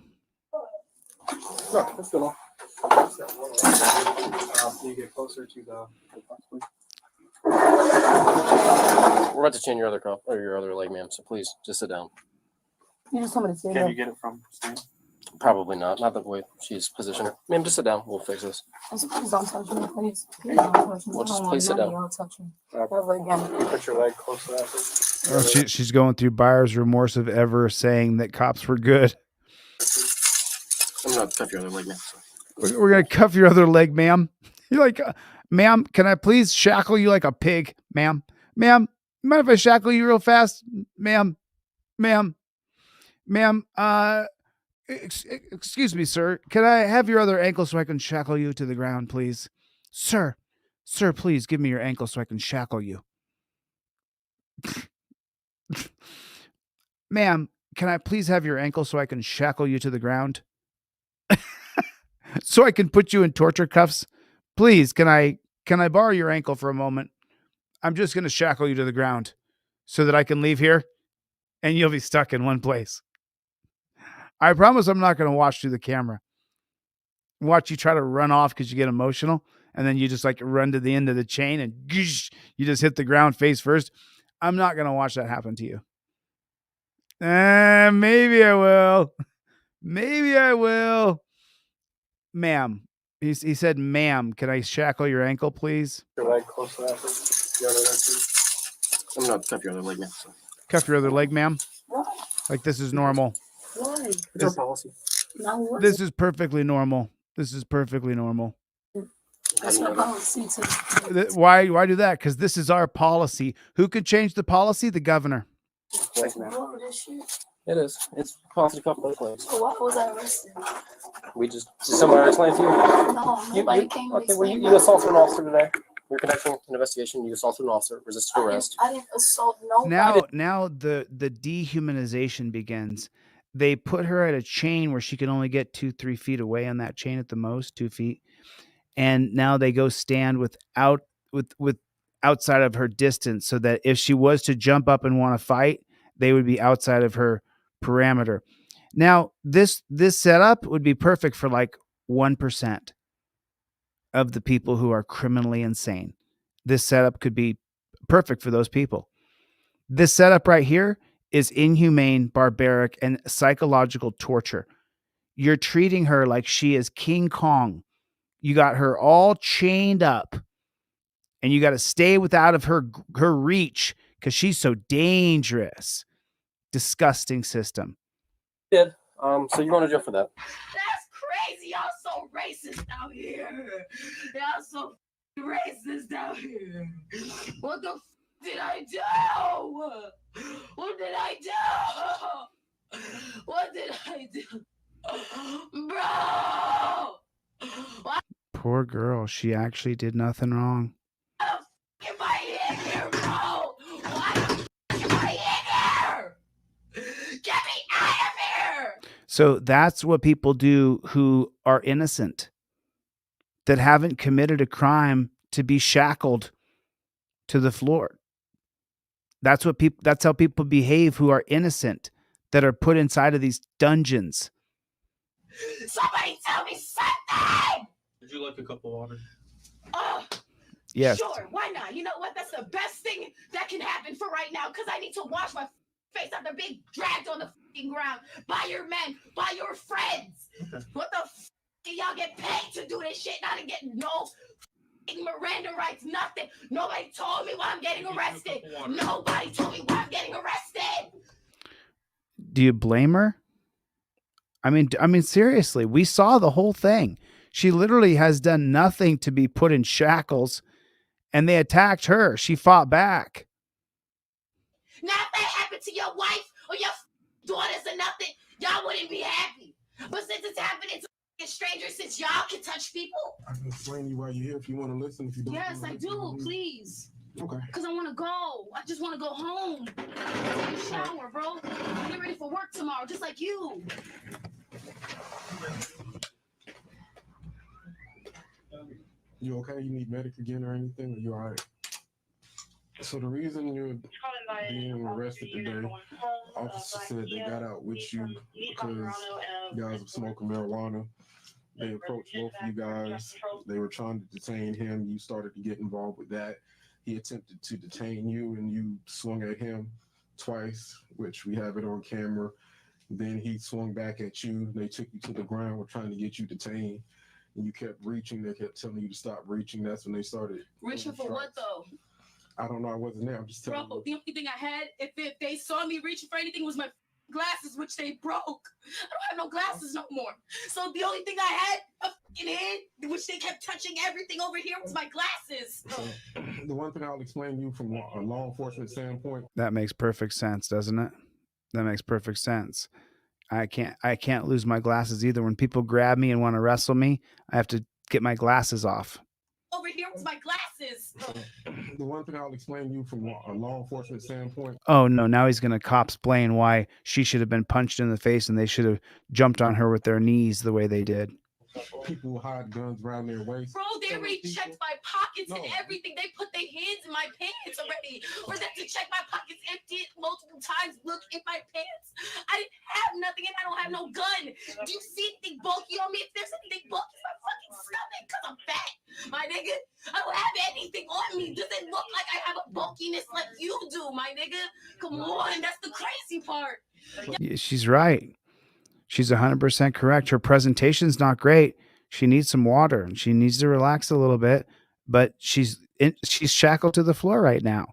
Let's go. So you get closer to the. We're about to change your other cuff or your other leg, ma'am. So please just sit down. You just told me to sit Can down. you get it from Stan? Probably not. Not the way she's positioned. Ma'am, just sit down. We'll fix this. Please don't touch me, please. Please don't touch me. Well, just I don't please sit want none of down. y'all touch me. Ever again. Put your leg close to that. Or she's going through buyer's remorse of ever saying that cops were good. I'm going to cuff your other leg, ma'am. We're going to cuff your other leg, ma'am. You're like, ma'am, can I please shackle you like a pig, ma'am? Ma'am, mind if I shackle you real fast? Ma'am, excuse me, sir. Can I have your other ankle so I can shackle you to the ground, please? Sir, please give me your ankle so I can shackle you. Ma'am, can I please have your ankle so I can shackle you to the ground? So I can put you in torture cuffs? Please, can I borrow your ankle for a moment? I'm just going to shackle you to the ground so that I can leave here and you'll be stuck in one place. I promise I'm not going to watch through the camera. Watch you try to run off because you get emotional and then you just like run to the end of the chain and you just hit the ground face first. I'm not going to watch that happen to you. Maybe I will. Maybe I will. Ma'am. He said, ma'am, can I shackle your ankle, please? Your leg close to that. The other leg, please. I'm going to cuff your other leg, ma'am. Cuff your other leg, ma'am? Like this is normal. Why? It's our policy. No, This is perfectly normal. This is perfectly normal. that's my policy too. Why do that? Because this is our policy. Who could change the policy? The governor. Thanks, man. What this shit? It is. It's policy cuff both ways. So why was I arrested? We just, did somebody explain to you? No, nobody came and Okay, well, explained you assaulted an officer today. You're conducting an investigation. You assaulted an officer, resisted arrest. I didn't assault nobody. Now the dehumanization begins. They put her at a chain where she could only get 2-3 feet away on that chain at the most, 2 feet. And now they go stand with outside of her distance, so that if she was to jump up and want to fight, they would be outside of her parameter. Now, this setup would be perfect for like 1% of the people who are criminally insane. This setup could be perfect for those people. This setup right here is inhumane, barbaric, and psychological torture. You're treating her like she is King Kong. You got her all chained up, and you got to stay without of her reach because she's so dangerous. Disgusting system. Did. So you're going to jail for that. That's crazy. Y'all so racist out here. Y'all so racist out here. What the did I do? What did I do? What did I do? Bro! Poor girl. She actually did nothing wrong. Am I in here, bro? Why am I in here? Get me out of here! So that's what people do who are innocent, that haven't committed a crime, to be shackled to the floor. That's how people behave who are innocent, that are put inside of these dungeons. Somebody tell me something! Would you like a cup of water? Yes. Sure, why not? You know what? That's the best thing that can happen for right now, because I need to wash my face after being dragged on the fucking ground by your men, by your friends. Okay. What the f*** y'all get paid to do this shit? Not to get no Miranda rights, nothing. Nobody told me why I'm getting arrested. Nobody told me why I'm getting arrested. Do you blame her? I mean, seriously, we saw the whole thing. She literally has done nothing to be put in shackles, and they attacked her. She fought back. Now, if that happened to your wife or your daughters or nothing, y'all wouldn't be happy. But since it's happening to strangers, since y'all can touch people. I can explain you why you're here if you want to listen. If you don't. Yes, I do. Please. Okay. Because I want to go. I just want to go home. Take a shower, bro. Get ready for work tomorrow, just like you. You okay? You need medic again or anything? Or you all right? So the reason you're being arrested today, officer said they got out with you because you guys were smoking marijuana. They approached both of you guys. They were trying to detain him. You started to get involved with that. He attempted to detain you, and you swung at him twice, which we have it on camera. Then he swung back at you. They took you to the ground. Were trying to get you detained, and you kept reaching. They kept telling you to stop reaching. That's when they started. Reaching for what, though? I don't know. I wasn't there. I'm just telling Bro, you. the only thing I had, if they saw me reaching for anything, was my glasses, which they broke. I don't have no glasses no more. So the only thing I had a fucking hand, which they kept touching everything over here, was my glasses. The one thing I'll explain to you from a law enforcement standpoint. That makes perfect sense, doesn't it? That makes perfect sense. I can't lose my glasses either. When people grab me and want to wrestle me, I have to get my glasses off. Over here was my glasses. The one thing I'll explain to you from a law enforcement standpoint. Oh no, now he's gonna explain why she should have been punched in the face and they should have jumped on her with their knees the way they did. People hide guns around their waist. Bro, they already checked my pockets and everything. They put their hands in my pants already. For them to check my pockets, empty it multiple times, look in my pants. I didn't have nothing and I don't have no gun. Do you see anything bulky on me? If there's anything bulky, it's my fucking stomach because I'm fat. My nigga, I don't have anything on me. Does it look like I have a bulkiness like you do, my nigga? Come on, that's the crazy part. Yeah, she's right. She's 100% correct. Her presentation's not great. She needs some water and she needs to relax a little bit, but she's shackled to the floor right now.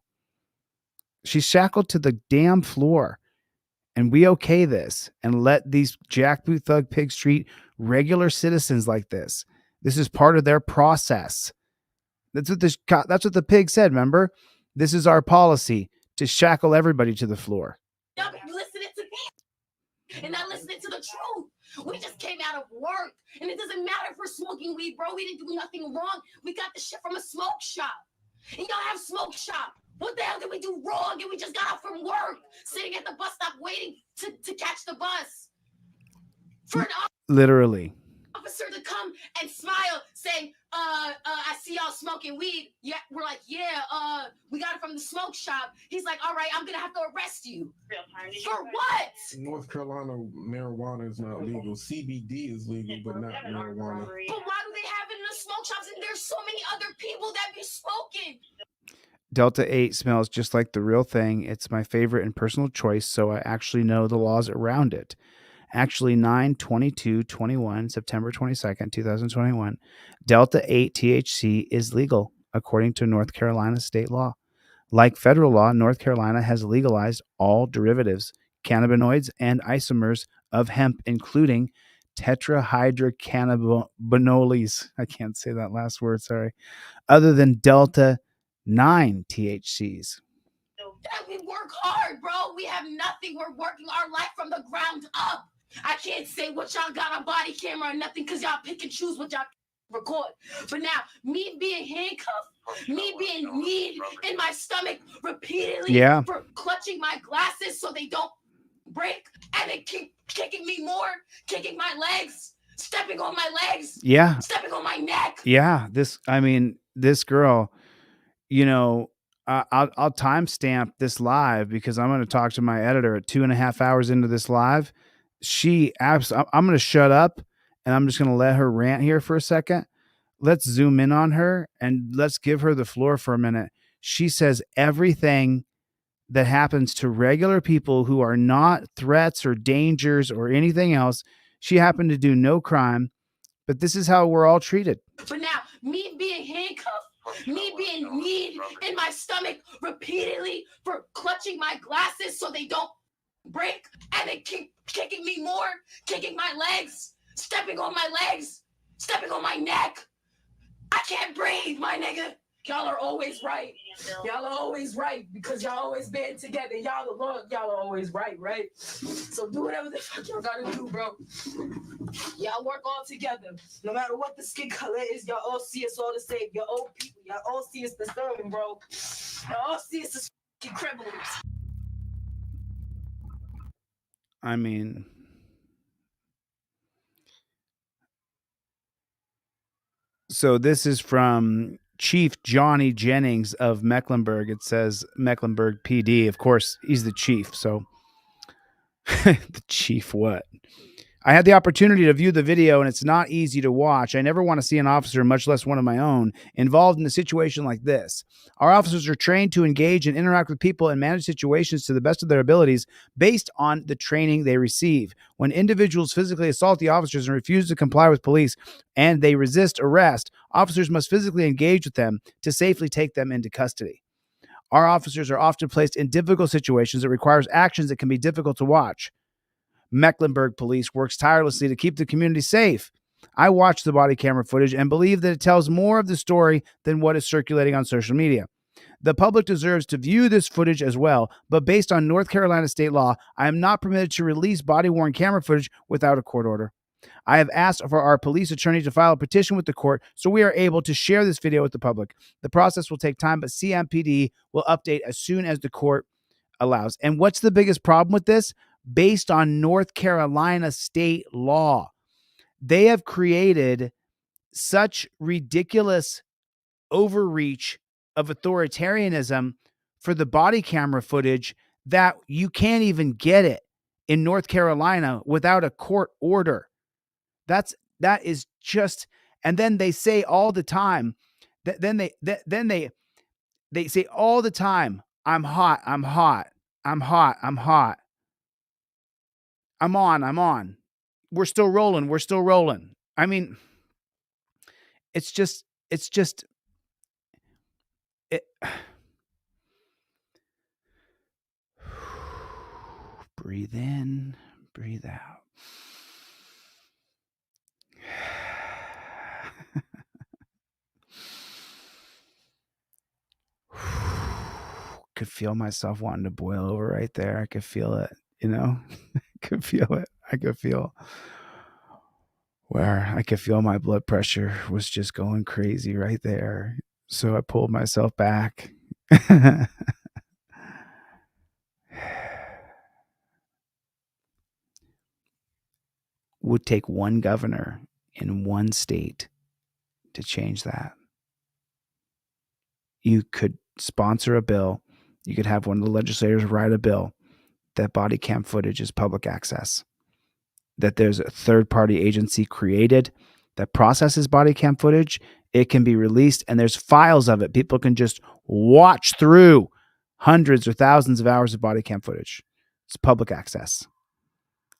She's shackled to the damn floor. And we okay this and let these jackboot thug pig street regular citizens like this. This is part of their process. That's what the pig said, remember? This is our policy to shackle everybody to the floor. Y'all be listening to me and not listening to the truth. We just came out of work and it doesn't matter if we're smoking weed, bro. We didn't do nothing wrong. We got the shit from a smoke shop. And y'all have smoke shop. What the hell did we do wrong? And we just got off from work, sitting at the bus stop waiting to catch the bus. For an Literally. officer to come and smile saying, I see y'all smoking weed. Yeah, we're like, yeah, we got it from the smoke shop. He's like, all right, I'm gonna have to arrest you. For what? In North Carolina, marijuana is not legal. CBD is legal, but not marijuana. But why do they have it in the smoke shops? And there's so many other people that be smoking. Delta 8 smells just like the real thing. It's my favorite and personal choice, so I actually know the laws around it. Actually, 9/22/21, September 22nd, 2021, Delta 8 THC is legal according to North Carolina state law. Like federal law, North Carolina has legalized all derivatives, cannabinoids, and isomers of hemp, including tetrahydrocannabinoids. I can't say that last word, sorry. Other than Delta 9 THCs. That we work hard, bro. We have nothing. We're working our life from the ground up. I can't say what y'all got on body camera or nothing because y'all pick and choose what y'all record. But now, me being handcuffed, me being kneed in my stomach repeatedly for clutching my glasses so they don't break, and they keep kicking me more, kicking my legs, stepping on my legs, stepping on my neck. Yeah, this girl, I'll timestamp this live because I'm going to talk to my editor at 2.5 hours into this live. I'm going to shut up and I'm just going to let her rant here for a second. Let's zoom in on her and let's give her the floor for a minute. She says everything that happens to regular people who are not threats or dangers or anything else. She happened to do no crime, but this is how we're all treated. But now, me being handcuffed, me being kneed in my stomach repeatedly for clutching my glasses so they don't break, and they keep kicking me more, kicking my legs, stepping on my legs, stepping on my neck. I can't breathe, my nigga. Y'all are always right. Y'all are always right because y'all always been together. Y'all are always right, right? So do whatever the fuck y'all gotta do, bro. Y'all work all together. No matter what the skin color is, y'all all see us all the same. Y'all old people, y'all all see us disturbing, bro. Y'all all see us as fucking criminals. I mean, so this is from Chief Johnny Jennings of Mecklenburg. It says Mecklenburg PD. Of course, he's the chief. So the chief what? I had the opportunity to view the video, and it's not easy to watch. I never want to see an officer, much less one of my own, involved in a situation like this. Our officers are trained to engage and interact with people and manage situations to the best of their abilities based on the training they receive. When individuals physically assault the officers and refuse to comply with police and they resist arrest, officers must physically engage with them to safely take them into custody. Our officers are often placed in difficult situations that requires actions that can be difficult to watch. Mecklenburg Police works tirelessly to keep the community safe. I watched the body camera footage and believe that it tells more of the story than what is circulating on social media. The public deserves to view this footage as well, but based on North Carolina state law, I am not permitted to release body-worn camera footage without a court order. I have asked for our police attorney to file a petition with the court so we are able to share this video with the public. The process will take time, but CMPD will update as soon as the court allows. And what's the biggest problem with this? Based on North Carolina state law, they have created such ridiculous overreach of authoritarianism for the body camera footage that you can't even get it in North Carolina without a court order. That is just, and then they say all the time, they say all the time, I'm hot, I'm hot, I'm hot, I'm hot. I'm on. We're still rolling. I mean, it's just it. Breathe in, breathe out. Could feel myself wanting to boil over right there. I could feel it, could feel it. I could feel my blood pressure was just going crazy right there. So I pulled myself back. Would take one governor in one state to change that. You could sponsor a bill. You could have one of the legislators write a bill that body cam footage is public access, that there's a third-party agency created that processes body cam footage. It can be released, and there's files of it. People can just watch through hundreds or thousands of hours of body cam footage. It's public access.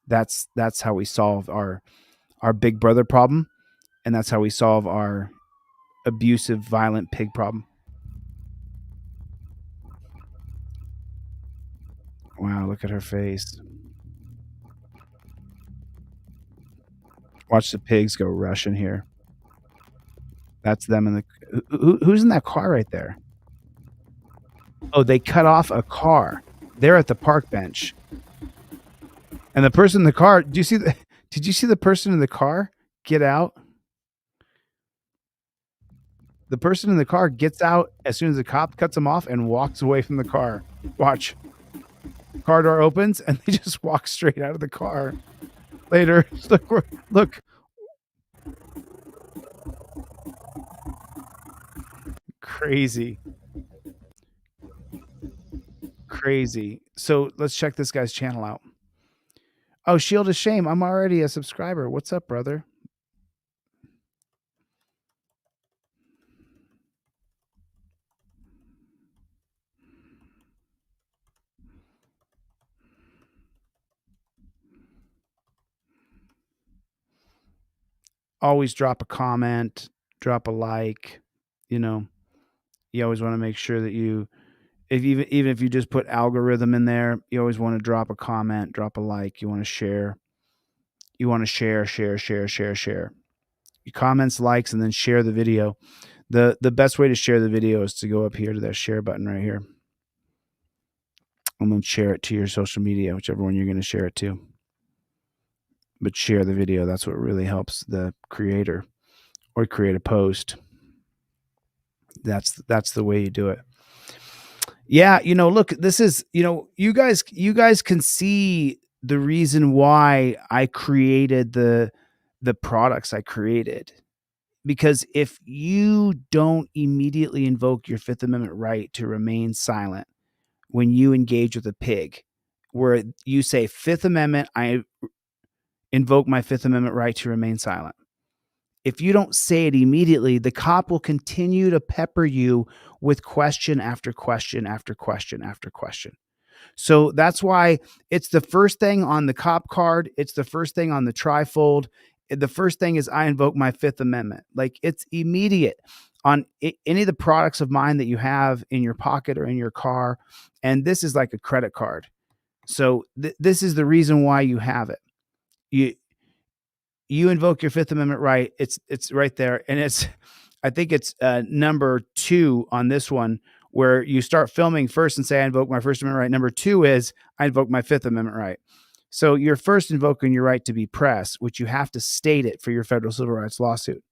That's how we solve our big brother problem, and that's how we solve our abusive, violent pig problem. Wow, look at her face. Watch the pigs go rushing here. That's them in the... Who's in that car right there? Oh, they cut off a car. They're at the park bench. And the person in the car... Did you see the person in the car get out? The person in the car gets out as soon as the cop cuts him off and walks away from the car. Watch. Car door opens and they just walk straight out of the car. Later, look. Crazy. So let's check this guy's channel out. Oh, Shield of Shame. I'm already a subscriber. What's up, brother? Always drop a comment, drop a like. You know, you always want to make sure that you, even if you just put algorithm in there, you always want to drop a comment, drop a like. You want to share. You want to share. Your comments, likes, and then share the video. The best way to share the video is to go up here to that share button right here. And then share it to your social media, whichever one you're going to share it to. But share the video. That's what really helps the creator, or create a post. That's the way you do it. Yeah, look, this is, you guys can see the reason why I created the products I created. Because if you don't immediately invoke your Fifth Amendment right to remain silent when you engage with a pig, where you say, Fifth Amendment, I invoke my Fifth Amendment right to remain silent. If you don't say it immediately, the cop will continue to pepper you with question after question after question after question. So that's why it's the first thing on the cop card. It's the first thing on the trifold. The first thing is I invoke my Fifth Amendment. Like, it's immediate on any of the products of mine that you have in your pocket or in your car. And this is like a credit card. So this is the reason why you have it. You invoke your Fifth Amendment right. It's right there. And I think it's number 2 on this one, where you start filming first and say, I invoke my First Amendment right. Number 2 is I invoke my Fifth Amendment right. So you're first invoking your right to be press, which you have to state it for your federal civil rights lawsuit.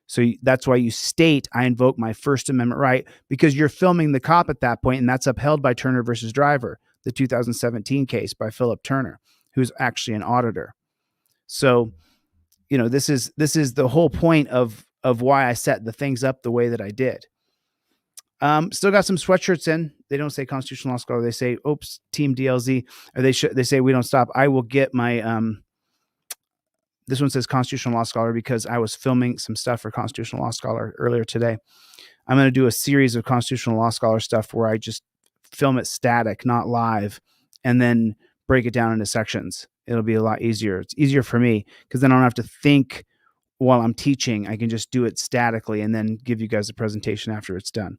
So that's why you state, I invoke my First Amendment right, because you're filming the cop at that point, and that's upheld by Turner versus Driver, the 2017 case by Philip Turner, who's actually an auditor. So, this is the whole point of why I set the things up the way that I did. Still got some sweatshirts in. They don't say Constitutional Law Scholar. They say, oops, Team DLZ. Or they say, we don't stop. I will get my, this one says Constitutional Law Scholar because I was filming some stuff for Constitutional Law Scholar earlier today. I'm going to do a series of Constitutional Law Scholar stuff where I just film it static, not live, and then break it down into sections. It'll be a lot easier. It's easier for me because then I don't have to think while I'm teaching. I can just do it statically and then give you guys a presentation after it's done.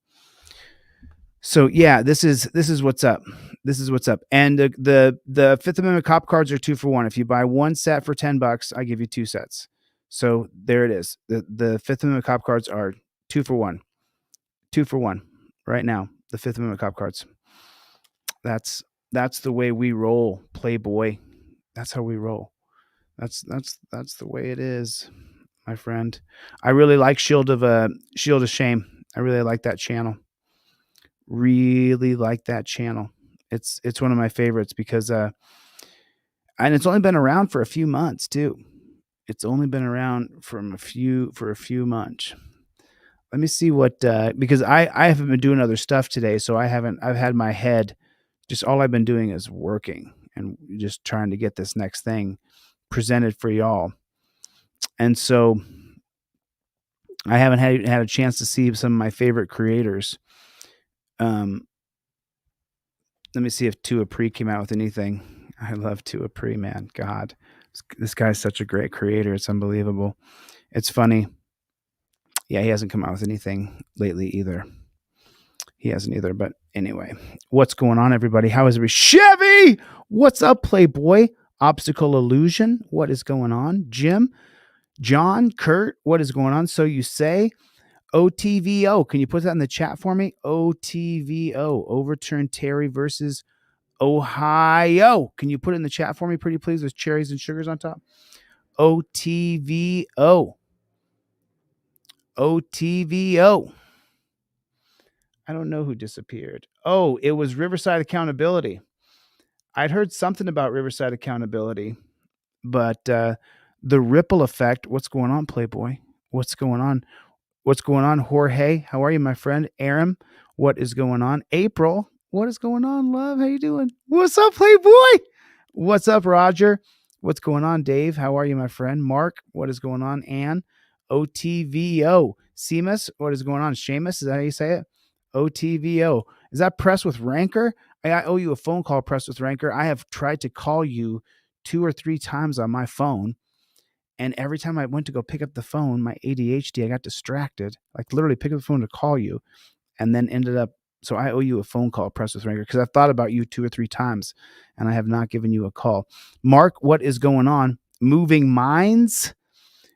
So yeah, this is what's up. This is what's up. And the Fifth Amendment cop cards are 2 for 1. If you buy one set for $10, I give you 2 sets. So there it is. The Fifth Amendment cop cards are 2 for 1. 2 for 1 right now. The Fifth Amendment cop cards. That's the way we roll, Playboy. That's how we roll. That's the way it is, my friend. I really like Shield of Shame. I really like that channel. Really like that channel. It's one of my favorites because and it's only been around for a few months too. It's only been around for a few months. Let me see what because I haven't been doing other stuff today, so I've had my head, just all I've been doing is working and just trying to get this next thing presented for y'all. And so I haven't had a chance to see some of my favorite creators. Let me see if Tua Pre came out with anything. I love Tua Pre, man. God, this guy's such a great creator. It's unbelievable. It's funny. Yeah, he hasn't come out with anything lately either. He hasn't either. But anyway, what's going on, everybody? How is everybody? Chevy, what's up, Playboy? Obstacle Illusion, what is going on? Jim, John, Kurt, what is going on? So you say. OTVO, can you put that in the chat for me? OTVO, overturn Terry versus Ohio. Can you put it in the chat for me, pretty please, with cherries and sugars on top? OTVO. OTVO. I don't know who disappeared. Oh, it was Riverside Accountability. I'd heard something about Riverside Accountability, but the ripple effect, what's going on, Playboy? What's going on? What's going on, Jorge? How are you, my friend? Aram, what is going on? April, what is going on, love? How you doing? What's up, Playboy? What's up, Roger? What's going on, Dave? How are you, my friend? Mark, what is going on? Ann, OTVO. Seamus, what is going on? Seamus, is that how you say it? OTVO. Is that Press with Rancor? I owe you a phone call, Press with Rancor. I have tried to call you 2 or 3 times on my phone. And every time I went to go pick up the phone, my ADHD, I got distracted. Like literally pick up the phone to call you and then ended up. So I owe you a phone call, Press with Rancor, because I've thought about you 2 or 3 times and I have not given you a call. Mark, what is going on? Moving Minds?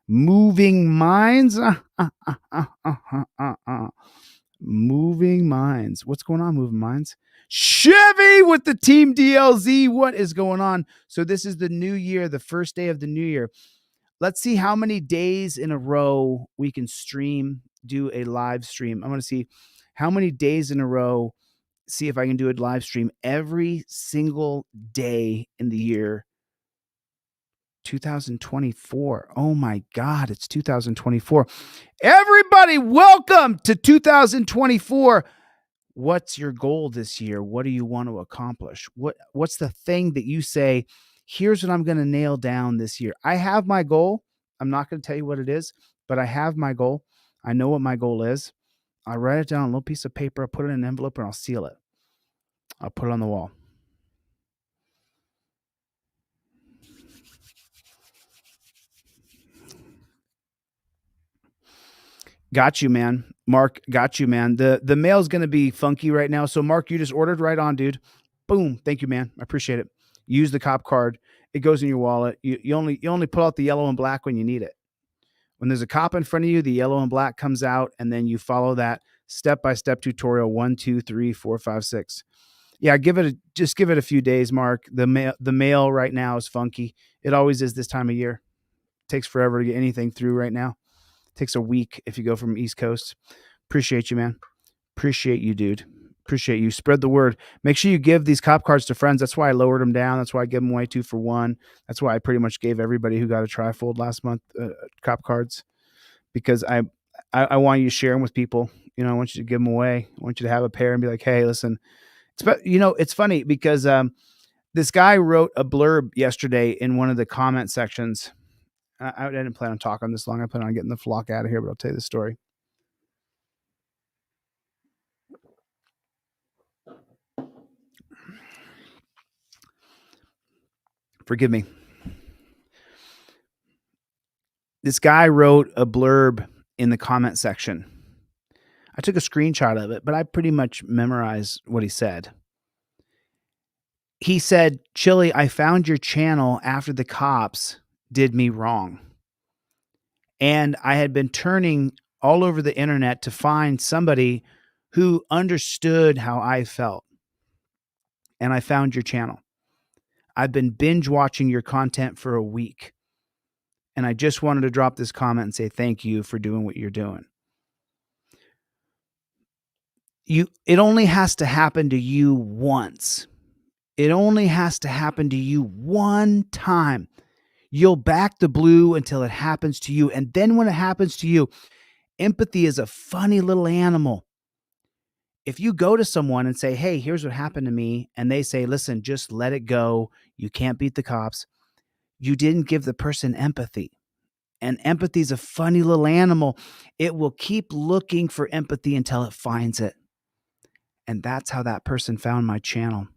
Moving Minds? Moving Minds. What's going on, Moving Minds? Chevy with the Team DLZ. What is going on? So this is the new year, the first day of the new year. Let's see how many days in a row we can do a live stream. I'm going to see how many days in a row, see if I can do a live stream every single day in the year 2024. Oh my God, it's 2024. Everybody, welcome to 2024. What's your goal this year? What do you want to accomplish? What's the thing that you say, here's what I'm going to nail down this year? I have my goal. I'm not going to tell you what it is, but I have my goal. I know what my goal is. I'll write it down on a little piece of paper. I'll put it in an envelope and I'll seal it. I'll put it on the wall. Got you, man. Mark, got you, man. The mail's going to be funky right now. So, Mark, you just ordered right on, dude. Boom. Thank you, man. I appreciate it. Use the cop card. It goes in your wallet. You only pull out the yellow and black when you need it. When there's a cop in front of you, the yellow and black comes out, and then you follow that step-by-step tutorial 1, 2, 3, 4, 5, 6. Yeah, just give it a few days, Mark. The mail right now is funky. It always is this time of year. It takes forever to get anything through right now. Takes a week if you go from East Coast. Appreciate you, man. Appreciate you, dude. Appreciate you. Spread the word. Make sure you give these cop cards to friends. That's why I lowered them down. That's why I give them away 2 for 1. That's why I pretty much gave everybody who got a trifold last month cop cards, because I want you to share them with people. You know, I want you to give them away. I want you to have a pair and be like, hey, listen. It's funny because this guy wrote a blurb yesterday in one of the comment sections. I didn't plan on talking this long. I plan on getting the flock out of here, but I'll tell you the story. Forgive me. This guy wrote a blurb in the comment section. I took a screenshot of it, but I pretty much memorized what he said. He said, Chille, I found your channel after the cops did me wrong. And I had been turning all over the internet to find somebody who understood how I felt. And I found your channel. I've been binge watching your content for a week. And I just wanted to drop this comment and say thank you for doing what you're doing. It only has to happen to you once. It only has to happen to you one time. You'll back the blue until it happens to you. And then when it happens to you, empathy is a funny little animal. If you go to someone and say, hey, here's what happened to me, and they say, listen, just let it go. You can't beat the cops. You didn't give the person empathy. And empathy is a funny little animal. It will keep looking for empathy until it finds it. And that's how that person found my channel.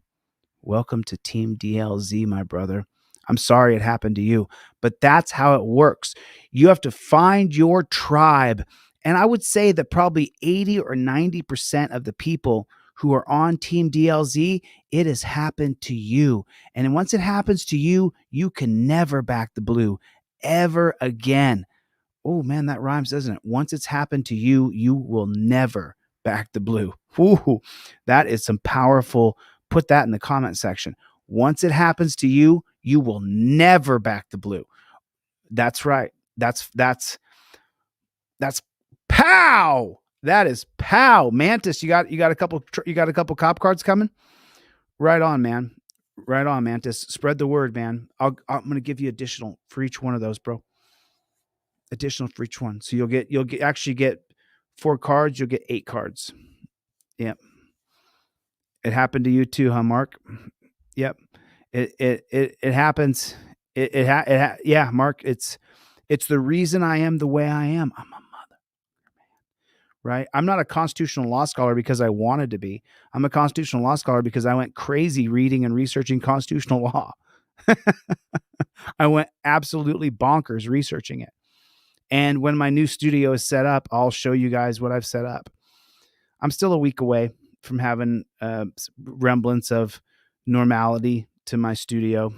Welcome to Team DLZ, my brother. I'm sorry it happened to you, but that's how it works. You have to find your tribe. And I would say that probably 80 or 90% of the people who are on Team DLZ, it has happened to you. And once it happens to you, you can never back the blue ever again. Oh man, that rhymes, doesn't it? Once it's happened to you, you will never back the blue. Ooh, that is some powerful. Put that in the comment section. Once it happens to you, you will never back the blue. That's right. That's pow. That is pow. Mantis, you got a couple cop cards coming? Right on, man. Right on, Mantis. Spread the word, man. I'm going to give you additional for each one of those, bro. Additional for each one. So you'll actually get 4 cards, you'll get 8 cards. Yep. It happened to you too, huh, Mark? Yep. It happens. Yeah, Mark, it's the reason I am the way I am. I'm a mother, right? I'm not a constitutional law scholar because I wanted to be. I'm a constitutional law scholar because I went crazy reading and researching constitutional law. I went absolutely bonkers researching it. And when my new studio is set up, I'll show you guys what I've set up. I'm still a week away from having a remnants of normality to my studio.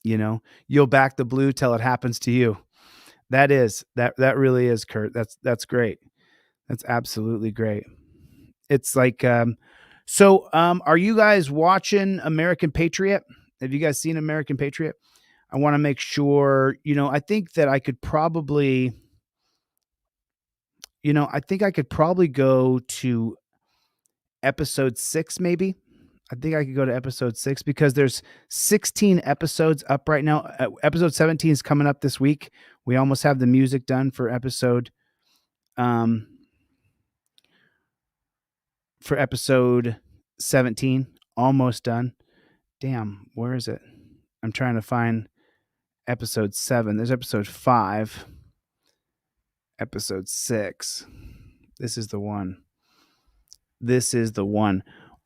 You know, you'll back the blue till it happens to you. That really is, Kurt. That's great. That's absolutely great. It's like, are you guys watching American Patriot? Have you guys seen American Patriot? I want to make sure, I think that I could probably, go to episode 6, maybe. I think I could go to episode 6 because there's 16 episodes up right now. Episode 17 is coming up this week. We almost have the music done for episode 17. Almost done. Damn, where is it? I'm trying to find episode 7. There's episode 5. Episode 6. This is the one.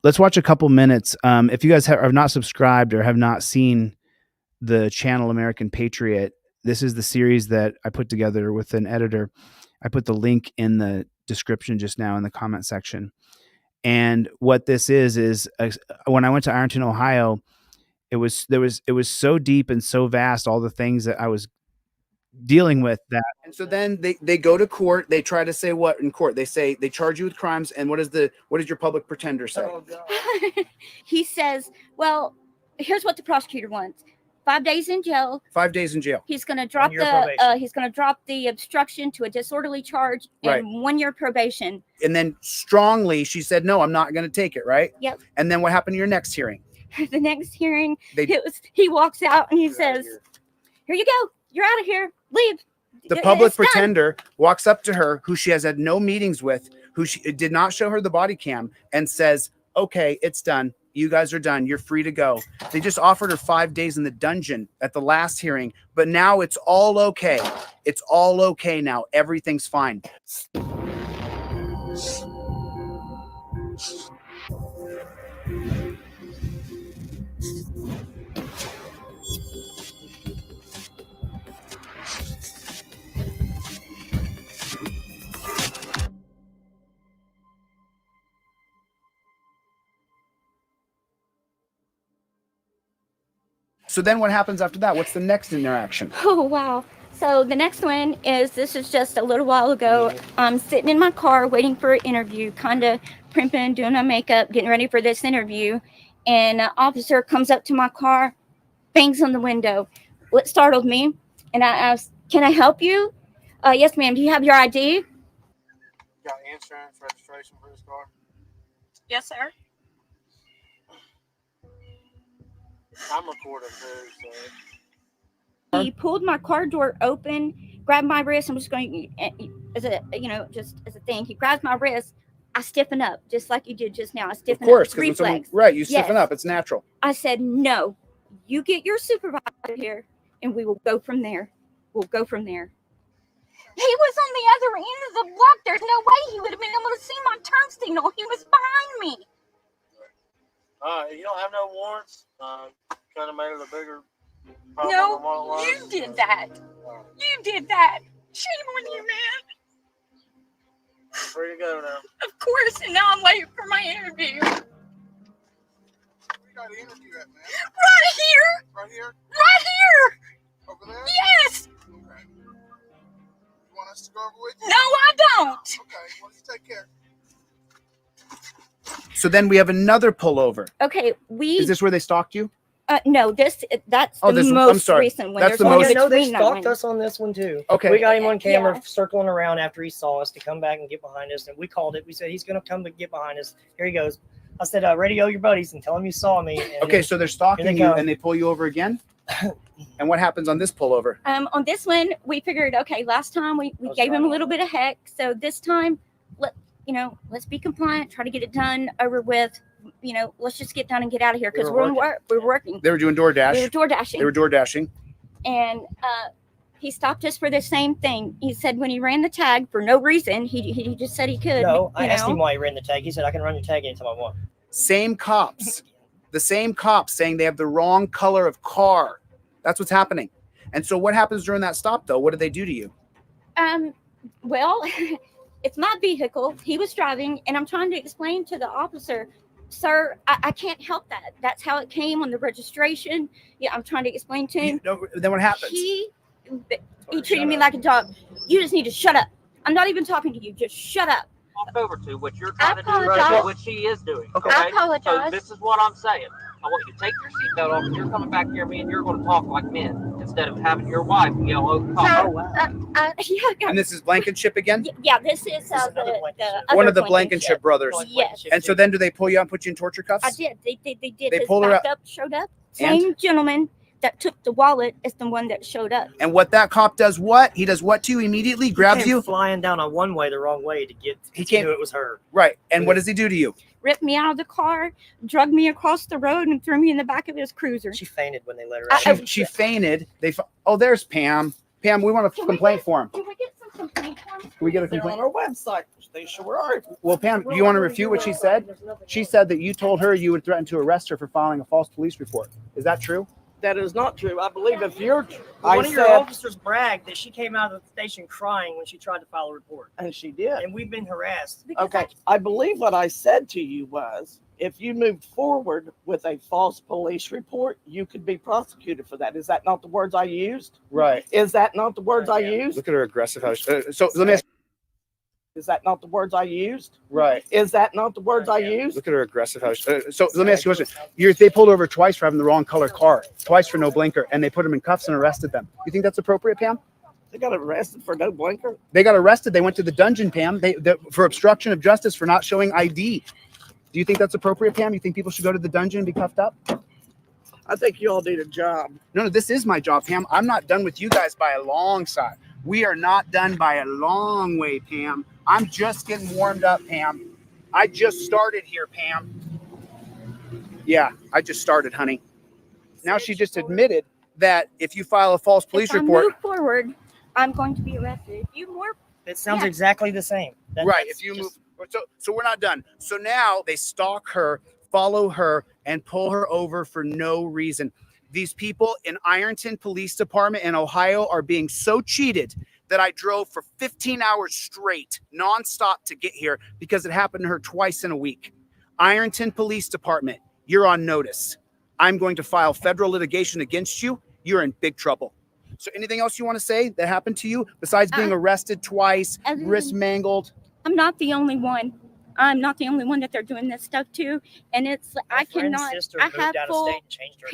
Let's watch a couple minutes. If you guys have not subscribed or have not seen the channel American Patriot, this is the series that I put together with an editor. I put the link in the description just now in the comment section. And what this is when I went to Ironton, Ohio, it was so deep and so vast, all the things that I was dealing with that. And so then they go to court. They try to say what in court? They say they charge you with crimes. And what does your public pretender say? He says, well, here's what the prosecutor wants. 5 days in jail. 5 days in jail. He's going to drop the obstruction to a disorderly charge and 1 year probation. And then strongly, she said, no, I'm not going to take it. Right. Yep. And then what happened to your next hearing? The next hearing, he walks out and he says, here you go. You're out of here. Leave. The public pretender walks up to her, who she has had no meetings with, who she did not show her the body cam, and says, okay, it's done. You guys are done. You're free to go. They just offered her 5 days in the dungeon at the last hearing, but now it's all okay. It's all okay now. Everything's fine. So then what happens after that? What's the next interaction? Oh, wow. So the next one is, this is just a little while ago. I'm sitting in my car waiting for an interview, kind of primping, doing my makeup, getting ready for this interview. And an officer comes up to my car, bangs on the window. What startled me, and I asked, can I help you? Yes, ma'am. Do you have your ID? Got insurance, registration for this car? Yes, sir. I'm recording too, so. He pulled my car door open, grabbed my wrist. I'm just going as a just as a thing. He grabs my wrist. I stiffen up just like you did just now. I stiffen Of course, up. because when someone, Reflex. right, you stiffen Yes. up. It's natural. I said, no, you get your supervisor here and we will go from there. We'll go from there. He was on the other end of the block. There's no way he would have been able to see my turn signal. He was behind me. You don't have no warrants? Kind of made it a bigger problem than what it No, was? you did that. You did that. Shame on you, man. Free to go now. Of course, and now I'm waiting for my interview. Where you got an interview at, man? Right here. Right here? Right here. Over there? Yes. Okay. You want us to go over with you? No, I don't. Okay, well, you take care. So then we have another pullover. Okay, Is this where they stalked you? No, that's Oh, the this- I'm most sorry. recent one. That's There's the one most- No, they between that stalked one. us on this one too. Okay. We got him on camera Yeah. circling around after he saw us to come back and get behind us, and we called it. We said he's going to come and get behind us. Here he goes. I said, radio your buddies and tell them you saw me. And Okay, so they're stalking here they you come. and they pull you over again? And what happens on this pullover? On this one, we figured, okay, last time we gave him a little bit of heck, so this time, let's be compliant, try to get it done, over with. Let's just get done and get out of here because we're working. They were doing DoorDash. We were door dashing. They were door dashing. And he stopped us for the same thing. He said when he ran the tag for no reason, he just said he could. No, I you asked know? him why he ran the tag. He said I can run your tag anytime I want. Same cops. The same cops saying they have the wrong color of car. That's what's happening. And so what happens during that stop, though? What do they do to you? Well, it's my vehicle. He was driving, and I'm trying to explain to the officer, sir, I can't help that. That's how it came on the registration. Yeah, I'm trying to explain to him. Then what happens? He treated me like a dog. You just need to shut up. I'm not even talking to you. Just shut up. Walk over to what you're trying to do right apologize. now, what she is doing. Okay. Okay? I apologize. So this is what I'm saying. I want you to take your seatbelt off. You're coming back here, me and you're going to talk like men instead of having your wife yell over. And this is Blankenship again? Yeah, this is the One other of the Blankenship brothers. Yes. And so then do they pull you out and put you in torture cuffs? I did. They did. They His pulled her out. backup showed up. Same gentleman that took the wallet is the one that showed up. And what that cop does what? He does what to you immediately? Grabs you? Flying down a one-way the wrong way to get. He knew it was her. Right. And what does he do to you? Ripped me out of the car, drugged me across the road, and threw me in the back of his cruiser. She fainted when they let her out. She fainted. Oh, there's Pam. Pam, we want a complaint form. Can we get some complaint forms? Can we get a They're complaint? on our website. They sure are. Well, Pam, do you want to refute what she said? She said that you told her you would threaten to arrest her for filing a false police report. Is that true? That is not true. I believe if you're, One of your officers bragged that she came out of the station crying when she tried to file a report. And she did. And we've been harassed. Okay. I believe what I said to you was, if you moved forward with a false police report, you could be prosecuted for that. Is that not the words I used? Right. Is that not the words I used? Look at her aggressive. So let me ask. Is that not the words I used? Right. Is that not the words I used? Look at her aggressive. So let me ask you a question. They pulled over twice for having the wrong color car, twice for no blinker, and they put them in cuffs and arrested them. You think that's appropriate, Pam? They got arrested for no blinker? They got arrested. They went to the dungeon, Pam, for obstruction of justice for not showing ID. Do you think that's appropriate, Pam? You think people should go to the dungeon and be cuffed up? I think you all did a job. No, this is my job, Pam. I'm not done with you guys by a long shot. We are not done by a long way, Pam. I'm just getting warmed up, Pam. I just started here, Pam. Yeah, I just started, honey. Now she just admitted that if you file a false police report, Move forward, I'm going to be arrested. It sounds exactly the same. right? If you move, so we're not done. So now they stalk her, follow her, and pull her over for no reason. These people in Ironton Police Department in Ohio are being so cheated that I drove for 15 hours straight, nonstop, to get here because it happened to her twice in a week. Ironton Police Department, you're on notice. I'm going to file federal litigation against you. You're in big trouble. So anything else you want to say that happened to you besides being arrested twice, wrist mangled? I'm not the only one. I'm not the only one that they're doing this stuff to, and it's I cannot. I have full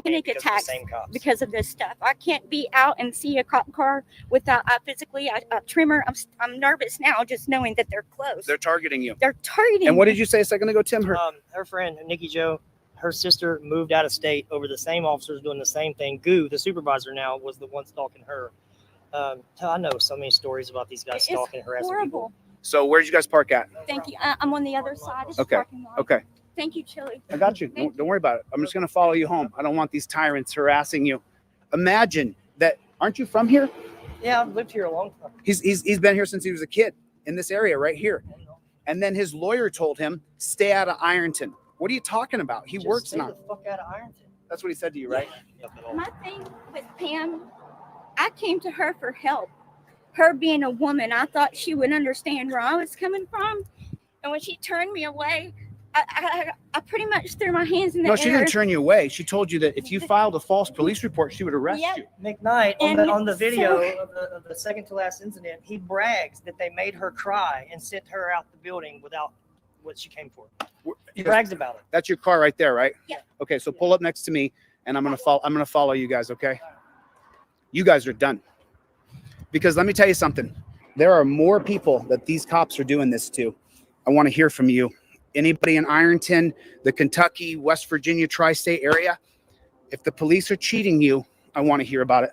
panic attacks because of this stuff. I can't be out and see a cop car without physically a tremor. I'm nervous now just knowing that they're close. They're targeting you. They're targeting. And what did you say a second ago, Tim? Her friend Nikki Jo, her sister moved out of state over the same officers doing the same thing. Goo, the supervisor now, was the one stalking her. I know so many stories about these guys stalking her. Horrible. So where did you guys park at? Thank you. I'm on the other side of the Okay. parking lot. Okay. Thank you, Chille. I got you. Don't worry about it. I'm just going to follow you home. I don't want these tyrants harassing you. Imagine that. Aren't you from here? Yeah, I've lived here a long time. He's been here since he was a kid in this area right here. And then his lawyer told him, stay out of Ironton. What are you talking about? He works stay now. the fuck out of Ironton. That's what he said to you, right? My thing with Pam, I came to her for help. Her being a woman, I thought she would understand where I was coming from. And when she turned me away, I pretty much threw my hands in the air. No, she didn't turn you away. She told you that if you filed a false police report, she would arrest you. McKnight, on the video of the second to last incident, he brags that they made her cry and sent her out the building without what she came for. He brags about it. That's your car right there, right? Yeah. Okay, so pull up next to me, and I'm gonna follow you guys. Okay. You guys are done. Because let me tell you something. There are more people that these cops are doing this to. I want to hear from you. Anybody in Ironton, the Kentucky, West Virginia tri-state area, if the police are cheating you, I want to hear about it.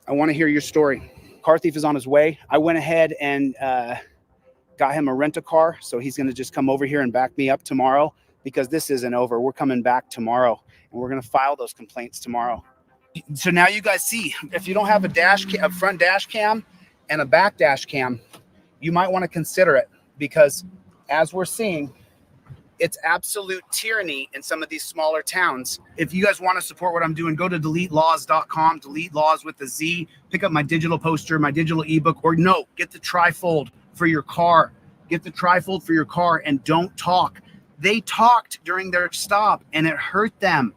I want to hear your story. Car thief is on his way. I went ahead and got him a rent-a-car, so he's going to just come over here and back me up tomorrow because this isn't over. We're coming back tomorrow, and we're going to file those complaints tomorrow. So now you guys see, if you don't have a front dash cam and a back dash cam, you might want to consider it because as we're seeing, it's absolute tyranny in some of these smaller towns. If you guys want to support what I'm doing, go to deletelaws.com, delete laws with a Z, pick up my digital poster, my digital ebook, or no, get the trifold for your car. Get the trifold for your car and don't talk. They talked during their stop and it hurt them.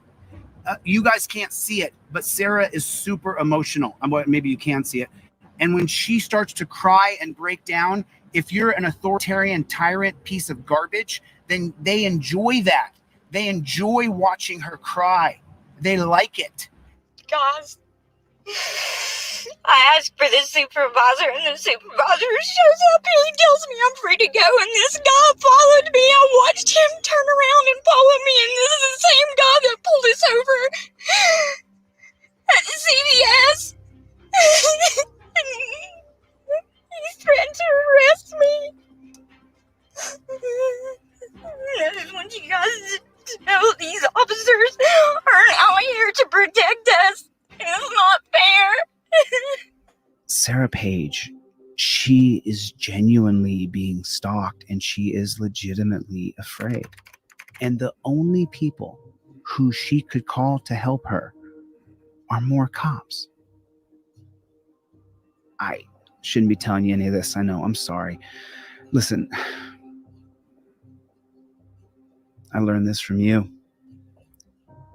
You guys can't see it, but Sarah is super emotional. Maybe you can see it. And when she starts to cry and break down, if you're an authoritarian tyrant piece of garbage, then they enjoy that. They enjoy watching her cry. They like it. Guys, I asked for the supervisor, and the supervisor shows up and he tells me I'm free to go, and this guy followed me. I watched him turn around and follow me, and this is the same guy that pulled us over at the CVS. He's threatened to arrest me. I just want you guys to know these officers are out here to protect us. It's not fair. Sarah Page, she is genuinely being stalked and she is legitimately afraid. And the only people who she could call to help her are more cops. I shouldn't be telling you any of this. I know. I'm sorry. Listen, I learned this from you.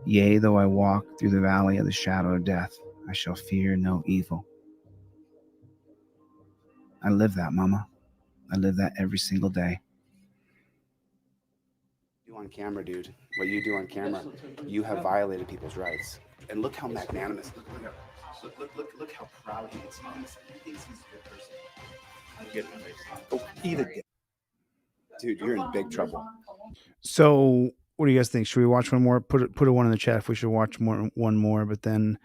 Yea, though I walk through the valley of the shadow of death, I shall fear no evil. I live that, Mama. I live that every single day. You on camera, dude. What you do on camera, you have violated people's rights. And look how magnanimous. Look how proud he is. He thinks he's a good person. I'm getting my face. Oh, either day. Dude, you're in big trouble. So, what do you guys think? Should we watch one more? Put a one in the chat if we should watch one more. But then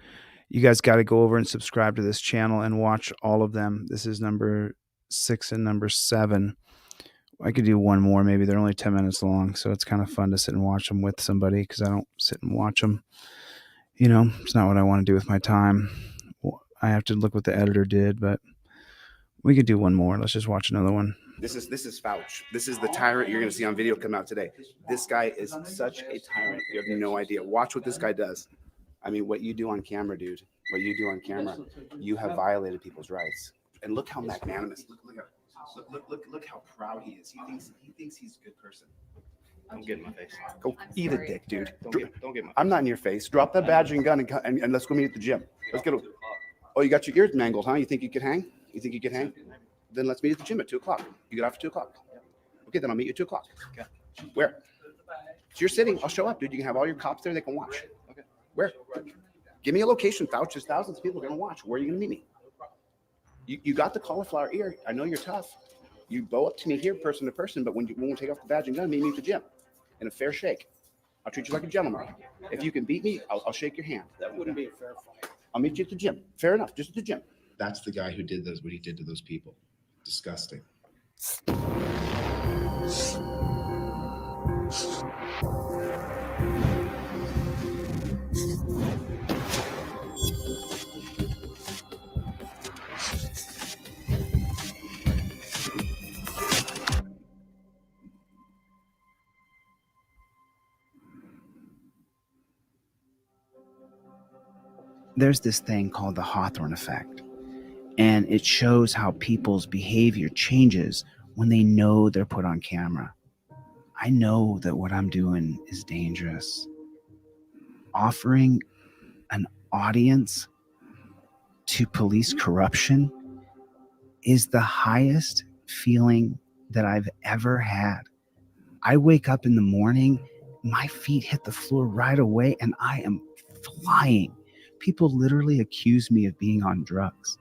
you guys got to go over and subscribe to this channel and watch all of them. This is number 6 and number 7. I could do one more. Maybe they're only 10 minutes long, so it's kind of fun to sit and watch them with somebody because I don't sit and watch them. You know, it's not what I want to do with my time. I have to look what the editor did, but we could do one more. Let's just watch another one. This is Fouch. This is the tyrant you're going to see on video come out today. This guy is such a tyrant. You have no idea. Watch what this guy does. I mean, what you do on camera, dude. What you do on camera, you have violated people's rights. And look how magnanimous. Look how proud he is. He thinks he's a good person. Don't get in my face. Go eat a dick, dude. Don't get my face. I'm not in your face. Drop that badge and gun and let's go meet at the gym. Let's get. Oh, you got your ears mangled, huh? You think you could hang? You think you could hang? Then let's meet at the gym at 2:00. You get off at 2:00. Okay, then I'll meet you at 2 o'clock. Okay. Where? So you're sitting. I'll show up, dude. You can have all your cops there. They can watch. Okay. Where? Give me a location, Fouch. There's thousands of people going to watch. Where are you going to meet me? You got the cauliflower ear. I know you're tough. You bow up to me here, person to person, but when you won't take off the badge and gun, meet me at the gym in a fair shake. I'll treat you like a gentleman. If you can beat me, I'll shake your hand. That wouldn't be a fair fight. I'll meet you at the gym. Fair enough. Just at the gym. That's the guy who did those, what he did to those people. Disgusting. There's this thing called the Hawthorne effect, and it shows how people's behavior changes when they know they're put on camera. I know that what I'm doing is dangerous. Offering an audience to police corruption is the highest feeling that I've ever had. I wake up in the morning, my feet hit the floor right away, and I am flying. People literally accuse me of being on drugs.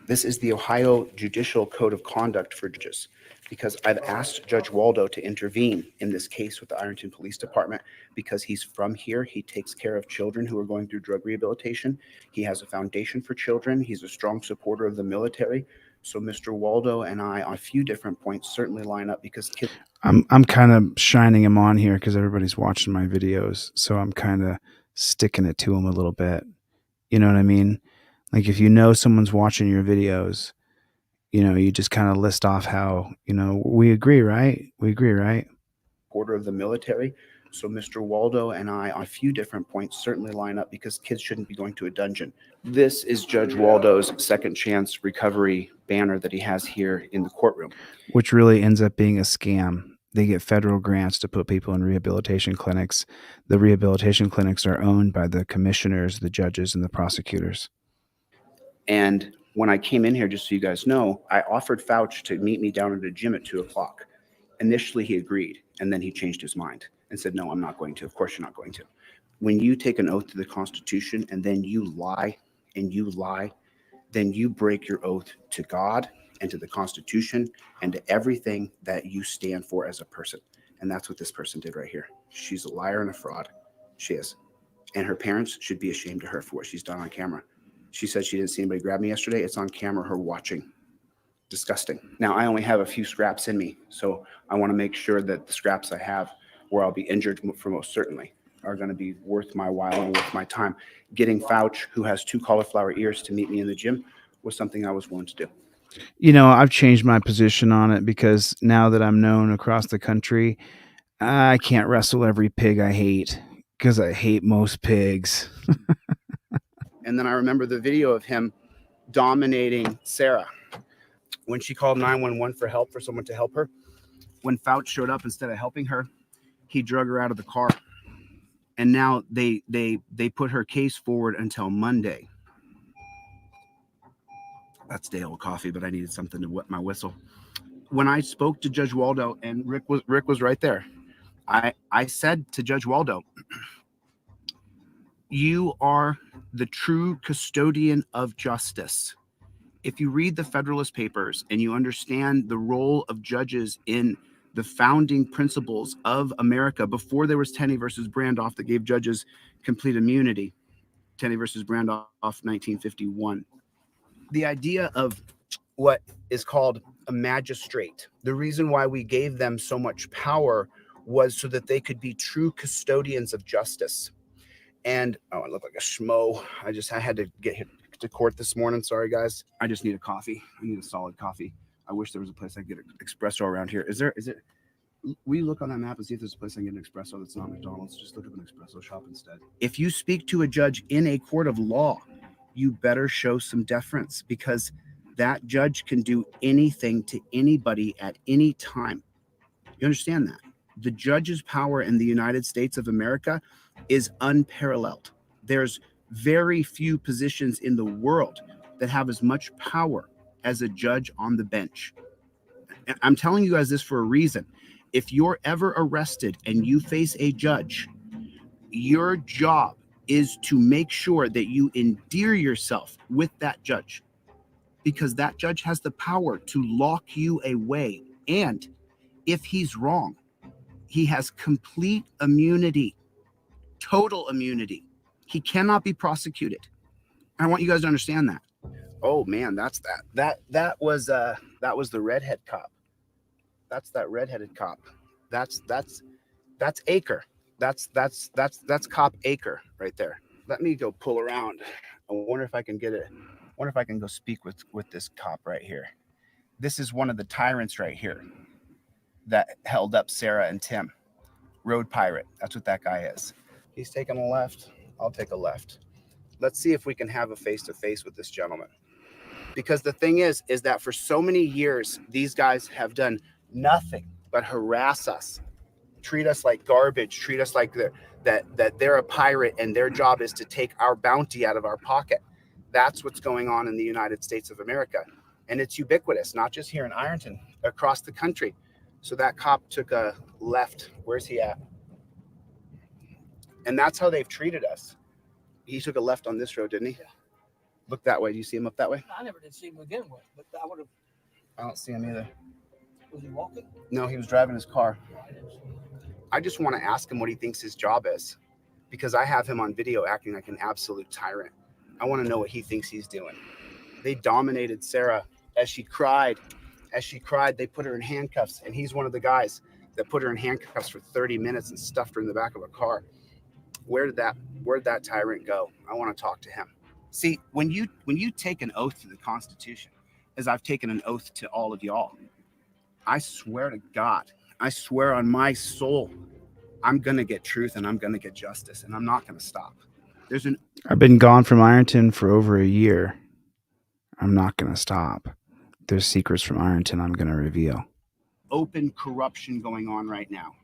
This is the Ohio Judicial Code of Conduct for judges, because I've asked Judge Waldo to intervene in this case with the Ironton Police Department because he's from here. He takes care of children who are going through drug rehabilitation. He has a foundation for children. He's a strong supporter of the military. So Mr. Waldo and I, on a few different points, certainly line up because kids. I'm kind of shining him on here because everybody's watching my videos, so I'm kind of sticking it to him a little bit. You know what I mean? Like if you know someone's watching your videos, you know, you just kind of list off how, you know, we agree, right? We agree, right? Order of the military. So Mr. Waldo and I, on a few different points, certainly line up because kids shouldn't be going to a dungeon. This is Judge Waldo's second chance recovery banner that he has here in the courtroom. Which really ends up being a scam. They get federal grants to put people in rehabilitation clinics. The rehabilitation clinics are owned by the commissioners, the judges, and the prosecutors. And when I came in here, just so you guys know, I offered Fouch to meet me down at the gym at 2 o'clock. Initially, he agreed, and then he changed his mind and said, no, I'm not going to. Of course, you're not going to. When you take an oath to the Constitution and then you lie, then you break your oath to God and to the Constitution and to everything that you stand for as a person. And that's what this person did right here. She's a liar and a fraud. She is. And her parents should be ashamed of her for what she's done on camera. She said she didn't see anybody grab me yesterday. It's on camera, her watching. Disgusting. Now, I only have a few scraps in me, so I want to make sure that the scraps I have, where I'll be injured for most certainly, are going to be worth my while and worth my time. Getting Fouch, who has 2 cauliflower ears, to meet me in the gym was something I was willing to do. You know, I've changed my position on it because now that I'm known across the country, I can't wrestle every pig I hate because I hate most pigs. And then I remember the video of him dominating Sarah when she called 911 for help, for someone to help her. When Fouch showed up, instead of helping her, he drug her out of the car. And now they put her case forward until Monday. That's day-old coffee, but I needed something to wet my whistle. When I spoke to Judge Waldo, and Rick was right there, I said to Judge Waldo, you are the true custodian of justice. If you read the Federalist Papers and you understand the role of judges in the founding principles of America, before there was Tenney versus Brandoff that gave judges complete immunity, Tenney versus Brandoff, 1951. The idea of what is called a magistrate, the reason why we gave them so much power was so that they could be true custodians of justice. And, oh, I look like a schmo. I had to get hit to court this morning. Sorry, guys. I just need a coffee. I need a solid coffee. I wish there was a place I could get an espresso around here. Is it? Will you look on that map and see if there's a place I can get an espresso that's not McDonald's? Just look up an espresso shop instead. If you speak to a judge in a court of law, you better show some deference, because that judge can do anything to anybody at any time. You understand that? The judge's power in the United States of America is unparalleled. There's very few positions in the world that have as much power as a judge on the bench. I'm telling you guys this for a reason. If you're ever arrested and you face a judge, your job is to make sure that you endear yourself with that judge, because that judge has the power to lock you away. And if he's wrong, he has complete immunity, total immunity. He cannot be prosecuted. I want you guys to understand that. Oh man, that's that was the redhead cop. That's that redheaded cop. That's Acre. That's Cop Acre right there. Let me go pull around. I wonder if I can get it. I wonder if I can go speak with this cop right here. This is one of the tyrants right here that held up Sarah and Tim. Road pirate. That's what that guy is. He's taking a left. I'll take a left. Let's see if we can have a face-to-face with this gentleman. Because the thing is that for so many years, these guys have done nothing but harass us, treat us like garbage, treat us like that they're a pirate and their job is to take our bounty out of our pocket. That's what's going on in the United States of America. And it's ubiquitous, not just here in Ironton, across the country. So that cop took a left. Where's he at? And that's how they've treated us. He took a left on this road, didn't he? Yeah. Look that way. Do you see him up that way? I never did see him begin with, but I would have. I don't see him either. Was he walking? No, he was driving his car. I just want to ask him what he thinks his job is, because I have him on video acting like an absolute tyrant. I want to know what he thinks he's doing. They dominated Sarah as she cried. As she cried, they put her in handcuffs, and he's one of the guys that put her in handcuffs for 30 minutes and stuffed her in the back of a car. Where'd that tyrant go? I want to talk to him. See, when you take an oath to the Constitution, as I've taken an oath to all of y'all, I swear to God, I swear on my soul, I'm going to get truth and I'm going to get justice, and I'm not going to stop. I've been gone from Ironton for over a year. I'm not going to stop. There's secrets from Ironton I'm going to reveal. Open corruption going on right now.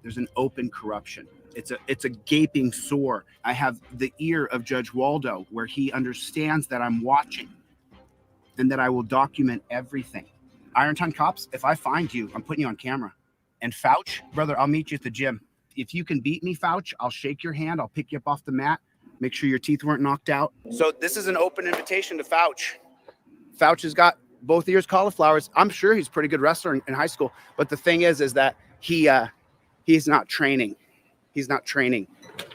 There's an open corruption. It's a gaping sore. I have the ear of Judge Waldo, where he understands that I'm watching and that I will document everything. Ironton cops, if I find you, I'm putting you on camera. And Fouch, brother, I'll meet you at the gym. If you can beat me, Fouch, I'll shake your hand. I'll pick you up off the mat. Make sure your teeth weren't knocked out. So this is an open invitation to Fouch. Fouch has got both ears cauliflowers. I'm sure he's a pretty good wrestler in high school. But the thing is that he's not training. He's not training.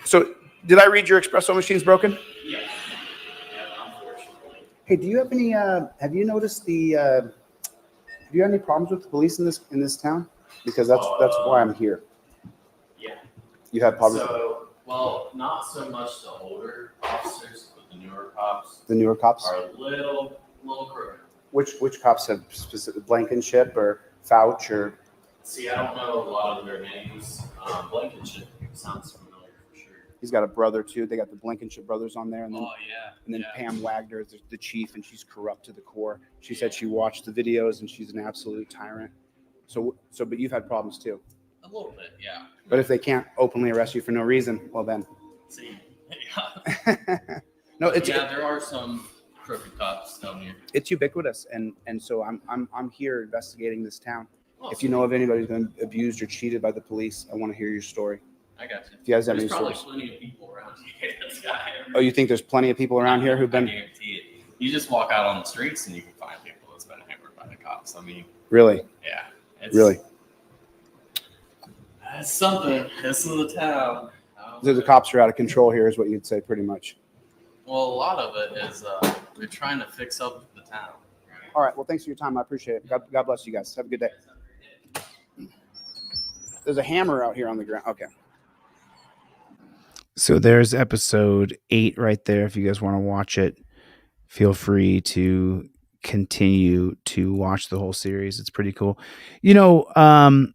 So did I read your espresso machine's broken? Yeah. Unfortunately. Hey, do you have any, have you noticed do you have any problems with the police in this town? Because that's why I'm here. Yeah. You have problems? So, well, not so much the older officers, but the newer cops. The newer cops? Are a little crooked. Which cops have specific Blankenship or Fouch or? See, I don't know a lot of their names. Blankenship sounds familiar for sure. He's got a brother too. They got the Blankenship brothers on there, and then and then yeah. Pam Wagner is the chief, and she's corrupt to the core. She said she watched the videos, and she's an absolute tyrant. So, but you've had problems too. A little bit, yeah. But if they can't openly arrest you for no reason, well then. See, No, it's there are some crooked cops down here. It's ubiquitous, and so I'm here investigating this town. If you know of anybody who's been abused or cheated by the police, I want to hear your story. I got you. If you guys have There's any probably stories. plenty of people around here. This guy. Oh, you think there's plenty of people around here who've been? I guarantee it. You just walk out on the streets and you can find people that's been hammered by the cops. I mean, Really? yeah. Really? It's something. This is the town. So the cops are out of control here, is what you'd say, pretty much. Well, a lot of it is they're trying to fix up the town. All right. Well, thanks for your time. I appreciate it. God bless you guys. Have a good day. There's a hammer out here on the ground. Okay. So there's episode 8 right there. If you guys want to watch it, feel free to continue to watch the whole series. It's pretty cool. You know, I've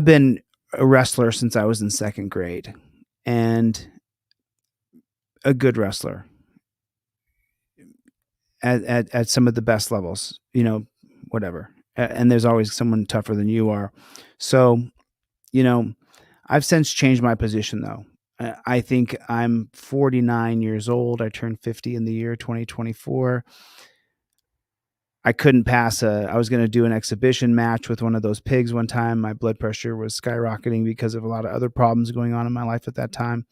been a wrestler since I was in 2nd grade, and a good wrestler at some of the best levels, you know, whatever. And there's always someone tougher than you are. So, you know, I've since changed my position though. I think I'm 49 years old. I turned 50 in the year 2024. I couldn't pass I was going to do an exhibition match with one of those pigs one time. My blood pressure was skyrocketing because of a lot of other problems going on in my life at that time.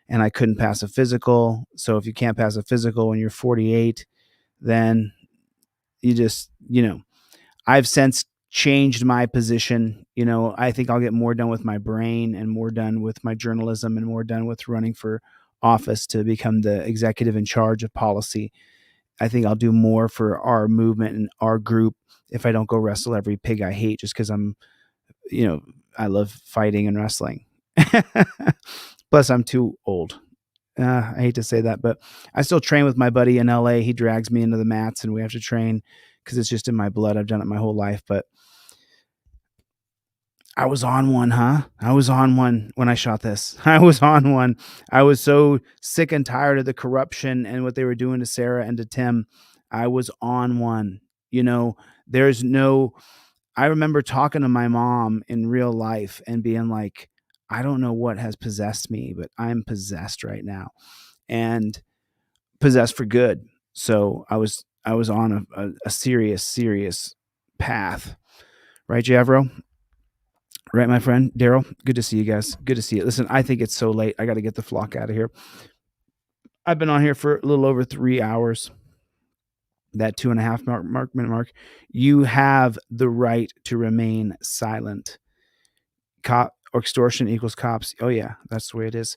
And I couldn't pass a physical. So if you can't pass a physical when you're 48, then you just, I've since changed my position. I think I'll get more done with my brain and more done with my journalism and more done with running for office to become the executive in charge of policy. I think I'll do more for our movement and our group if I don't go wrestle every pig I hate just because I love fighting and wrestling. Plus, I'm too old. I hate to say that, but I still train with my buddy in LA. He drags me into the mats and we have to train because it's just in my blood. I've done it my whole life, but I was on one, huh? I was on one when I shot this. I was on one. I was so sick and tired of the corruption and what they were doing to Sarah and to Tim. I was on one. I remember talking to my mom in real life and being like, I don't know what has possessed me, but I'm possessed right now and possessed for good. So I was on a serious path. Right, Javro? Right, my friend Daryl. Good to see you guys. Good to see you. Listen, I think it's so late. I got to get the flock out of here. I've been on here for a little over 3 hours. That 2.5 minute mark. You have the right to remain silent. Cop or extortion equals cops. Oh yeah, that's the way it is.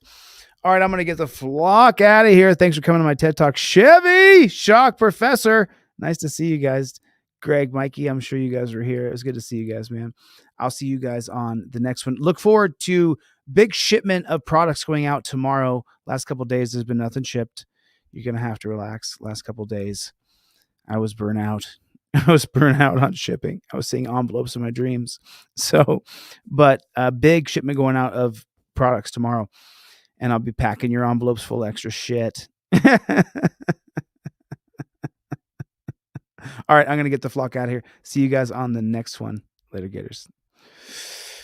All right, I'm gonna get the flock out of here. Thanks for coming to my TED Talk. Chevy, Shock Professor. Nice to see you guys. Greg, Mikey, I'm sure you guys were here. It was good to see you guys, man. I'll see you guys on the next one. Look forward to big shipment of products going out tomorrow. Last couple of days, there's been nothing shipped. You're going to have to relax. Last couple of days, I was burnt out. I was burnt out on shipping. I was seeing envelopes in my dreams. But a big shipment going out of products tomorrow. And I'll be packing your envelopes full of extra shit. All right, I'm going to get the flock out of here. See you guys on the next one. Later, Gators.